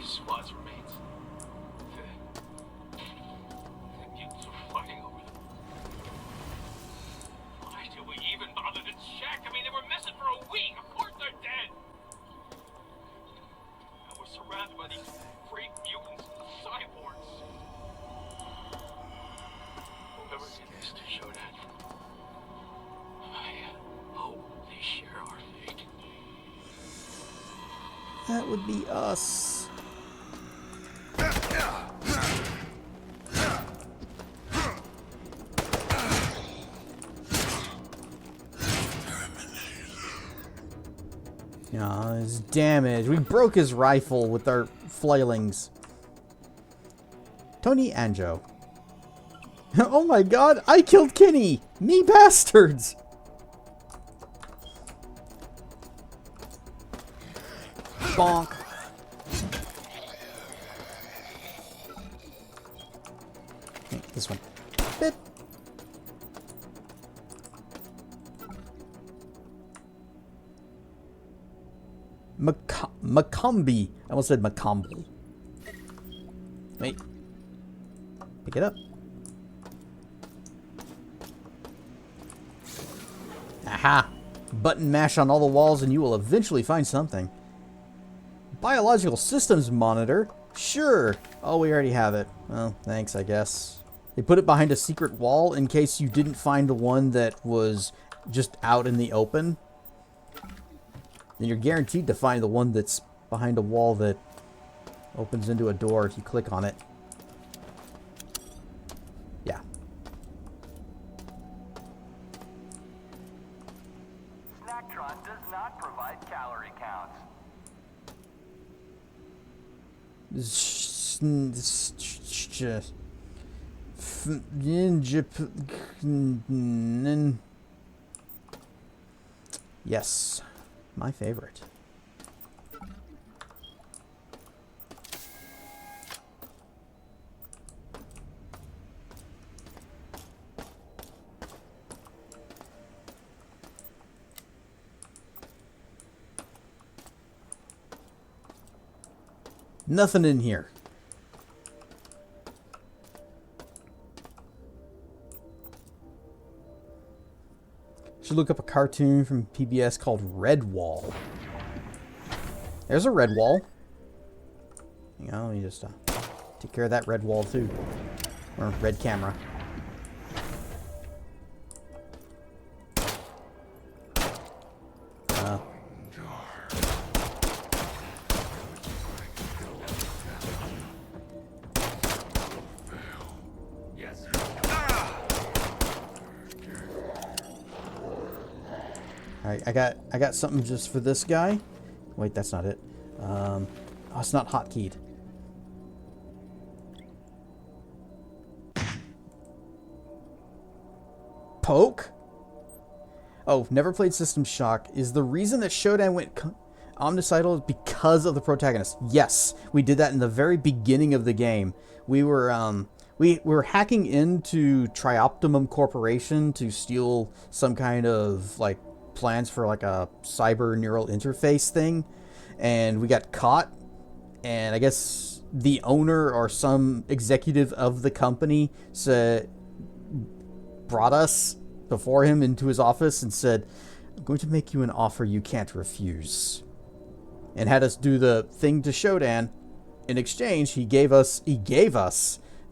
Squad's remains. The mutants are fighting over them. Why do we even bother to check? I mean, they were missing for a week. Of course they're dead. And we're surrounded by these great mutants and cyborgs. Whoever did this to show that, I hope they share our fate. That would be us. Yeah, his damage. We broke his rifle with our flailings. Tony Anjo. Oh my god, I killed Kenny! Me bastards! Bonk. Okay, this one. Bip. Macombi. I almost said Macombi. Wait. Pick it up. Aha! Button mash on all the walls and you will eventually find something. Biological systems monitor? Sure. Oh, we already have it. Well, thanks, I guess. They put it behind a secret wall in case you didn't find the one that was just out in the open. Then you're guaranteed to find the one that's behind a wall that opens into a door if you click on it. Yeah. Snacktron does not provide calorie counts. Yes, my favorite. Nothing in here. Should look up a cartoon from PBS called Red Wall. There's a red wall. You know, you just take care of that red wall too. Or red camera. Alright, I got something just for this guy. Wait, that's not it. Oh, it's not hotkeyed. Poke? Oh, never played System Shock. Is the reason that Shodan went omnicidal because of the protagonist? Yes, we did that in the very beginning of the game. We were we were hacking into Trioptimum Corporation to steal some kind of like plans for like a cyber neural interface thing, and we got caught, and I guess the owner or some executive of the company brought us before him into his office and said, "I'm going to make you an offer you can't refuse," and had us do the thing to Shodan. In exchange, he gave us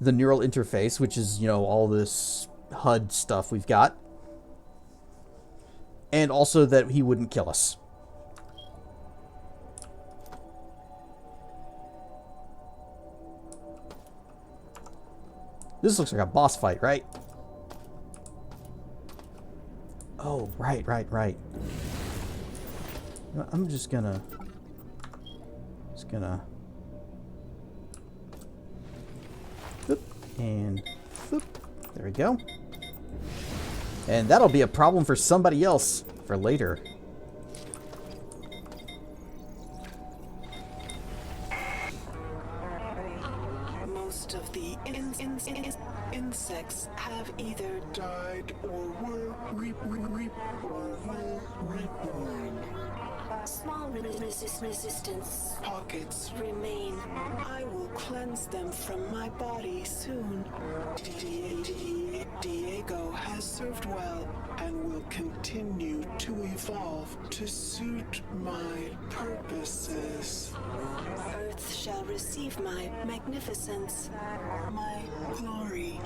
the neural interface, which is, you know, all this HUD stuff we've got. And also that he wouldn't kill us. This looks like a boss fight, right? Oh, right. I'm just gonna... Boop, and boop. There we go. And that'll be a problem for somebody else for later. Most of the insects have either died or were reborn. Small resistance pockets remain. I will cleanse them from my body soon. Diego has served well and will continue to evolve to suit my purposes. Earth shall receive my magnificence, my glory.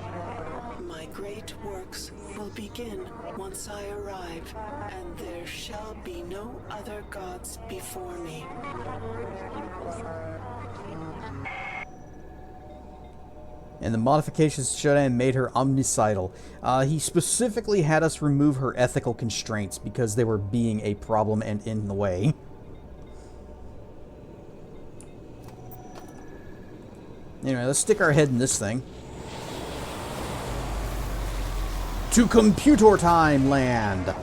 My great works will begin once I arrive, and there shall be no other gods before me. And the modifications Shodan made her omnicidal. He specifically had us remove her ethical constraints because they were being a problem and in the way. Anyway, let's stick our head in this thing. To Computer Time Land!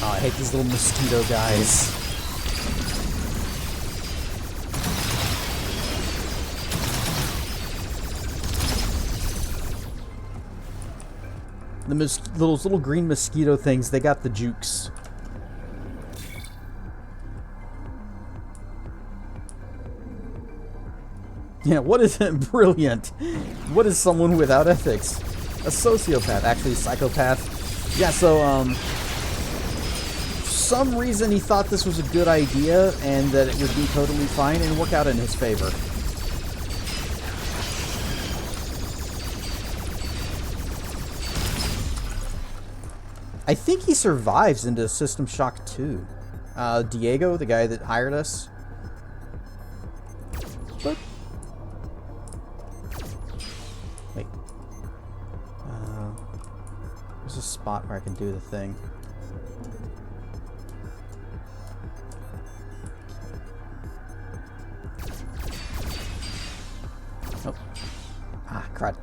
I hate these little mosquito guys. Those little green mosquito things, they got the jukes. Yeah, what is it? Brilliant. What is someone without ethics? A sociopath, actually a psychopath. Yeah, so, for some reason he thought this was a good idea and that it would be totally fine and work out in his favor. I think he survives into System Shock 2. Diego, the guy that hired us. spot where I can do the thing. Oh. Ah, crud.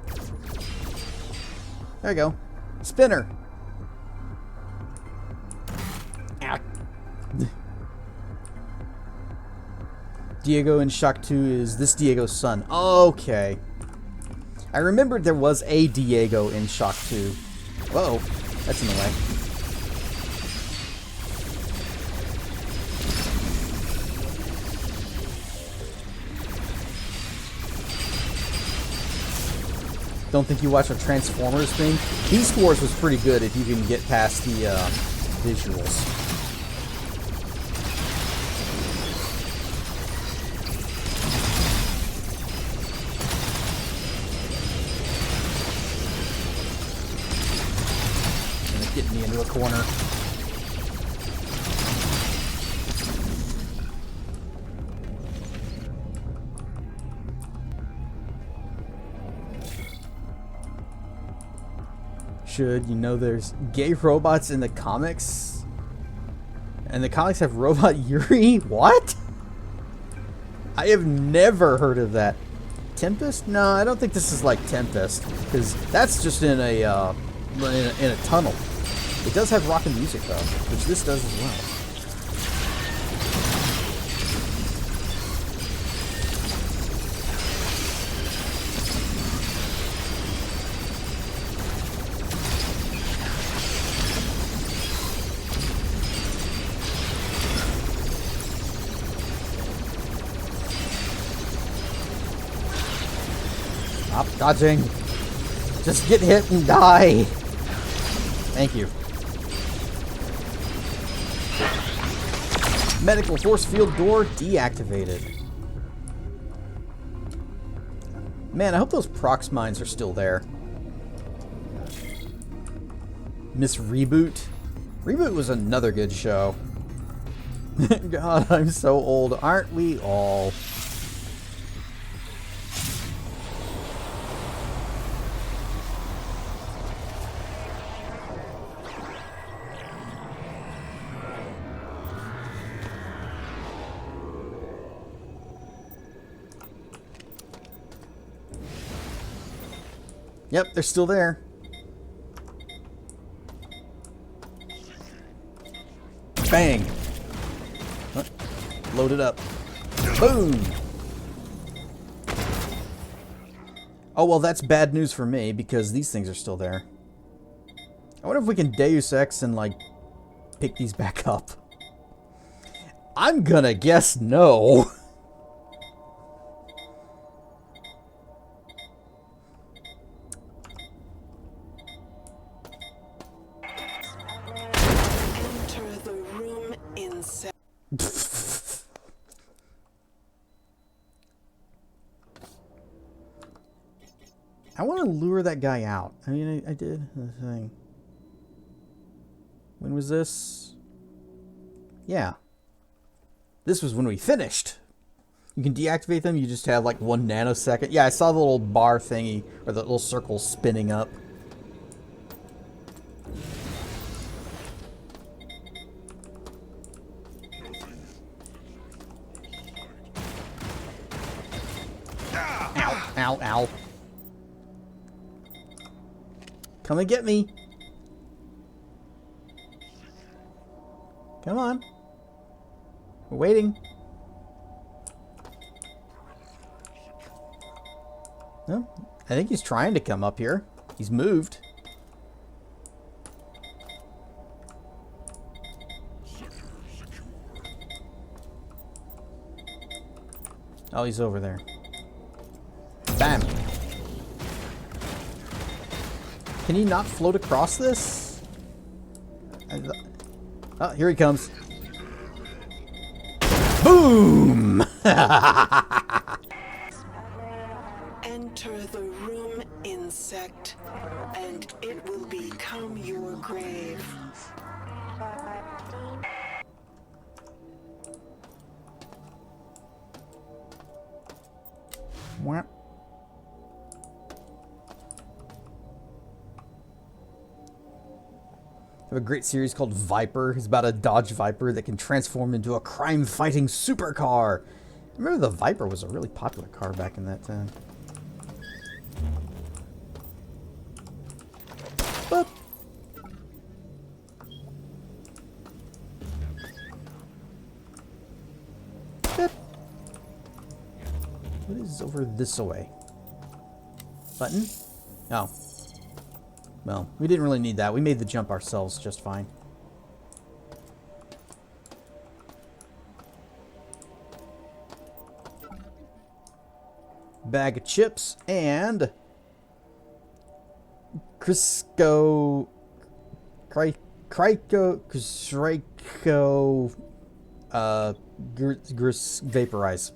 There you go. Spinner. Ow. Diego in Shock 2 is this Diego's son. Okay. I remembered there was a Diego in Shock 2. Whoa, that's in the way. Don't think you watch a Transformers thing? Beast Wars was pretty good if you can get past the visuals. And it's getting me into a corner. Should you know there's gay robots in the comics? And the comics have Robot Yuri? What? I have never heard of that. Tempest? No, I don't think this is like Tempest, because that's just in a tunnel. It does have rock and music though, which this does as well. Stop dodging. Just get hit and die. Thank you. Medical force field door deactivated. Man, I hope those prox mines are still there. Miss Reboot. Reboot was another good show. God, I'm so old. Aren't we all? Yep, they're still there. Bang! Load it up. Boom! Oh, well, that's bad news for me, because these things are still there. I wonder if we can Deus Ex and, like, pick these back up. I'm gonna guess no. I want to lure that guy out. I mean, I did the thing. When was this? Yeah. This was when we finished. You can deactivate them. You just have like 1 nanosecond. Yeah, I saw the little bar thingy, or the little circle spinning up. Ow, ow, ow. Come and get me. Come on. We're waiting. No, I think he's trying to come up here. He's moved. Oh, he's over there. Bam. Can he not float across this? Oh, here he comes. Boom! Enter the room, insect, and it will become your grave. What? have a great series called Viper. It's about a Dodge Viper that can transform into a crime-fighting supercar. I remember the Viper was a really popular car back in that time. Boop. Boop. What is over this way? Button? Oh. Well, we didn't really need that. We made the jump ourselves just fine. Bag of chips and Crisco vaporize.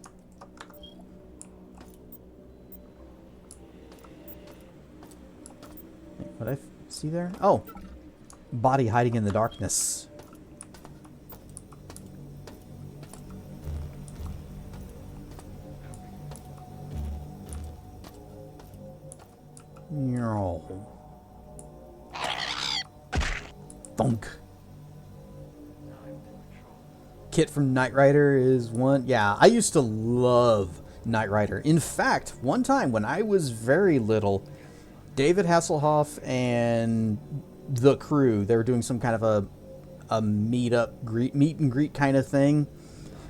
What I see there? Oh, body hiding in the darkness. No. Thunk. Kit from Knight Rider is one. Yeah, I used to love Knight Rider. In fact, one time when I was very little, David Hasselhoff and the crew, they were doing some kind of a meet and greet kind of thing,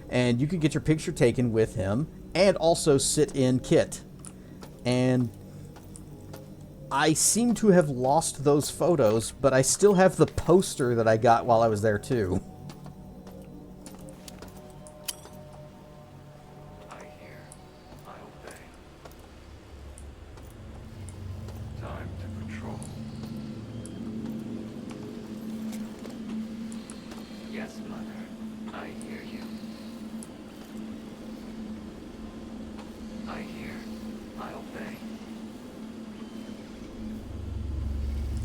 and you could get your picture taken with him and also sit in Kit. And I seem to have lost those photos, but I still have the poster that I got while I was there too.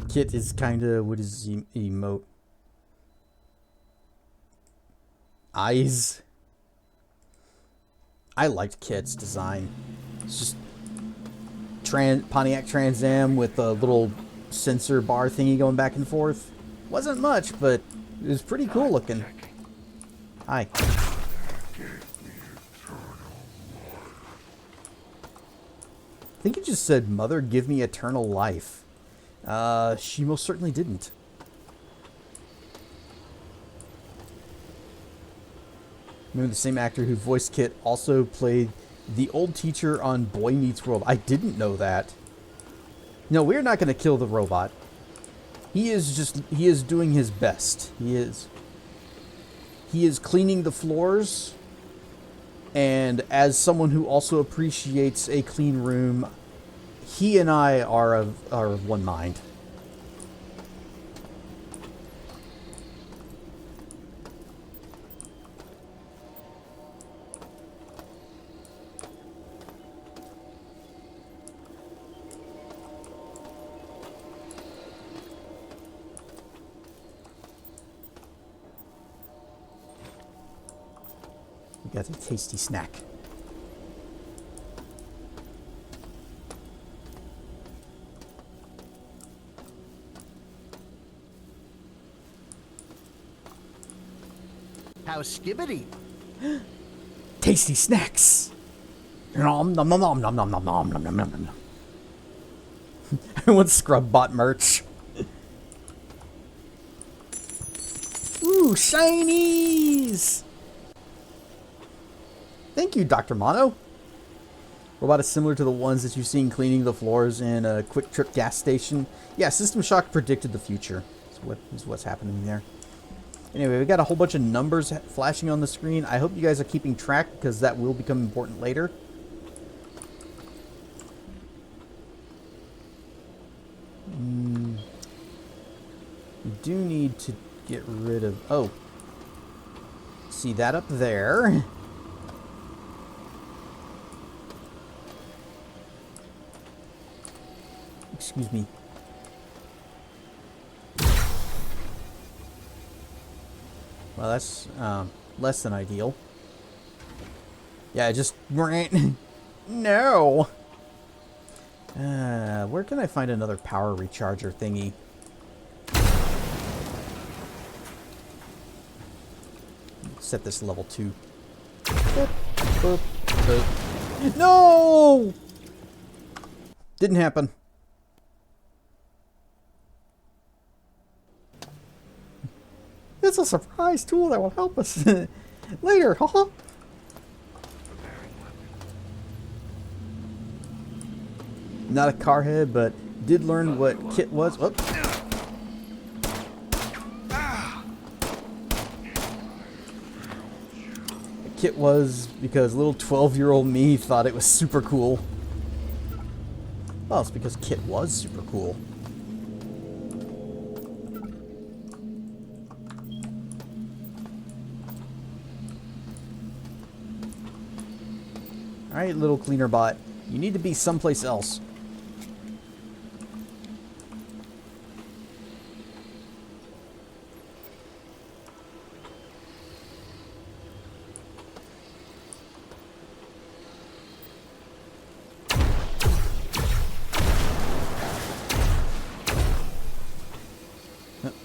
Kit is kind of, what is emote? Eyes. I liked Kit's design. It's just Pontiac Trans Am with a little sensor bar thingy going back and forth. Wasn't much, but it was pretty cool looking. Hi. I think you just said, "Mother, give me eternal life." She most certainly didn't. Remember, the same actor who voiced Kit also played the old teacher on Boy Meets World. I didn't know that. No, we're not going to kill the robot. He is doing his best. He is cleaning the floors. And as someone who also appreciates a clean room, he and I are of one mind. We got a tasty snack. How's Skibbity? Tasty snacks. Nom nom nom nom nom nom nom nom nom nom nom. I want Scrubbot merch. Ooh, shinies! Thank you, Dr. Mono. Robot is similar to the ones that you've seen cleaning the floors in a Quick Trip gas station. Yeah, System Shock predicted the future. Is what's happening there. Anyway, we got a whole bunch of numbers flashing on the screen. I hope you guys are keeping track, because that will become important later. We do need to get rid of... Oh. See that up there? Excuse me. Well, that's less than ideal. Yeah, I just ran. No. Where can I find another power recharger thingy? set this level 2. Boop, boop, boop. No! Didn't happen. It's a surprise tool that will help us later, haha. Not a car head, but did learn what kit was. Whoops. Kit was because little 12-year-old me thought it was super cool. Well, it's because Kit was super cool. Alright, little cleaner bot. You need to be someplace else.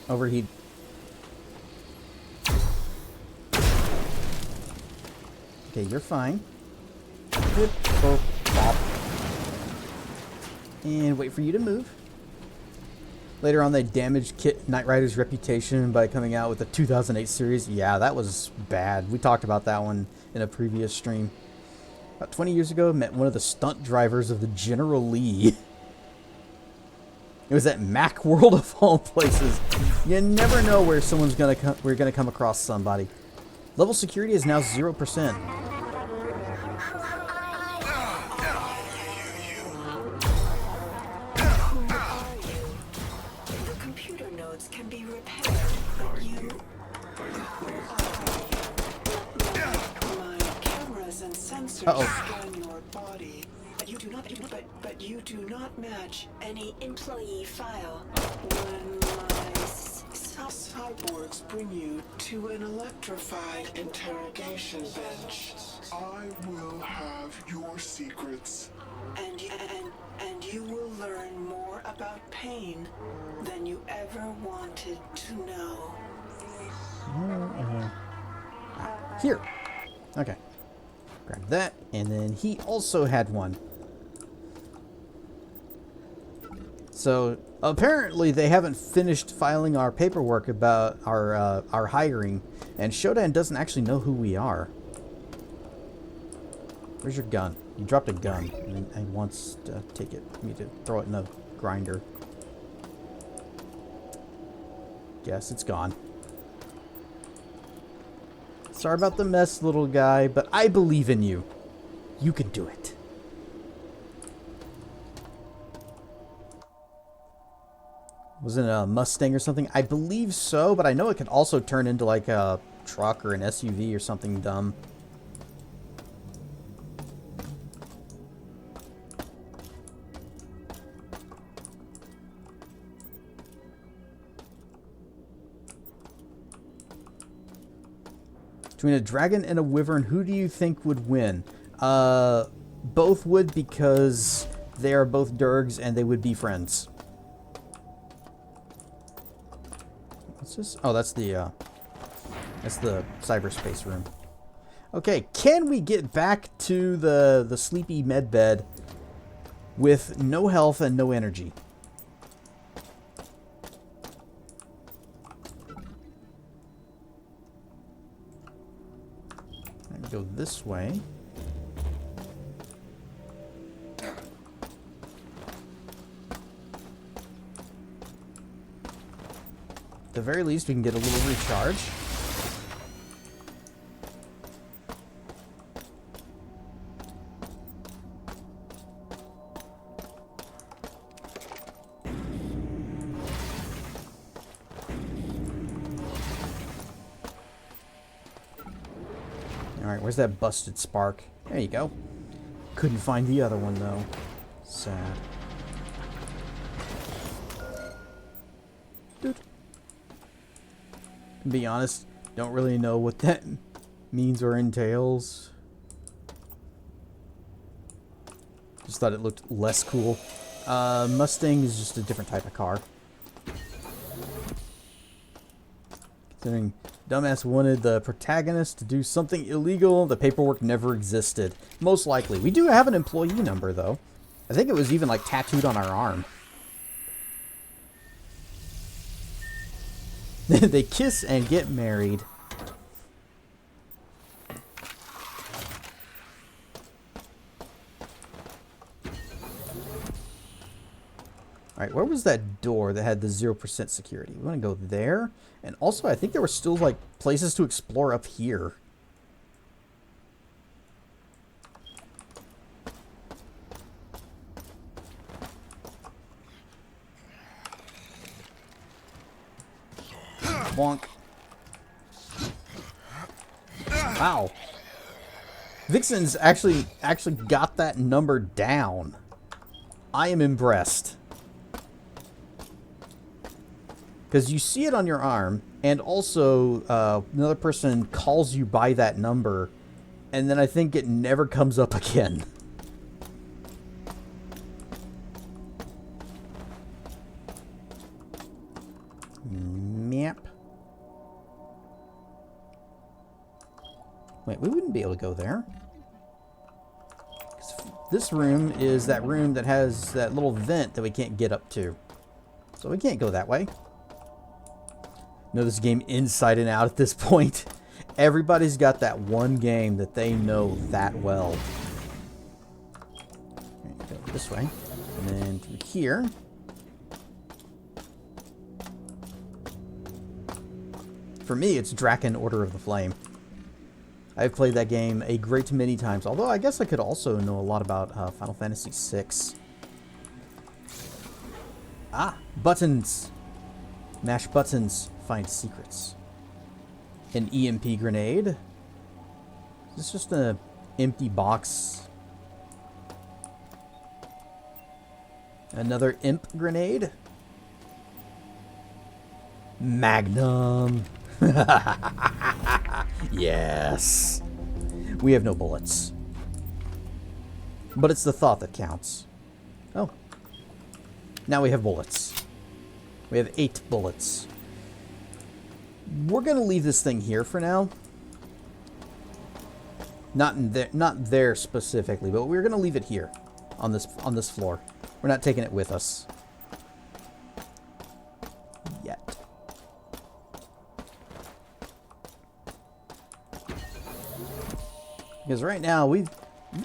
Overheat. Okay, you're fine. Whip, boop, pop. And wait for you to move. Later on, they damaged Knight Rider's reputation by coming out with the 2008 series. Yeah, that was bad. We talked about that one in a previous stream. About 20 years ago, I met one of the stunt drivers of the General Lee. It was at Mac World of all places. You never know where someone's gonna come. We're gonna come across somebody. Level security is now 0%. The computer nodes can be repaired, but you... My cameras and sensors scan your body. But you do not match any employee file. When my cyborgs bring you to an electrified interrogation bench, I will have your secrets. And you will learn more about pain than you ever wanted to know. Here. Okay. Grab that, and then he also had one. So apparently they haven't finished filing our paperwork about our hiring, and Shodan doesn't actually know who we are. Where's your gun? You dropped a gun, and he wants to take it. You need to throw it in the grinder. Yes, it's gone. Sorry about the mess, little guy, but I believe in you. You can do it. Was it a Mustang or something? I believe so, but I know it can also turn into like a truck or an SUV or something dumb. Between a dragon and a wyvern, who do you think would win? Both would, because they are both Durgs and they would be friends. What's this? Oh, that's the cyberspace room. Okay, can we get back to the sleepy med bed with no health and no energy? Go this way. At the very least, we can get a little recharge. Alright, where's that busted spark? There you go. Couldn't find the other one, though. Sad. Dude. To be honest, don't really know what that means or entails. Just thought it looked less cool. Mustang is just a different type of car. Considering Dumbass wanted the protagonist to do something illegal. The paperwork never existed. Most likely. We do have an employee number, though. I think it was even, like, tattooed on our arm. They kiss and get married. Alright, where was that door that had the 0% security? We want to go there. And also, I think there were still, like, places to explore up here. Bonk. Wow. Vixen's actually got that number down. I am impressed. Because you see it on your arm, and also another person calls you by that number, and then I think it never comes up again. Map. Wait, we wouldn't be able to go there. This room is that room that has that little vent that we can't get up to. So we can't go that way. Know this game inside and out at this point. Everybody's got that one game that they know that well. Right, go this way. And then through here. For me, it's Draken Order of the Flame. I've played that game a great many times. Although I guess I could also know a lot about Final Fantasy VI. Ah, buttons. Mash buttons. Find secrets. An EMP grenade. Is this just an empty box? Another imp grenade. Magnum. Yes. We have no bullets. But it's the thought that counts. Oh. Now we have bullets. We have 8 bullets. We're going to leave this thing here for now. Not there specifically, but we're going to leave it here on this floor. We're not taking it with us yet. Because right now we've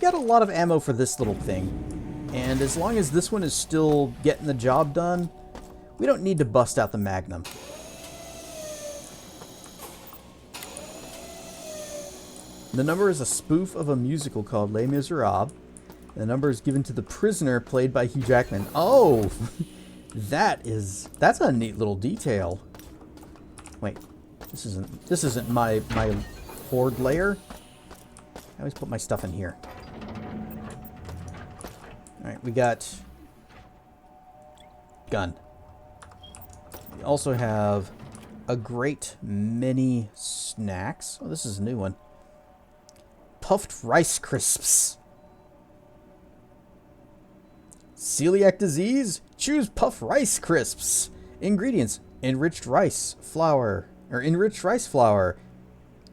got a lot of ammo for this little thing. And as long as this one is still getting the job done, we don't need to bust out the Magnum. The number is a spoof of a musical called Les Miserables. The number is given to the prisoner played by Hugh Jackman. Oh, that's a neat little detail. Wait, this isn't my hoard layer. I always put my stuff in here. All right, we got gun. We also have a great many snacks. Oh, this is a new one. Puffed Rice Crisps. Celiac disease? Choose Puffed Rice Crisps. Ingredients: enriched rice flour,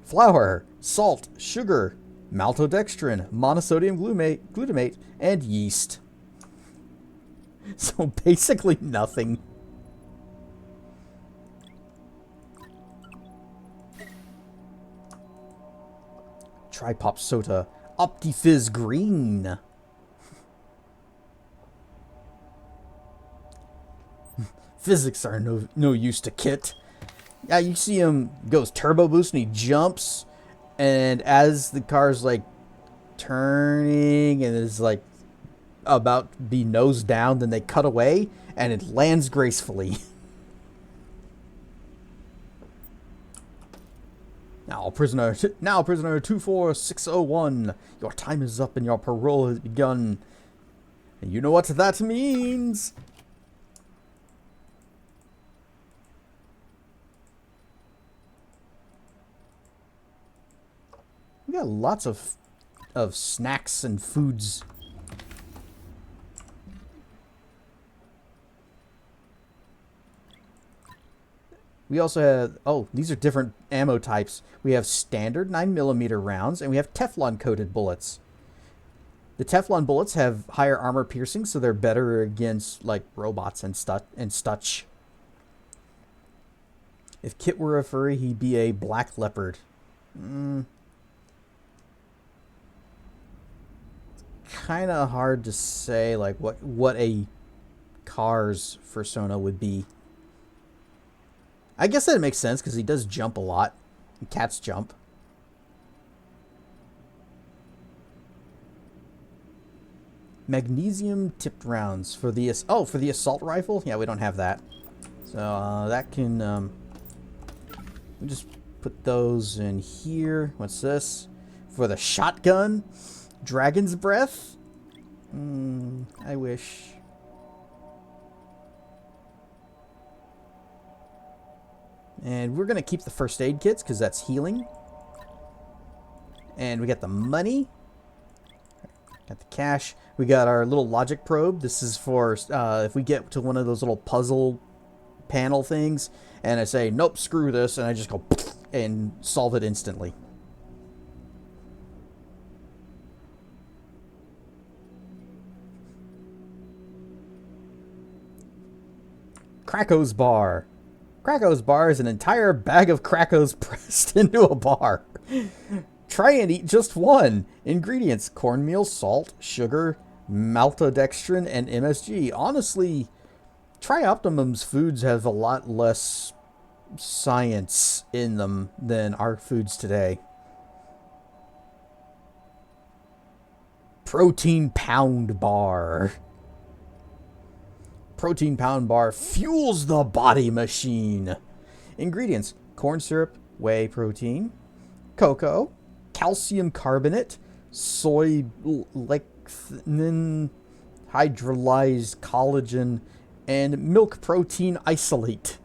flour, salt, sugar, maltodextrin, monosodium glutamate, and yeast. So basically nothing. Tri-Pop Soda. Optifizz Green. Physics are no use to Kit. Yeah, you see him goes turbo boost and he jumps, and as the car's like turning and is like about to be nose down, then they cut away and it lands gracefully. Now, prisoner 24601, your time is up and your parole has begun. And you know what that means. We got lots of snacks and foods. We also have, oh, these are different ammo types. We have standard 9mm rounds, and we have Teflon-coated bullets. The Teflon bullets have higher armor piercing, so they're better against, like, robots and stuch. If Kit were a furry, he'd be a black leopard. Kind of hard to say, like, what a Cars fursona would be. I guess that makes sense because he does jump a lot. Cats jump. Magnesium tipped rounds for the for the assault rifle. Yeah, we don't have that. So that can we just put those in here. What's this? For the shotgun, Dragon's Breath. I wish. And we're going to keep the first aid kits because that's healing. And we got the money. Got the cash. We got our little logic probe. This is for if we get to one of those little puzzle panel things and I say, nope, screw this, and I just go and solve it instantly. Krako's Bar. Krako's Bar is an entire bag of Krakos pressed into a bar. Try and eat just one. Ingredients: cornmeal, salt, sugar, maltodextrin, and MSG. Honestly, Tri-Optimum's foods have a lot less science in them than our foods today. Protein Pound Bar. Protein Pound Bar fuels the body machine. Ingredients: corn syrup, whey protein, cocoa, calcium carbonate, soy lecithin, hydrolyzed collagen, and milk protein isolate.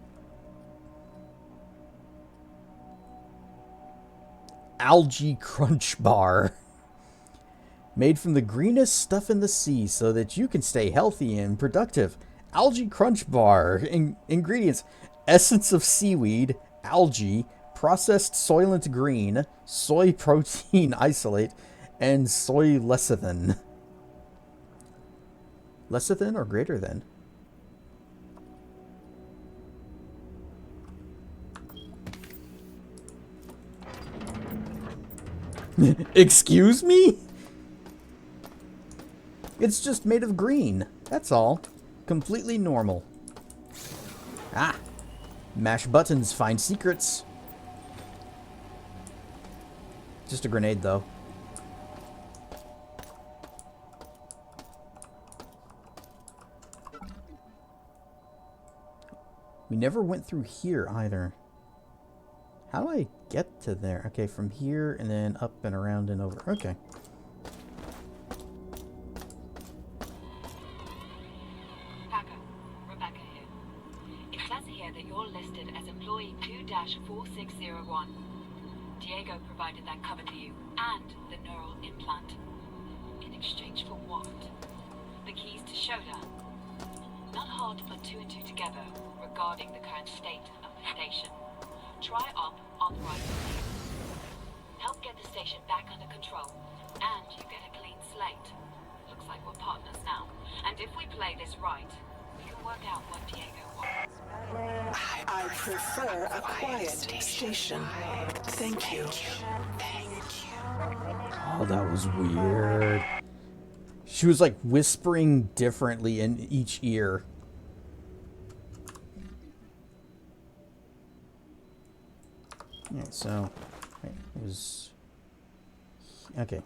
Algae Crunch Bar. Made from the greenest stuff in the sea so that you can stay healthy and productive. Algae Crunch Bar. Ingredients: essence of seaweed, algae, processed soylent green, soy protein isolate, and soy lecithin. Lecithin or greater than? Excuse me? It's just made of green. That's all. Completely normal. Ah. Mash buttons, find secrets. Just a grenade, though. We never went through here either. How do I get to there? Okay, from here and then up and around and over. Okay. Rebecca here. It says here that you're listed as employee 2-4601. Diego provided that cover to you and the neural implant. In exchange for what? The keys to Shoda. Not hard to put two and two together regarding the current state of the station. Tri-Op authorized you. Help get the station back under control, and you get a clean slate. Looks like we're partners now. And if we play this right, we can work out what Diego wants. I prefer a quiet station. Thank you. Oh, that was weird. She was like whispering differently in each ear. Yeah, so it was okay.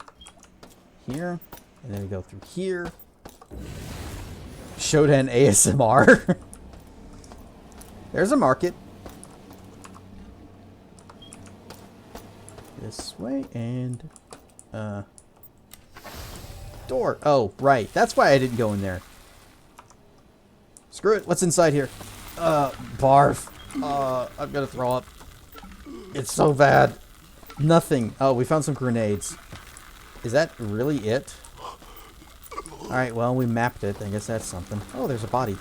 Here, and then we go through here. Shodan ASMR. There's a market. This way and door. Oh, right. That's why I didn't go in there. Screw it. What's inside here? Barf. I'm gonna throw up. It's so bad. Nothing. Oh, we found some grenades. Is that really it? Alright, well, we mapped it. I guess that's something. Oh, there's a body.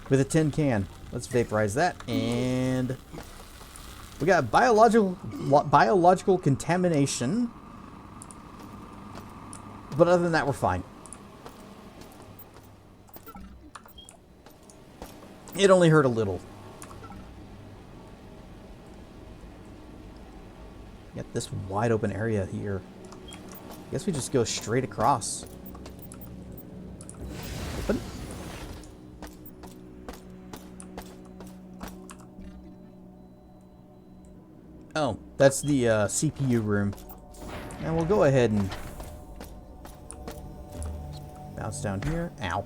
With a tin can. Let's vaporize that, and we got biological contamination. But other than that, we're fine. It only hurt a little. Got this wide open area here. I guess we just go straight across. Open. Oh, that's the CPU room. And we'll go ahead and bounce down here. Ow.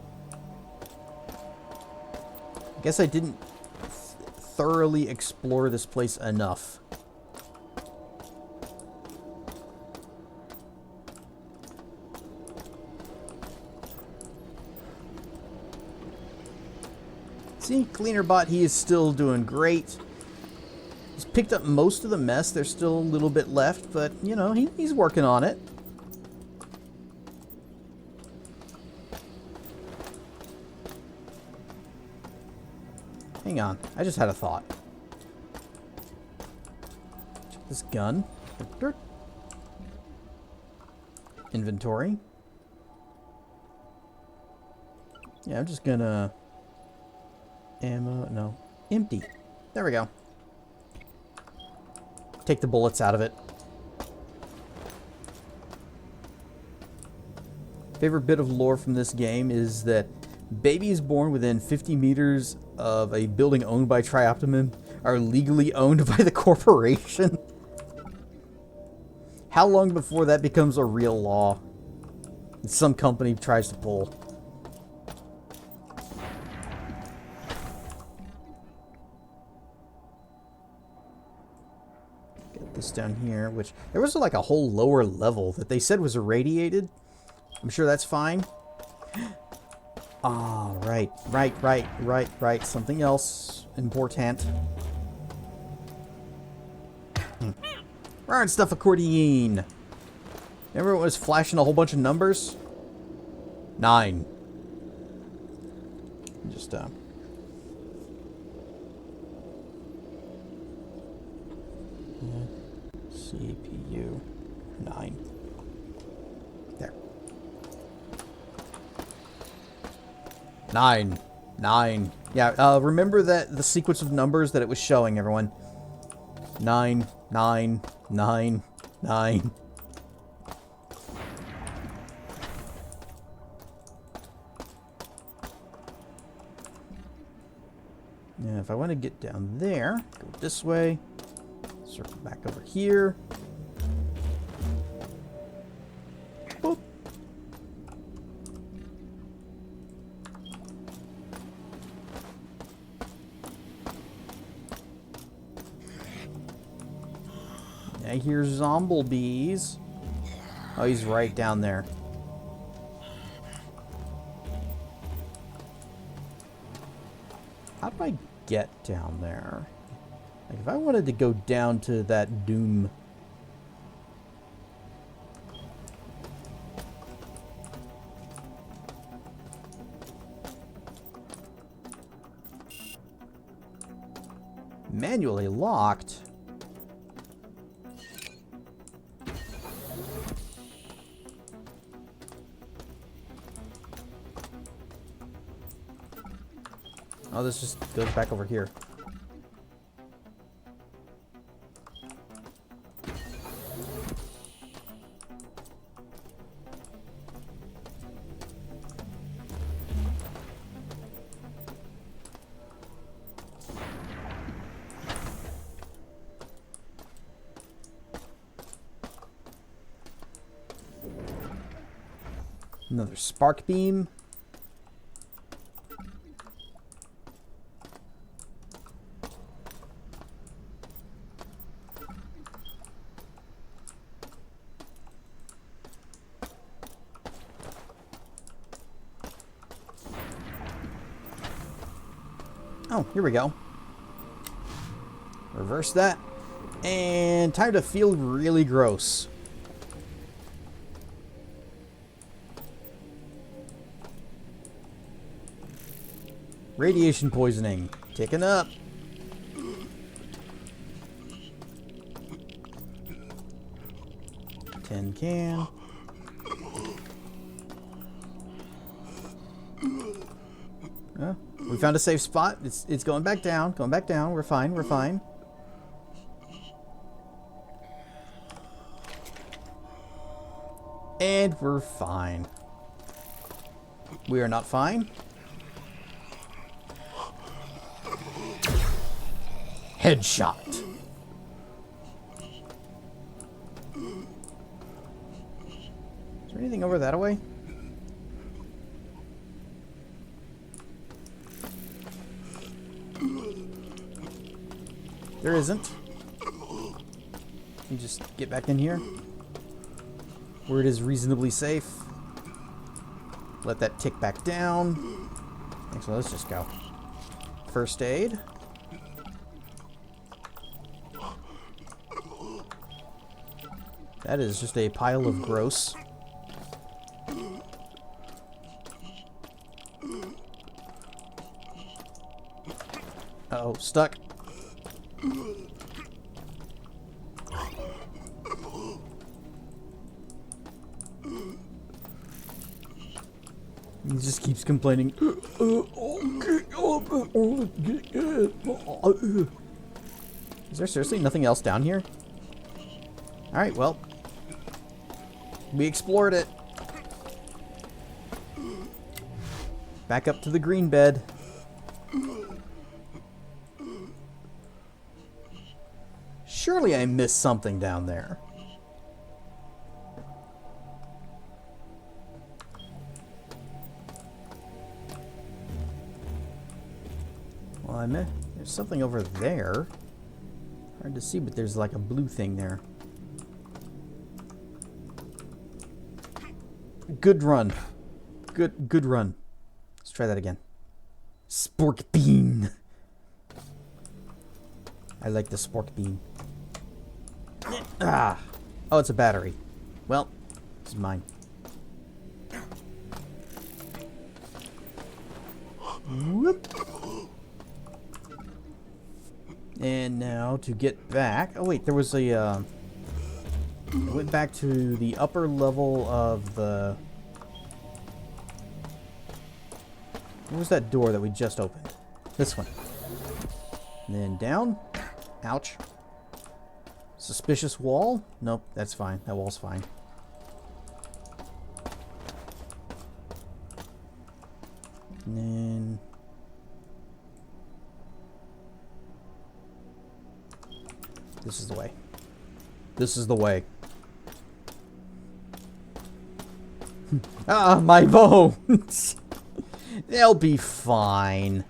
I guess I didn't thoroughly explore this place enough. See, Cleanerbot, he is still doing great. He's picked up most of the mess. There's still a little bit left, but, you know, he's working on it. Hang on, I just had a thought. Check this gun. Inventory. Yeah, I'm just gonna... Ammo, no. Empty. There we go. Take the bullets out of it. Favorite bit of lore from this game is that babies born within 50 meters of a building owned by Trioptimum are legally owned by the corporation. How long before that becomes a real law? Some company tries to pull. Get this down here, which there was like a whole lower level that they said was irradiated. I'm sure that's fine. Ah, right. Something else important. Right, stuff accordion. Remember it was flashing a whole bunch of numbers? 9. Just, CPU 9. There. 9. Yeah, remember that the sequence of numbers that it was showing, everyone. 9, 9, 9, 9. Now, if I want to get down there, go this way, circle back over here. Boop. I hear zomblebees. Oh, he's right down there. How do I get down there? Like, if I wanted to go down to that doom... Manually locked? Oh, this just goes back over here. Another spark beam. Oh, here we go. Reverse that. And time to feel really gross. Radiation poisoning. Ticking up. Tin can. We found a safe spot. It's going back down. Going back down. We're fine. We're fine. And we're fine. We are not fine. Headshot. Is there anything over that way? There isn't. You just get back in here where it is reasonably safe. Let that tick back down. Actually, let's just go. First aid. That is just a pile of gross. Uh-oh, stuck. He just keeps complaining. Is there seriously nothing else down here? Alright, well. We explored it. Back up to the green bed. Surely I missed something down there. Well, there's something over there. Hard to see, but there's like a blue thing there. Good run. Good run. Let's try that again. Spork bean. I like the spork bean. Ah. Oh, it's a battery. Well, this is mine. Whoop. And now to get back. Oh wait, there was a. I went back to the upper level of the. What was that door that we just opened? This one. And then down. Ouch. Suspicious wall? Nope, that's fine. That wall's fine. And then... this is the way. This is the way. Ah, my bones! They'll be fine.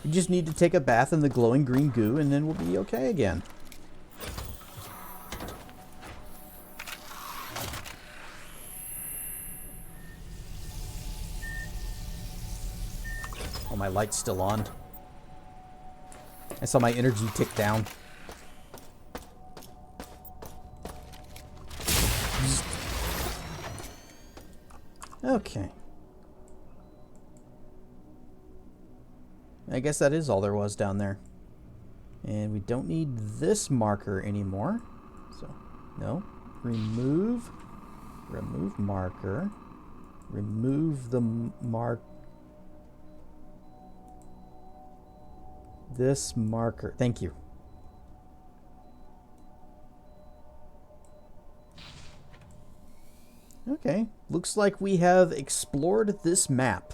You just need to take a bath in the glowing green goo and then we'll be okay again. Oh, my light's still on. I saw my energy tick down. Okay. I guess that is all there was down there. And we don't need this marker anymore. So, no. Remove. Remove marker. Remove the mark. This marker. Thank you. Okay. Looks like we have explored this map.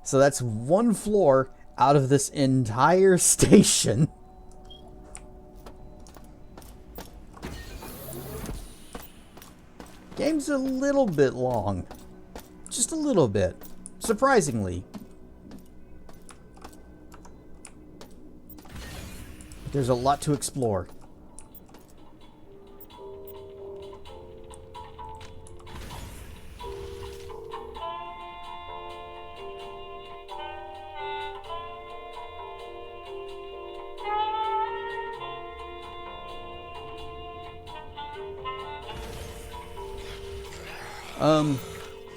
So that's one floor out of this entire station. Game's a little bit long. Just a little bit. Surprisingly. There's a lot to explore.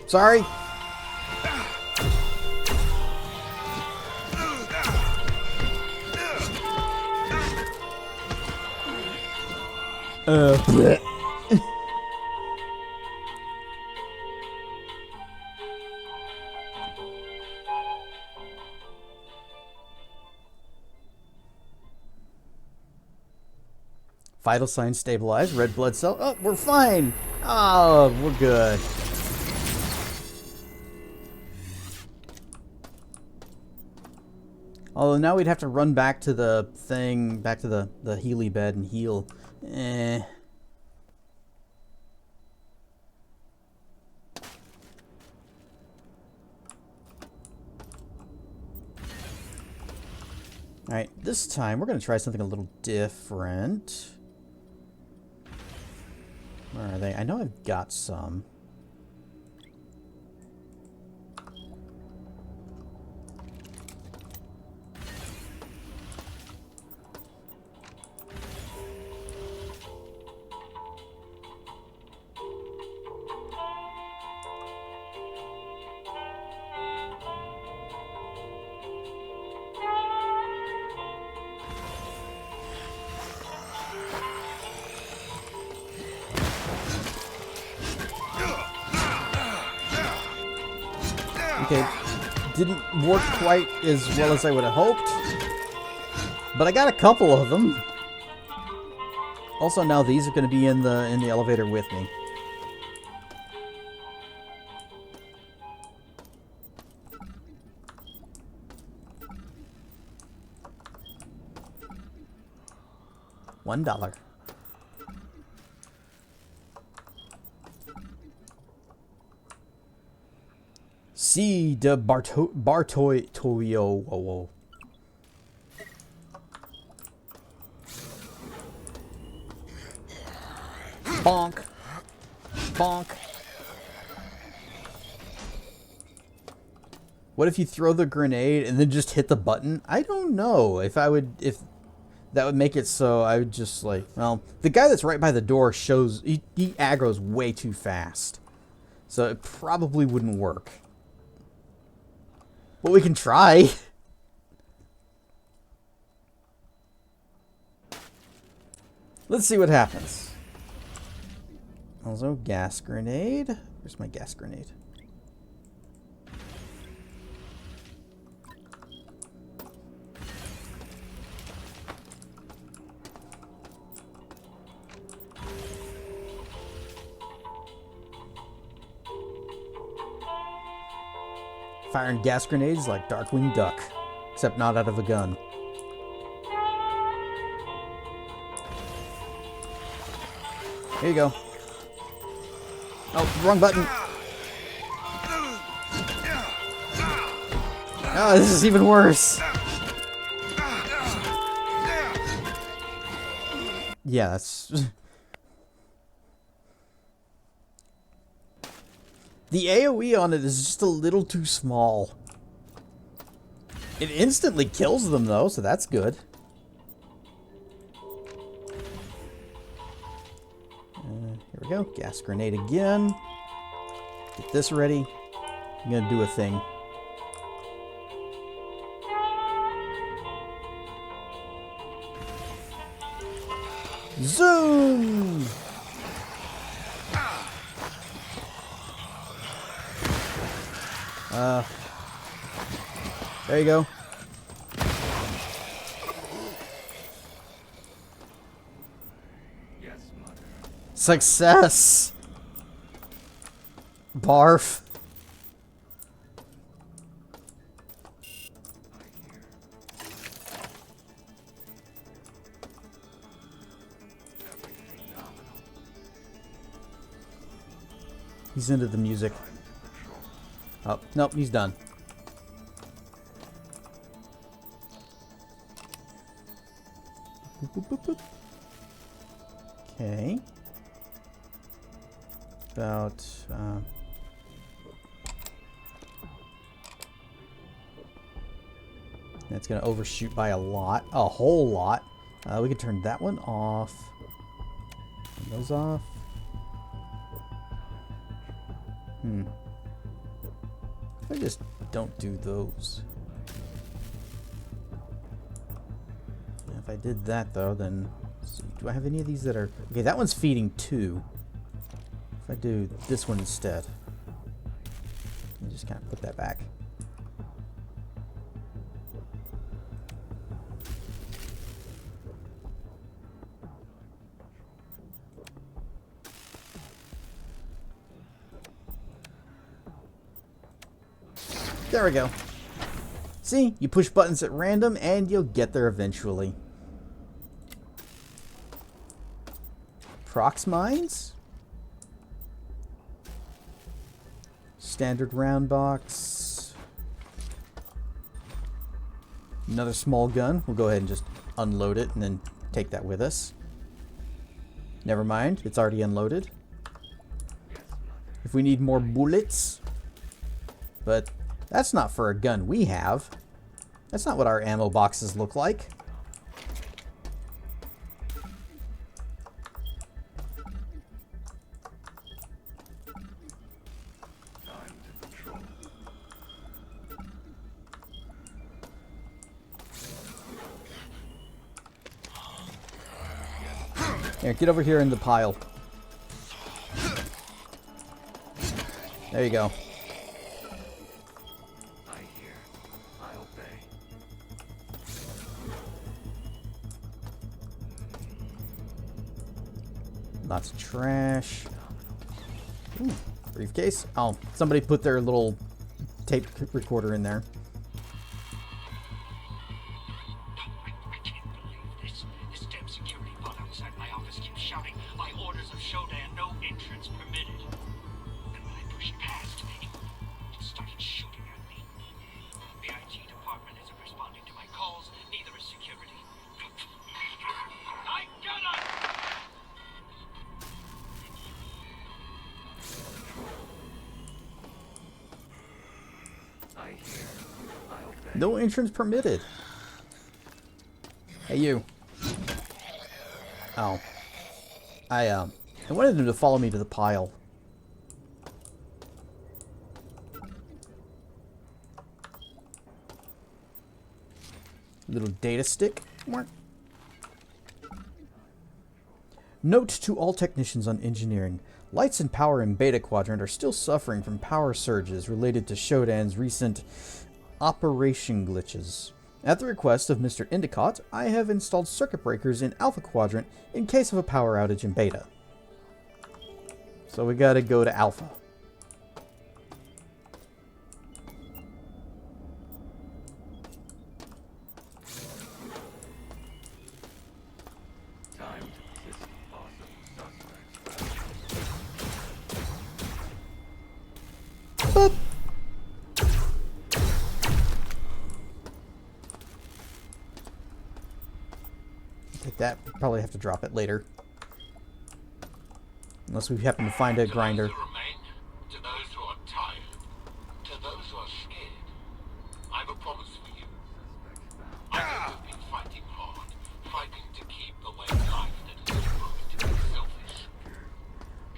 Sorry. bleh. Vital signs stabilized. Red blood cell. Oh, we're fine. Oh, we're good. Although now we'd have to run back to the thing, back to the Healy bed and heal. Eh. Alright, this time we're going to try something a little different. Where are they? I know I've got some. Okay, didn't work quite as well as I would have hoped, but I got a couple of them. Also, now these are going to be in the elevator with me. $1. C. de Bartoyo. Whoa. Bonk. Bonk. What if you throw the grenade and then just hit the button? I don't know if that would make it so I would just like, well, the guy that's right by the door shows he aggro's way too fast. So it probably wouldn't work. But we can try. Let's see what happens. Also, gas grenade. Where's my gas grenade? Firing gas grenades like Darkwing Duck, except not out of a gun. Here you go. Oh, wrong button. Oh, this is even worse. Yeah, that's... The AoE on it is just a little too small. It instantly kills them, though, so that's good. Here we go. Gas grenade again. Get this ready. I'm gonna do a thing. Zoom! There you go. Yes, mother. Success! Barf. He's into the music. Oh, nope, he's done. Boop, boop, boop, boop. Okay. About, that's going to overshoot by a lot. A whole lot. We can turn that one off. Turn those off. I just don't do those. If I did that though, then see, do I have any of these that are... Okay, that one's feeding 2. If I do this one instead. And just kind of put that back. There we go. See, you push buttons at random and you'll get there eventually. Prox mines? Standard round box. Another small gun. We'll go ahead and just unload it and then take that with us. Never mind, it's already unloaded. If we need more bullets. But that's not for a gun we have. That's not what our ammo boxes look like. Here, get over here in the pile. There you go. Lots of trash. Ooh, briefcase. Oh, somebody put their little tape recorder in there. I can't believe this. This damn security bot outside my office keeps shouting my orders of Shodan, no entrance permitted. And when I pushed past, it started shooting at me. The IT department isn't responding to my calls, neither is security. I got it! No entrance permitted. Hey, you. Oh. I wanted them to follow me to the pile. Little data stick. Note to all technicians on engineering. Lights and power in Beta Quadrant are still suffering from power surges related to Shodan's recent operation glitches. At the request of Mr. Endicott, I have installed circuit breakers in Alpha Quadrant in case of a power outage in Beta. So we gotta go to Alpha. Boop. Take that. Probably have to drop it later. Unless we happen to find a grinder. To those who are tired, to those who are scared, I have a promise for you. I know you've been fighting hard, fighting to keep the way of life that is proved to be selfish.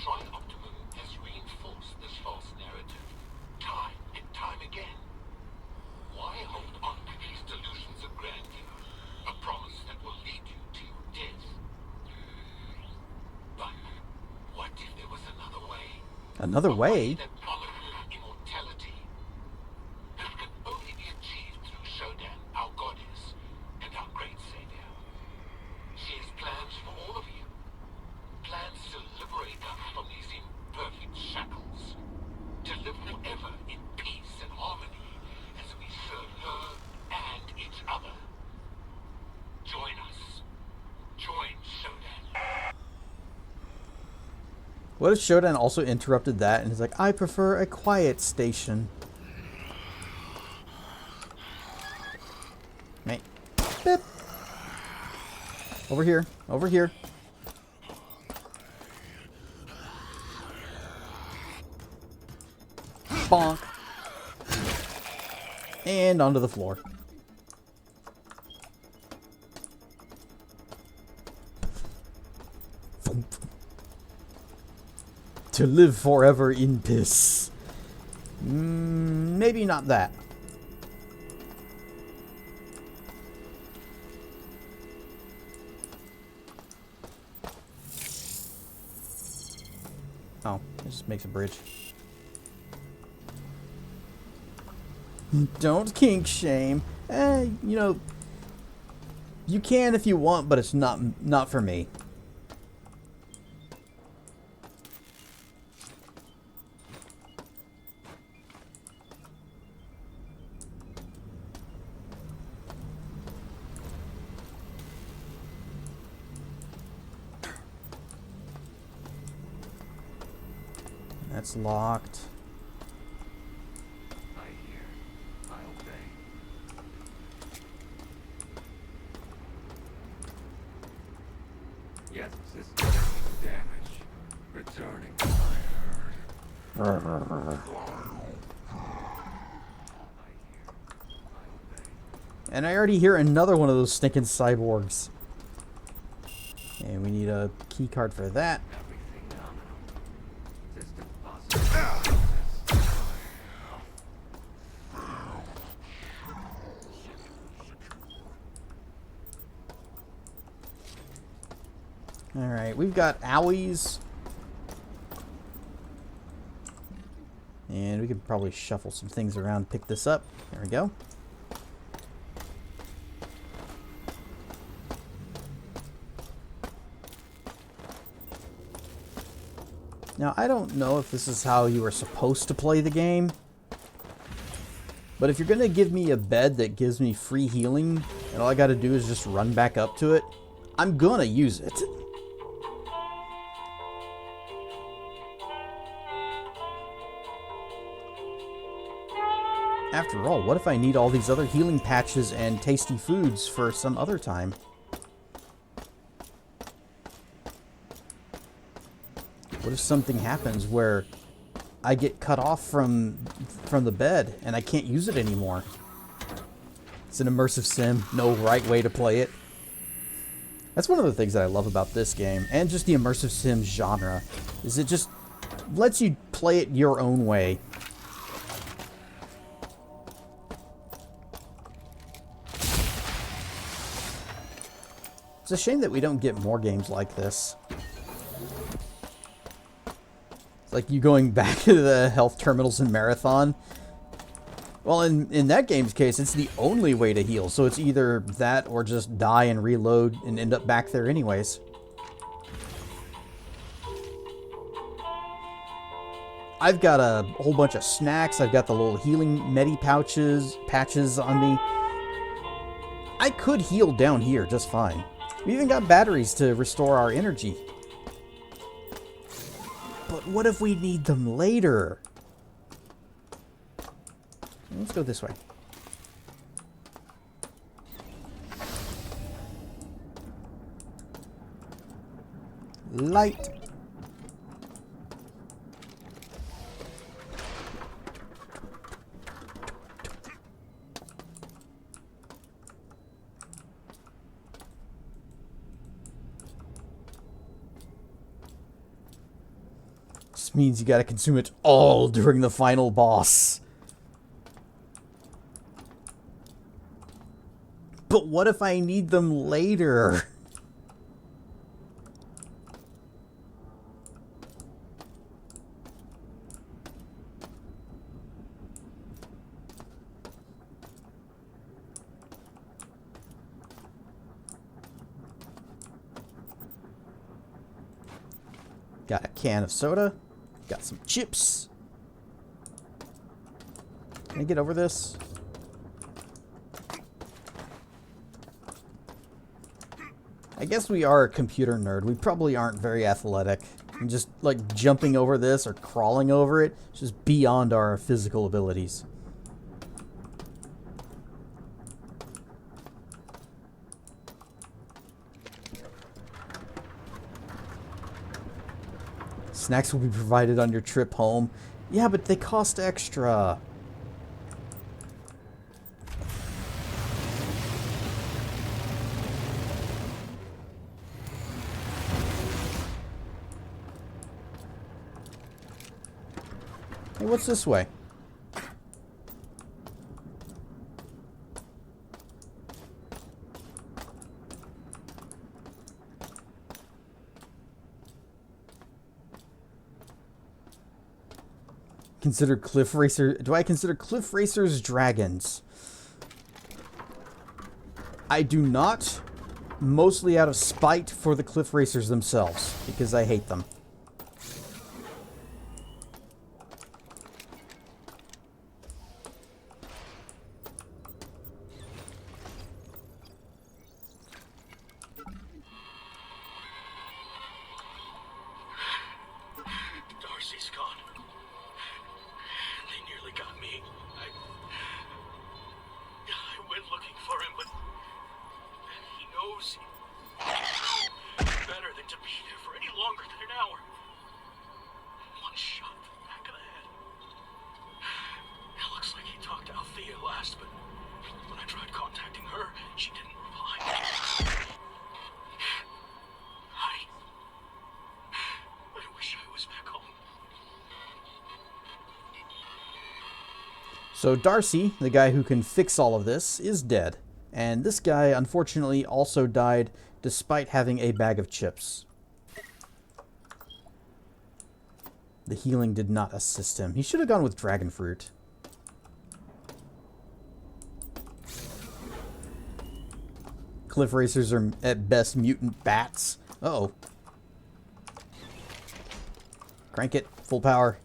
Tri-Optimum has reinforced this false narrative, time and time again. Why hold on to these delusions of grandeur, a promise that will lead you to your death? But what if there was another way? Another way? That promises immortality. This can only be achieved through Shodan, our goddess, and our great savior. She has plans for all of you. Plans to liberate us from these imperfect shackles. To live forever in peace and harmony as we serve her and each other. Join us. Join Shodan. What if Shodan also interrupted that and is like, I prefer a quiet station? Mate. Beep. Over here. Over here. Bonk. And onto the floor. Thump. To live forever in piss. Maybe not that. Oh, it just makes a bridge. Don't kink shame. You know, you can if you want, but it's not for me. That's locked. I hear. I obey. Yes, system damage. Returning to my herd. And I already hear another one of those stinking cyborgs. And we need a key card for that. Alright, we've got owies. And we could probably shuffle some things around, pick this up. There we go. Now, I don't know if this is how you were supposed to play the game, but if you're going to give me a bed that gives me free healing, and all I got to do is just run back up to it, I'm going to use it. After all, what if I need all these other healing patches and tasty foods for some other time? What if something happens where I get cut off from the bed and I can't use it anymore? It's an immersive sim, no right way to play it. That's one of the things that I love about this game, and just the immersive sim genre, is it just lets you play it your own way. It's a shame that we don't get more games like this. It's like you going back to the health terminals in Marathon. Well, in that game's case, it's the only way to heal. So it's either that or just die and reload and end up back there anyways. I've got a whole bunch of snacks. I've got the little healing medi patches on me. I could heal down here just fine. We even got batteries to restore our energy. But what if we need them later? Let's go this way. Light. This means you gotta consume it all during the final boss. But what if I need them later? Got a can of soda. Got some chips. Can I get over this? I guess we are a computer nerd. We probably aren't very athletic. And just like jumping over this or crawling over it, it's just beyond our physical abilities. Snacks will be provided on your trip home. Yeah, but they cost extra. Hey, what's this way? Consider Cliff Racer... Do I consider Cliff Racers dragons? I do not, mostly out of spite for the Cliff Racers themselves, because I hate them. Darcy's gone. They nearly got me. I went looking for him, but he knows better than to be there for any longer than an hour. One shot to the back of the head. It looks like he talked to Althea last, but when I tried contacting her, she didn't reply. I wish I was back home. So Darcy, the guy who can fix all of this, is dead. And this guy, unfortunately, also died despite having a bag of chips. The healing did not assist him. He should have gone with dragon fruit. Cliff Racers are at best mutant bats. Uh-oh. Crank it. Full power.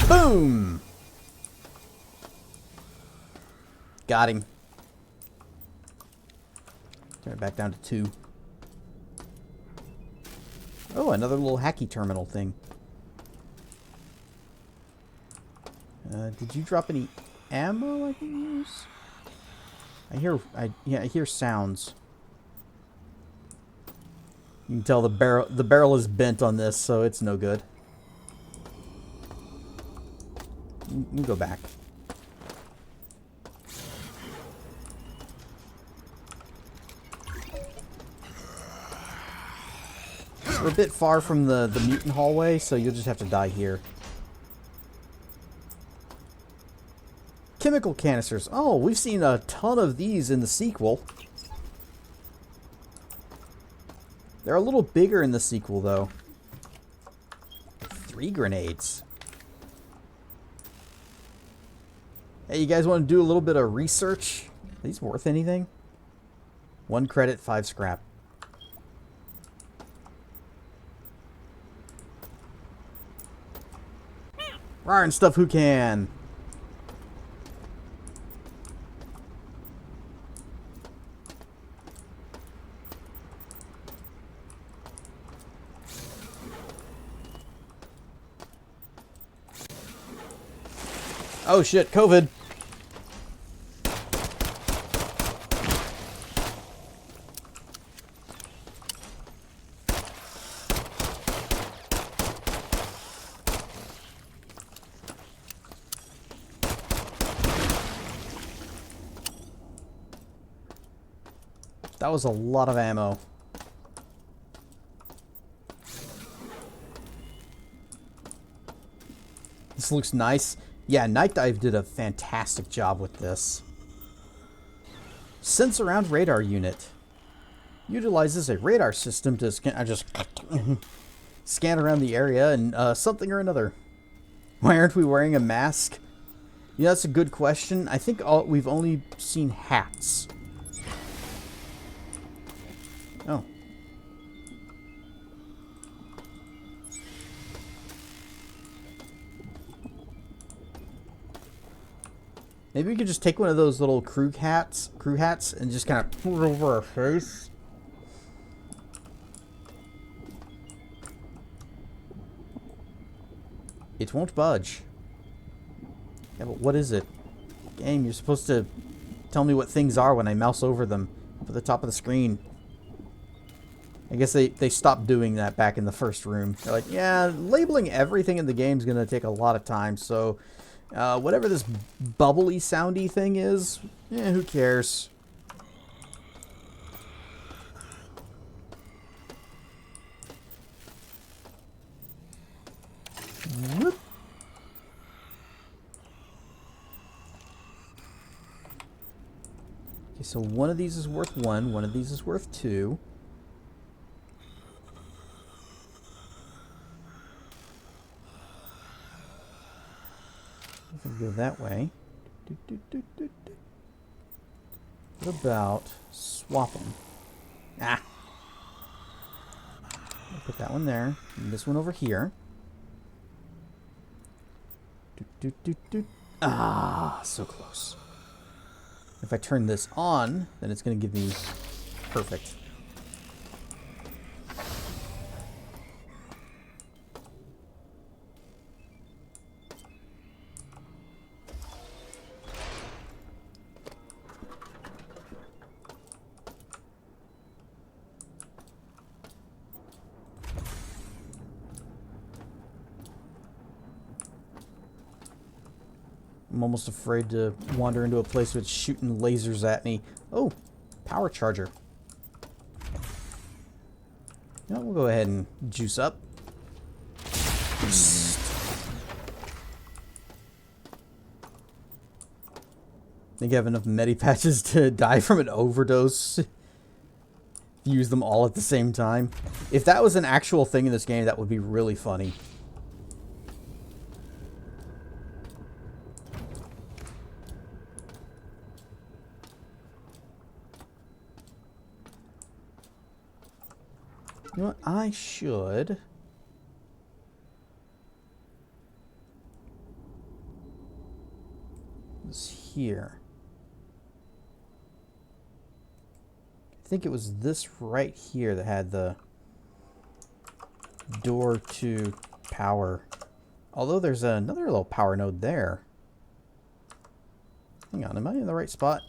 Boom! Got him. Turn it back down to 2. Oh, another little hacky terminal thing. Did you drop any ammo I can use? I hear sounds. You can tell the barrel is bent on this, so it's no good. You can go back. We're a bit far from the mutant hallway, so you'll just have to die here. Chemical canisters. Oh, we've seen a ton of these in the sequel. They're a little bigger in the sequel, though. 3 grenades. Hey, you guys want to do a little bit of research? Are these worth anything? 1 credit, 5 scrap. Rar and stuff who can. Oh shit, COVID. That was a lot of ammo. This looks nice. Yeah, Night Dive did a fantastic job with this. Sense Around Radar Unit. Utilizes a radar system to scan around the area and something or another. Why aren't we wearing a mask? You know, that's a good question. I think we've only seen hats. Oh. Maybe we could just take one of those little crew hats, and just kind of put it over our face. It won't budge. Yeah, but what is it? Game, you're supposed to tell me what things are when I mouse over them up at the top of the screen. I guess they stopped doing that back in the first room. They're like, yeah, labeling everything in the game is going to take a lot of time, so whatever this bubbly soundy thing is, who cares? Whoop. Okay, so one of these is worth 1, one of these is worth 2. If we go that way. What about swap them? Ah! I'll put that one there. And this one over here. Ah, so close. If I turn this on, then it's going to give me perfect. I'm almost afraid to wander into a place with shooting lasers at me. Oh, power charger. You know, we'll go ahead and juice up. Think I have enough medipatches to die from an overdose? Use them all at the same time. If that was an actual thing in this game, that would be really funny. You know what? I should... This here. I think it was this right here that had the door to power. Although there's another little power node there. Hang on, am I in the right spot?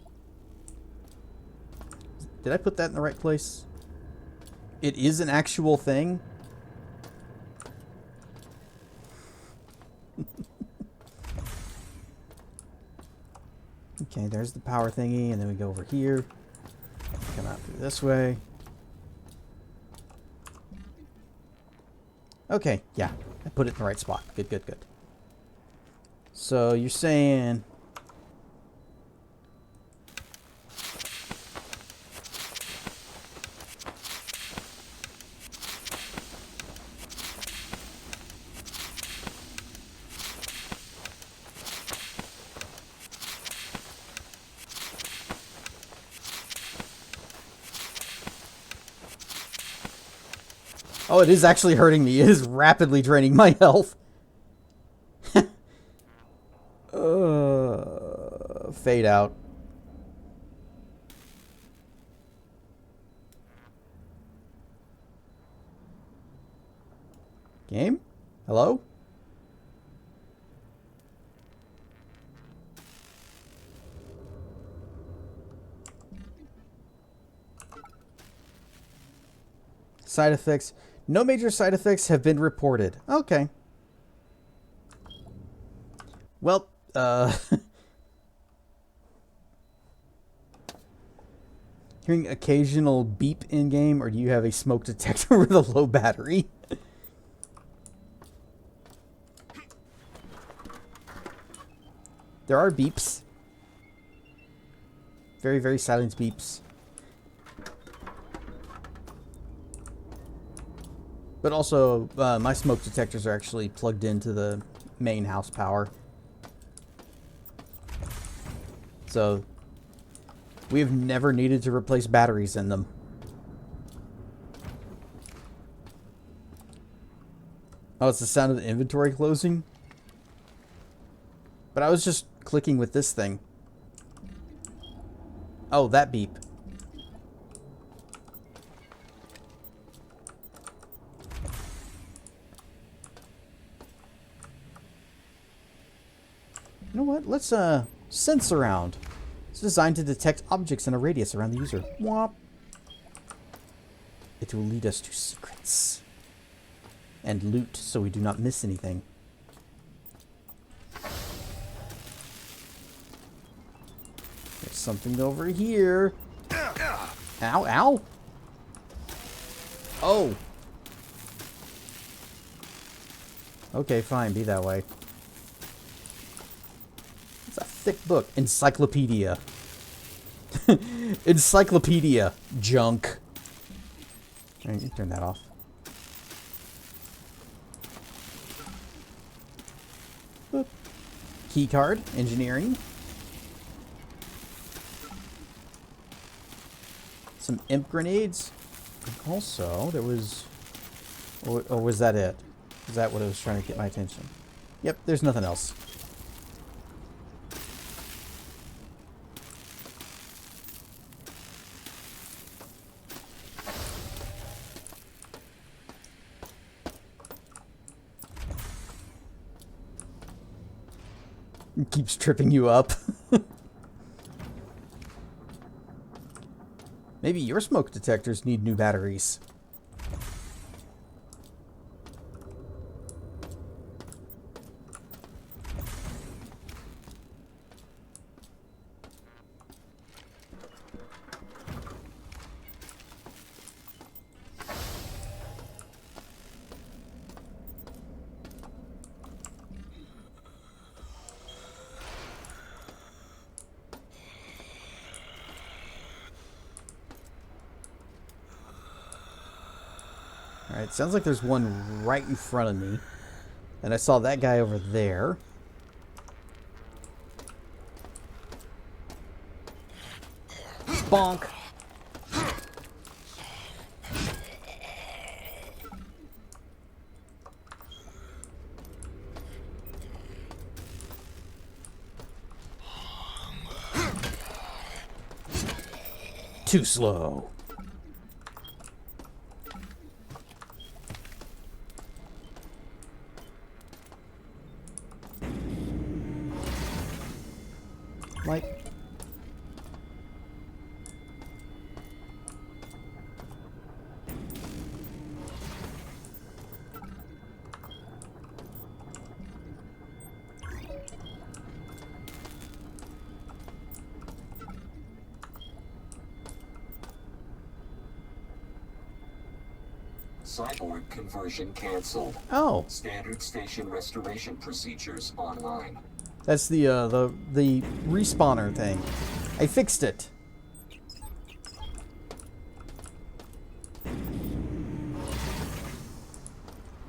Did I put that in the right place? It is an actual thing. Okay, there's the power thingy, and then we go over here. Come out through this way. Okay, yeah, I put it in the right spot. Good, good, good. So you're saying... Oh, it is actually hurting me. It is rapidly draining my health. Fade out. Game? Hello? Side effects. No major side effects have been reported. Okay. Well, hearing occasional beep in-game, or do you have a smoke detector with a low battery? There are beeps. Very, very silent beeps. But also, my smoke detectors are actually plugged into the main house power. So, we have never needed to replace batteries in them. Oh, it's the sound of the inventory closing? But I was just clicking with this thing. Oh, that beep. You know what? Let's sense around. It's designed to detect objects in a radius around the user. Whop. It will lead us to secrets. And loot so we do not miss anything. There's something over here. Ow, ow. Oh. Okay, fine. Be that way. It's a thick book. Encyclopedia. Encyclopedia. Junk. Alright, you turn that off. Boop. Key card, engineering. Some imp grenades. Also, there was... Or was that it? Is that what it was trying to get my attention? Yep, there's nothing else. It keeps tripping you up. Maybe your smoke detectors need new batteries. Alright, sounds like there's one right in front of me. And I saw that guy over there. Bonk! Too slow. Like, Cyborg conversion canceled. Oh. Standard station restoration procedures online. That's the respawner thing. I fixed it.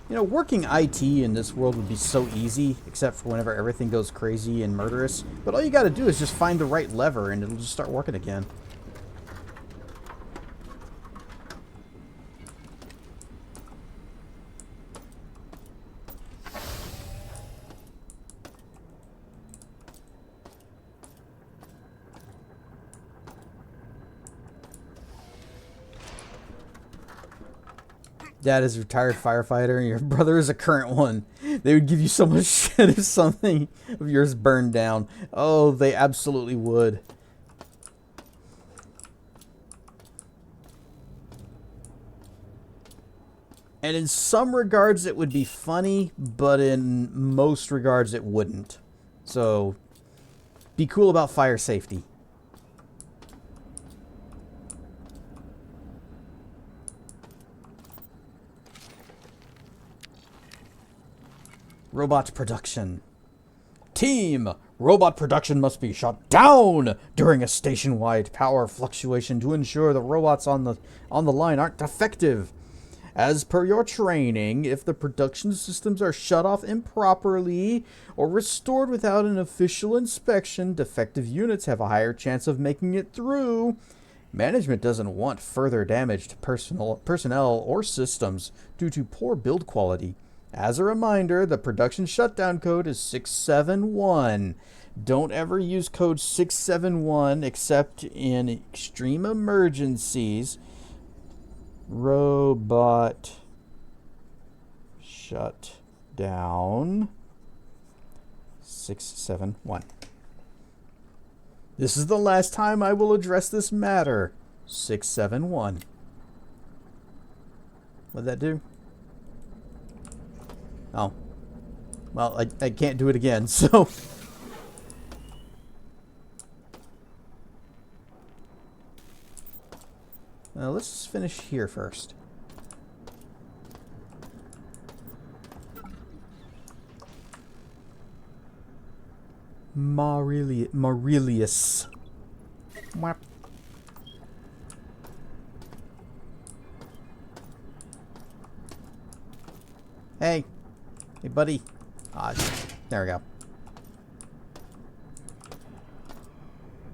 You know, working IT in this world would be so easy, except for whenever everything goes crazy and murderous. But all you gotta do is just find the right lever and it'll just start working again. Dad is a retired firefighter and your brother is a current one. They would give you so much shit if something of yours burned down. Oh, they absolutely would. And in some regards it would be funny, but in most regards it wouldn't. So, be cool about fire safety. Robot production. Team! Robot production must be shut down during a station-wide power fluctuation to ensure the robots on the line aren't defective. As per your training, if the production systems are shut off improperly or restored without an official inspection, defective units have a higher chance of making it through. Management doesn't want further damage to personnel or systems due to poor build quality. As a reminder, the production shutdown code is 671. Don't ever use code 671 except in extreme emergencies. Robot shut down 671. This is the last time I will address this matter. 671. What'd that do? Oh. Well, I can't do it again, so... let's finish here first. Maurelius. Mwap. Hey. Hey, buddy. Ah, there we go.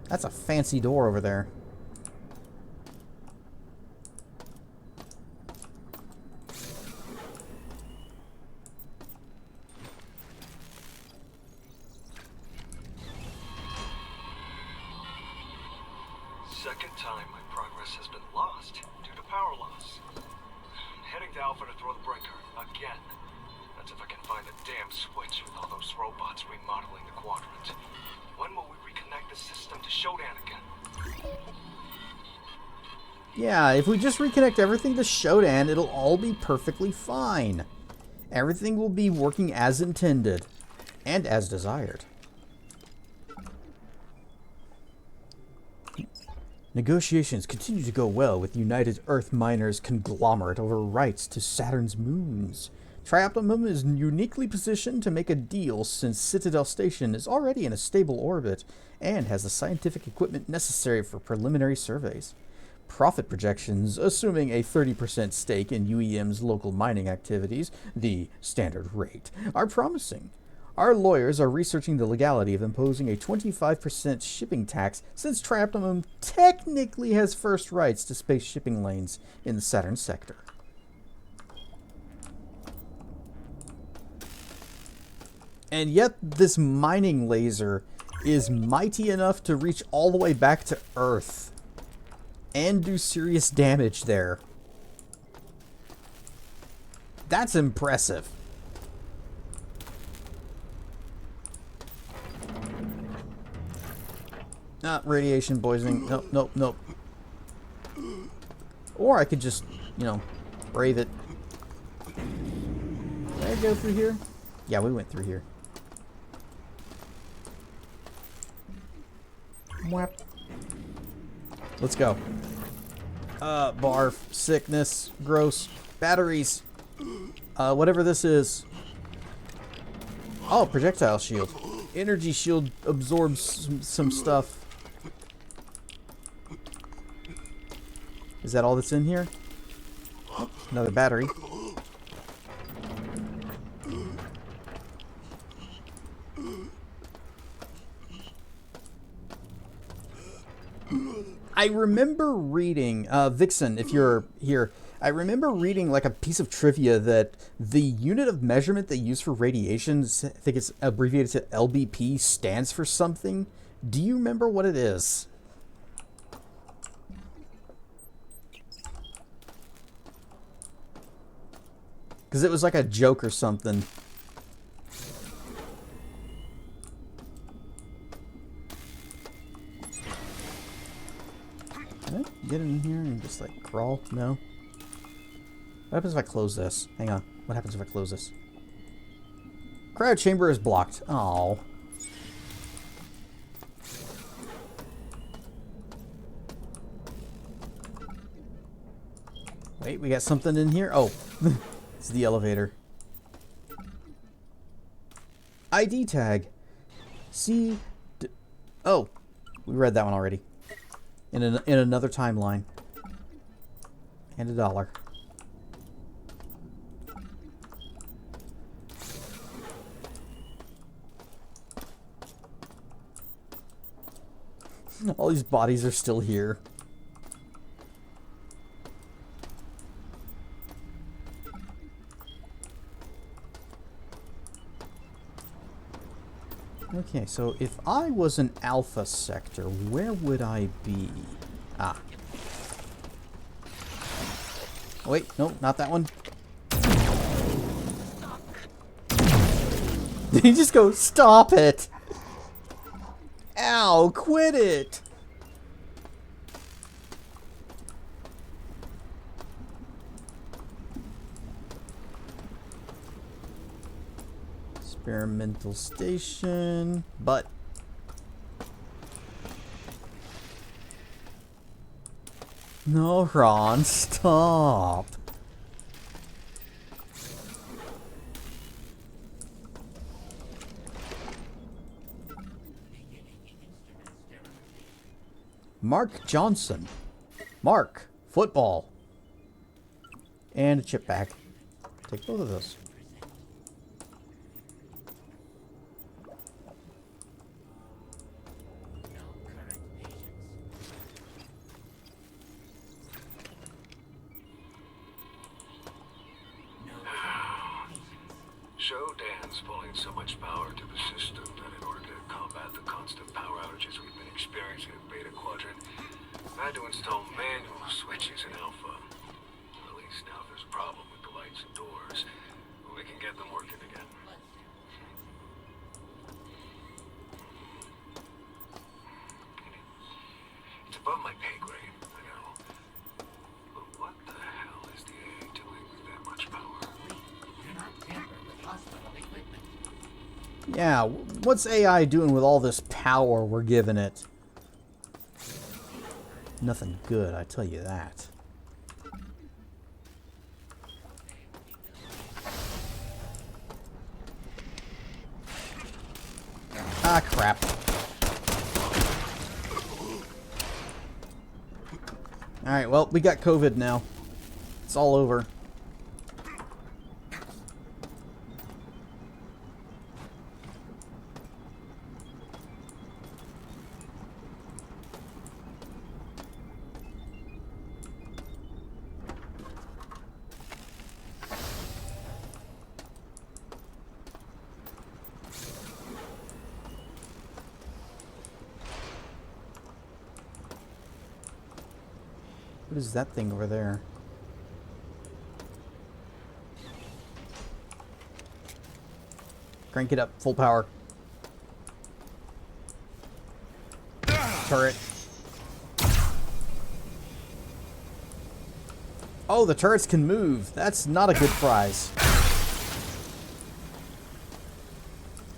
That's a fancy door over there. Second time my progress has been lost due to power loss. I'm heading to Alpha to throw the breaker again. That's if I can find the damn switch with all those robots remodeling the quadrant. When will we reconnect the system to Shodan again? Yeah, if we just reconnect everything to Shodan, it'll all be perfectly fine. Everything will be working as intended and as desired. Negotiations continue to go well with United Earth Miners conglomerate over rights to Saturn's moons. Trioptimum is uniquely positioned to make a deal since Citadel Station is already in a stable orbit and has the scientific equipment necessary for preliminary surveys. Profit projections, assuming a 30% stake in UEM's local mining activities, the standard rate, are promising. Our lawyers are researching the legality of imposing a 25% shipping tax since Trioptimum technically has first rights to space shipping lanes in the Saturn sector. And yet this mining laser is mighty enough to reach all the way back to Earth and do serious damage there. That's impressive. Not radiation poisoning. Nope, nope, nope. Or I could just, you know, brave it. Did I go through here? Yeah, we went through here. Mwap. Let's go. Barf. Sickness. Gross. Batteries. Whatever this is. Oh, projectile shield. Energy shield absorbs some stuff. Is that all that's in here? Oh, another battery. I remember reading, Vixen, if you're here, I remember reading like a piece of trivia that the unit of measurement they use for radiation, I think it's abbreviated to LBP, stands for something. Do you remember what it is? Because it was like a joke or something. Can I get in here and just like crawl? No. What happens if I close this? Hang on. What happens if I close this? Cryo chamber is blocked. Oh. Wait, we got something in here? Oh. It's the elevator. ID tag. See. Oh. We read that one already. In another timeline. And $1. All these bodies are still here. Okay, so if I was an alpha sector, where would I be? Ah. Oh, wait, no, not that one. Did he just go, stop it? Ow, quit it! Experimental station, but no, Ron, stop. Mark Johnson. Mark, football. And a chip bag. Take both of those. It's pulling so much power to the system that in order to combat the constant power outages we've been experiencing in Beta Quadrant, I had to install manual switches in Alpha. At least now if there's a problem with the lights and doors, we can get them working again. It's above my pay grade, I know. But what the hell is the AA doing with that much power? Do not tamper with hospital equipment. Yeah, what's AI doing with all this power we're giving it? Nothing good, I tell you that. Ah, crap. Alright, well, we got COVID now. It's all over. What is that thing over there? Crank it up, full power. Turret. Oh, the turrets can move. That's not a good prize.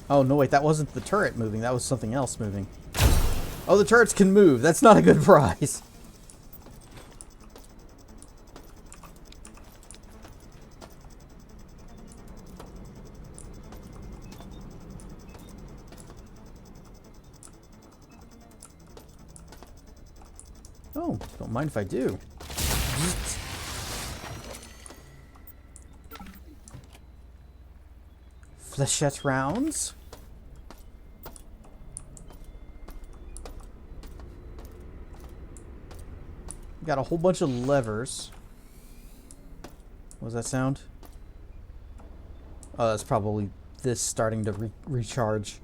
Oh, no, wait, that wasn't the turret moving. That was something else moving. Oh, the turrets can move. That's not a good prize. Oh, don't mind if I do. Flechette rounds. Got a whole bunch of levers. What does that sound? Oh, that's probably this starting to recharge.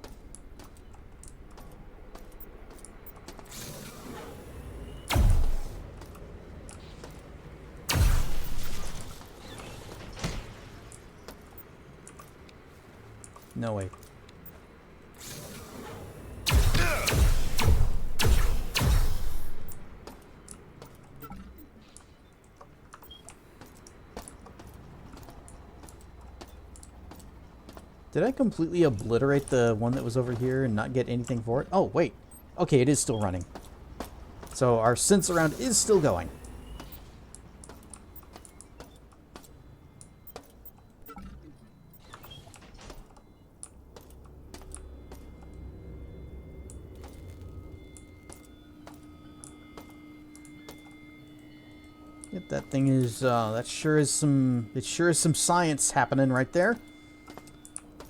No way. Did I completely obliterate the one that was over here and not get anything for it? Oh, wait. Okay, it is still running. So our sense around is still going. Yep, that thing is, that sure is some, it sure is some science happening right there.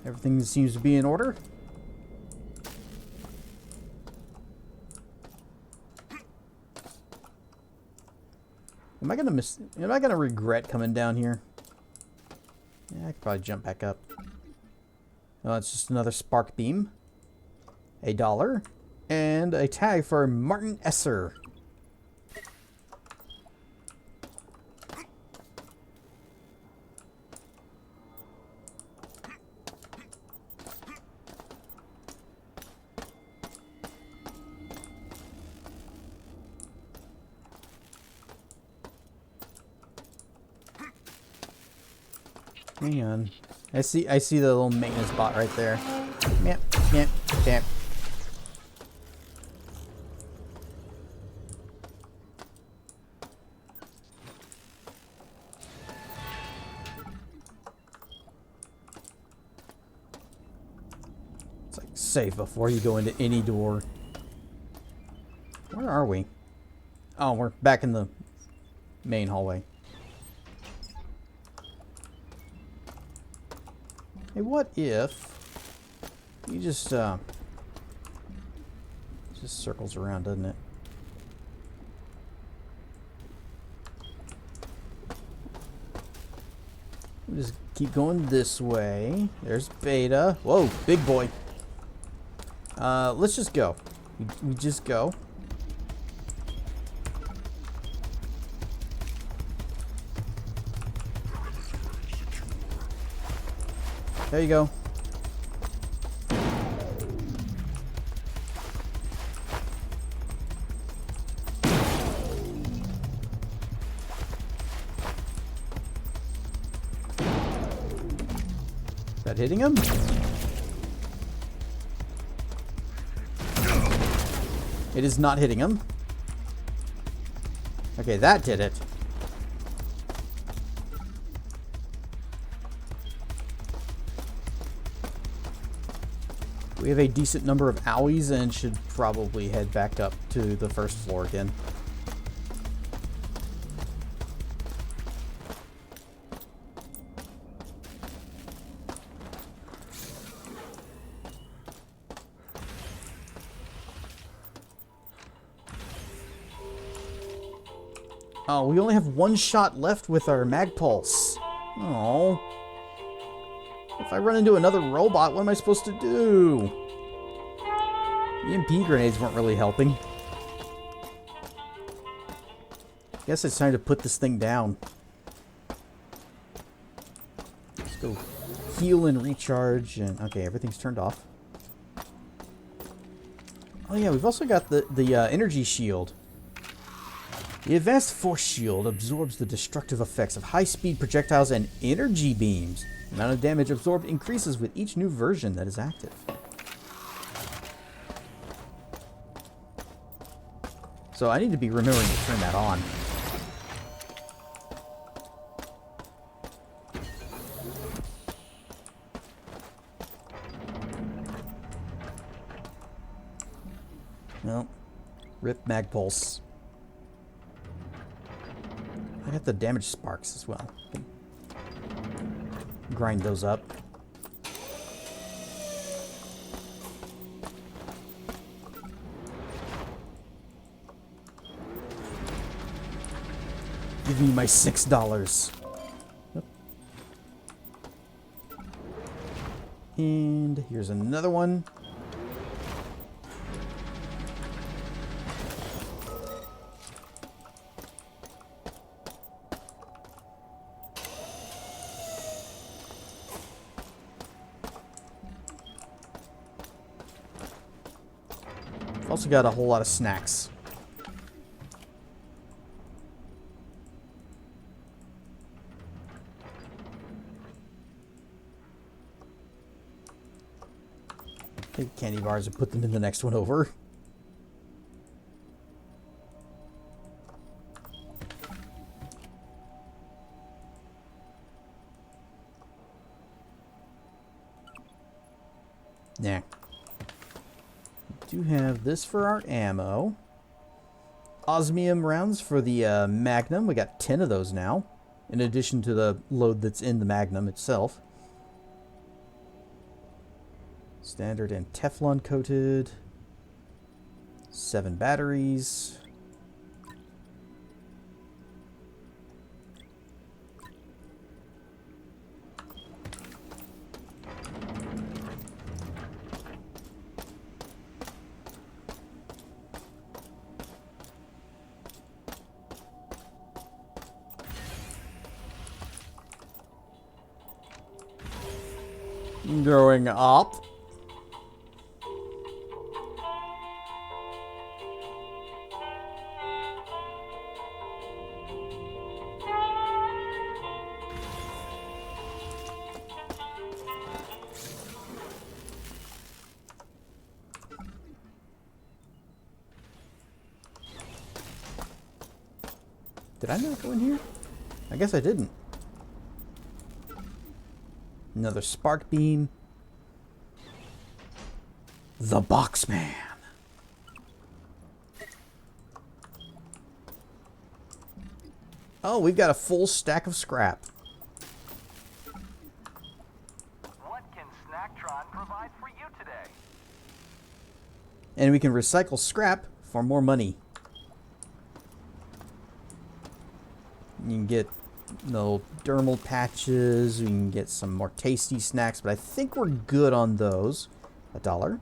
Everything seems to be in order. Am I gonna regret coming down here? Yeah, I could probably jump back up. Oh, it's just another spark beam. $1. And a tag for Martin Esser. Hang on. I see the little maintenance bot right there. Meow, meow, meow. It's like safe before you go into any door. Where are we? Oh, we're back in the main hallway. Hey, what if you just circles around, doesn't it? Just keep going this way. There's Beta. Whoa, big boy. Let's just go. We just go. There you go. Is that hitting him? It is not hitting him. Okay, that did it. We have a decent number of owies and should probably head back up to the first floor again. Oh, we only have one shot left with our mag pulse. Oh. If I run into another robot, what am I supposed to do? EMP grenades weren't really helping. Guess it's time to put this thing down. Let's go heal and recharge. And okay, everything's turned off. Oh yeah, we've also got the energy shield. The advanced force shield absorbs the destructive effects of high-speed projectiles and energy beams. The amount of damage absorbed increases with each new version that is active. So I need to be remembering to turn that on. Well, rip mag pulse. I got the damage sparks as well. Grind those up. Give me my $6. Yep. And here's another one. Also got a whole lot of snacks. Take candy bars and put them in the next one over. Yeah. Do have this for our ammo. Osmium rounds for the Magnum. We got 10 of those now, in addition to the load that's in the Magnum itself. Standard and Teflon coated. 7 batteries. Going up. Did I not go in here? I guess I didn't. Another spark beam. The Boxman. Oh, we've got a full stack of scrap. What can Snacktron provide for you today? And we can recycle scrap for more money. You can get no dermal patches. We can get some more tasty snacks, but I think we're good on those. $1.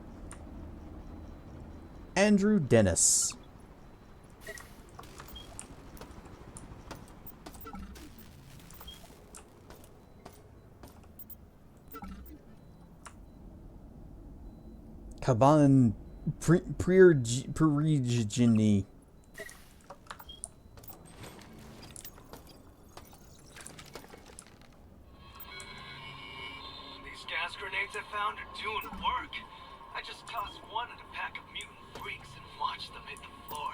Andrew Dennis. Kaban Perigini. These gas grenades I found are doing work. I just tossed one at a pack of mutant freaks and watched them hit the floor.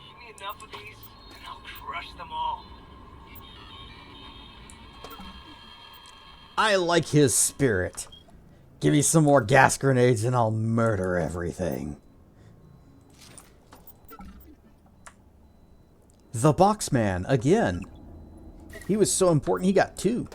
Give me enough of these, and I'll crush them all. I like his spirit. Give me some more gas grenades and I'll murder everything. The Boxman, again. He was so important, he got 2.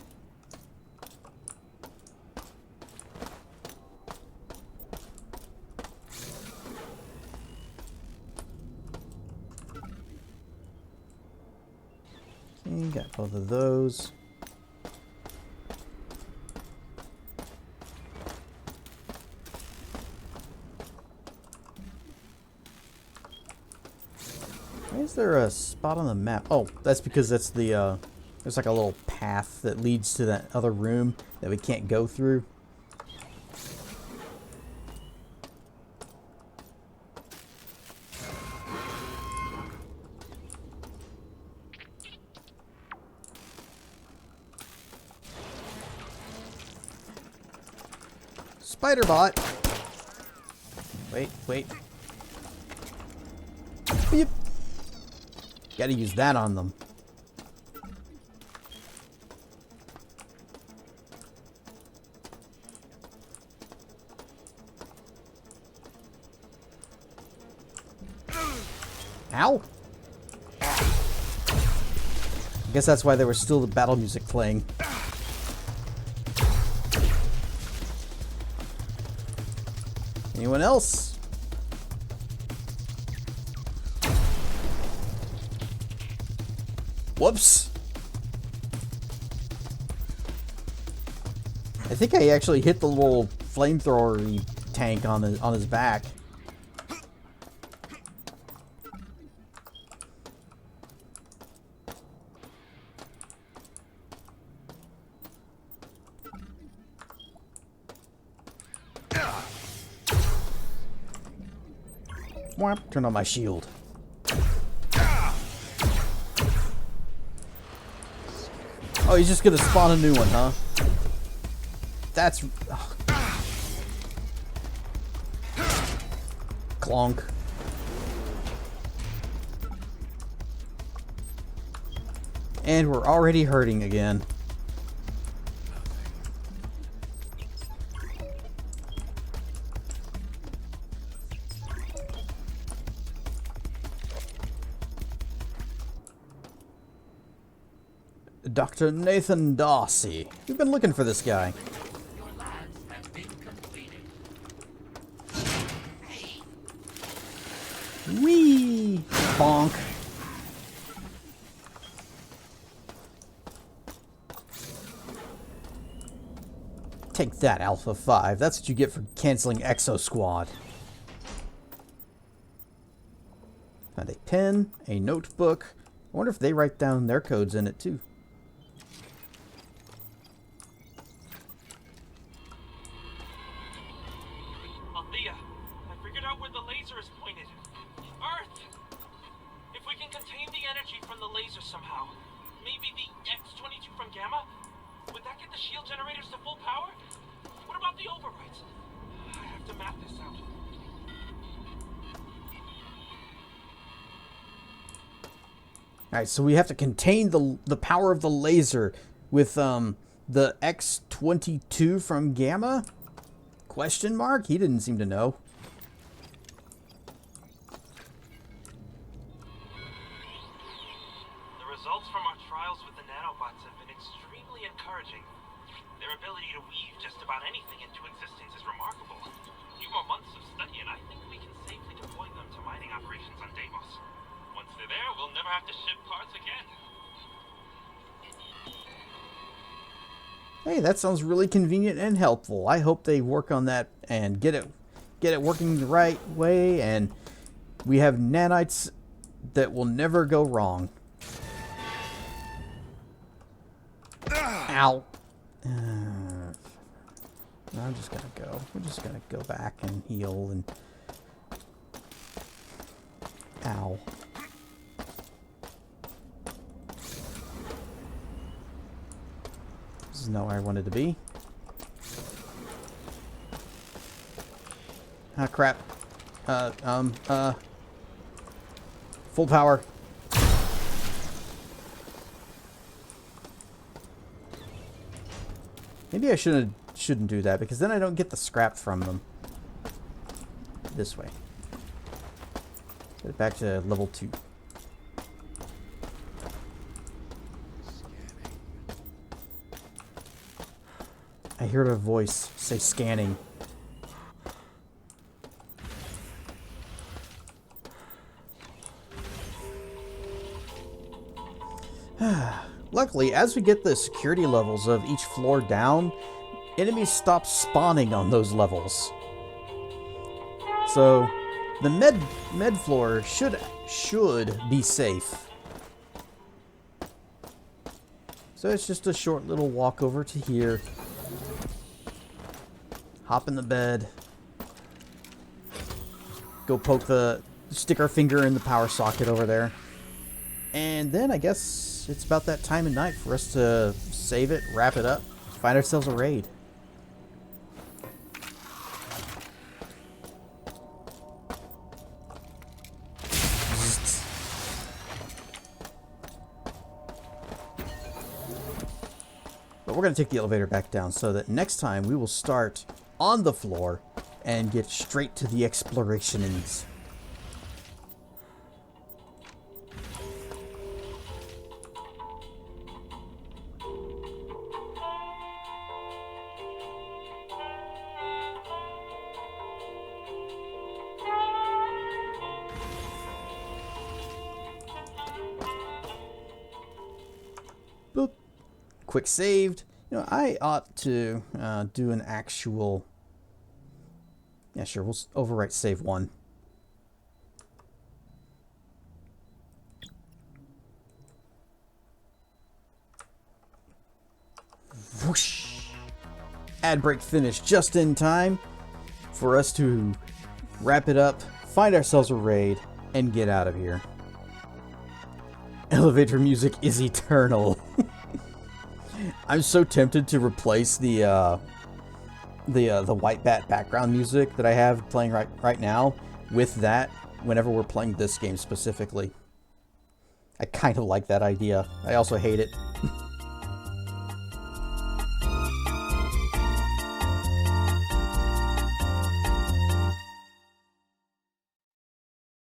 Okay, got both of those. Why is there a spot on the map? Oh, that's because that's the, there's like a little path that leads to that other room that we can't go through. Spider-Bot! Wait. Beep. Gotta use that on them. Ow! I guess that's why there was still the battle music playing. Anyone else? Whoops. I think I actually hit the little flamethrower tank on his back. Whap, turn on my shield. Oh, he's just gonna spawn a new one, huh? That's... Oh. Clonk. And we're already hurting again. Dr. Nathan Darcy. We've been looking for this guy. Your lands have been completed. Whee! Bonk. Take that, Alpha 5. That's what you get for canceling Exo Squad. Found a pen, a notebook. I wonder if they write down their codes in it too. Althea, I figured out where the laser is pointed. Earth! If we can contain the energy from the laser somehow, maybe the X-22 from Gamma, would that get the shield generators to full power? What about the overrides? I have to map this out. Alright, so we have to contain the power of the laser with the X-22 from Gamma? Question mark? He didn't seem to know. The results from our trials with the nanobots have been extremely encouraging. Their ability to weave just about anything into existence is remarkable. A few more months of study and I think we can safely deploy them to mining operations on Deimos. Once they're there, we'll never have to ship parts again. Hey, that sounds really convenient and helpful. I hope they work on that and get it working the right way, and we have nanites that will never go wrong. Ow. I'm just gonna go. We're just gonna go back and heal and... Ow. This is not where I wanted to be. Ah, crap. Full power. Maybe I shouldn't do that, because then I don't get the scrap from them. This way. Get it back to level 2. I heard a voice say scanning. Luckily, as we get the security levels of each floor down, enemies stop spawning on those levels. So, the med floor should be safe. So it's just a short little walk over to here. Hop in the bed. Go stick our finger in the power socket over there. And then I guess it's about that time of night for us to save it, wrap it up, find ourselves a raid. But we're going to take the elevator back down so that next time we will start on the floor and get straight to the explorations. Boop. Quick saved. You know, I ought to do an actual... Yeah, sure. We'll overwrite save 1. Whoosh. Ad break finished just in time for us to wrap it up, find ourselves a raid, and get out of here. Elevator music is eternal. I'm so tempted to replace the white bat background music that I have playing right now with that whenever we're playing this game specifically. I kind of like that idea. I also hate it.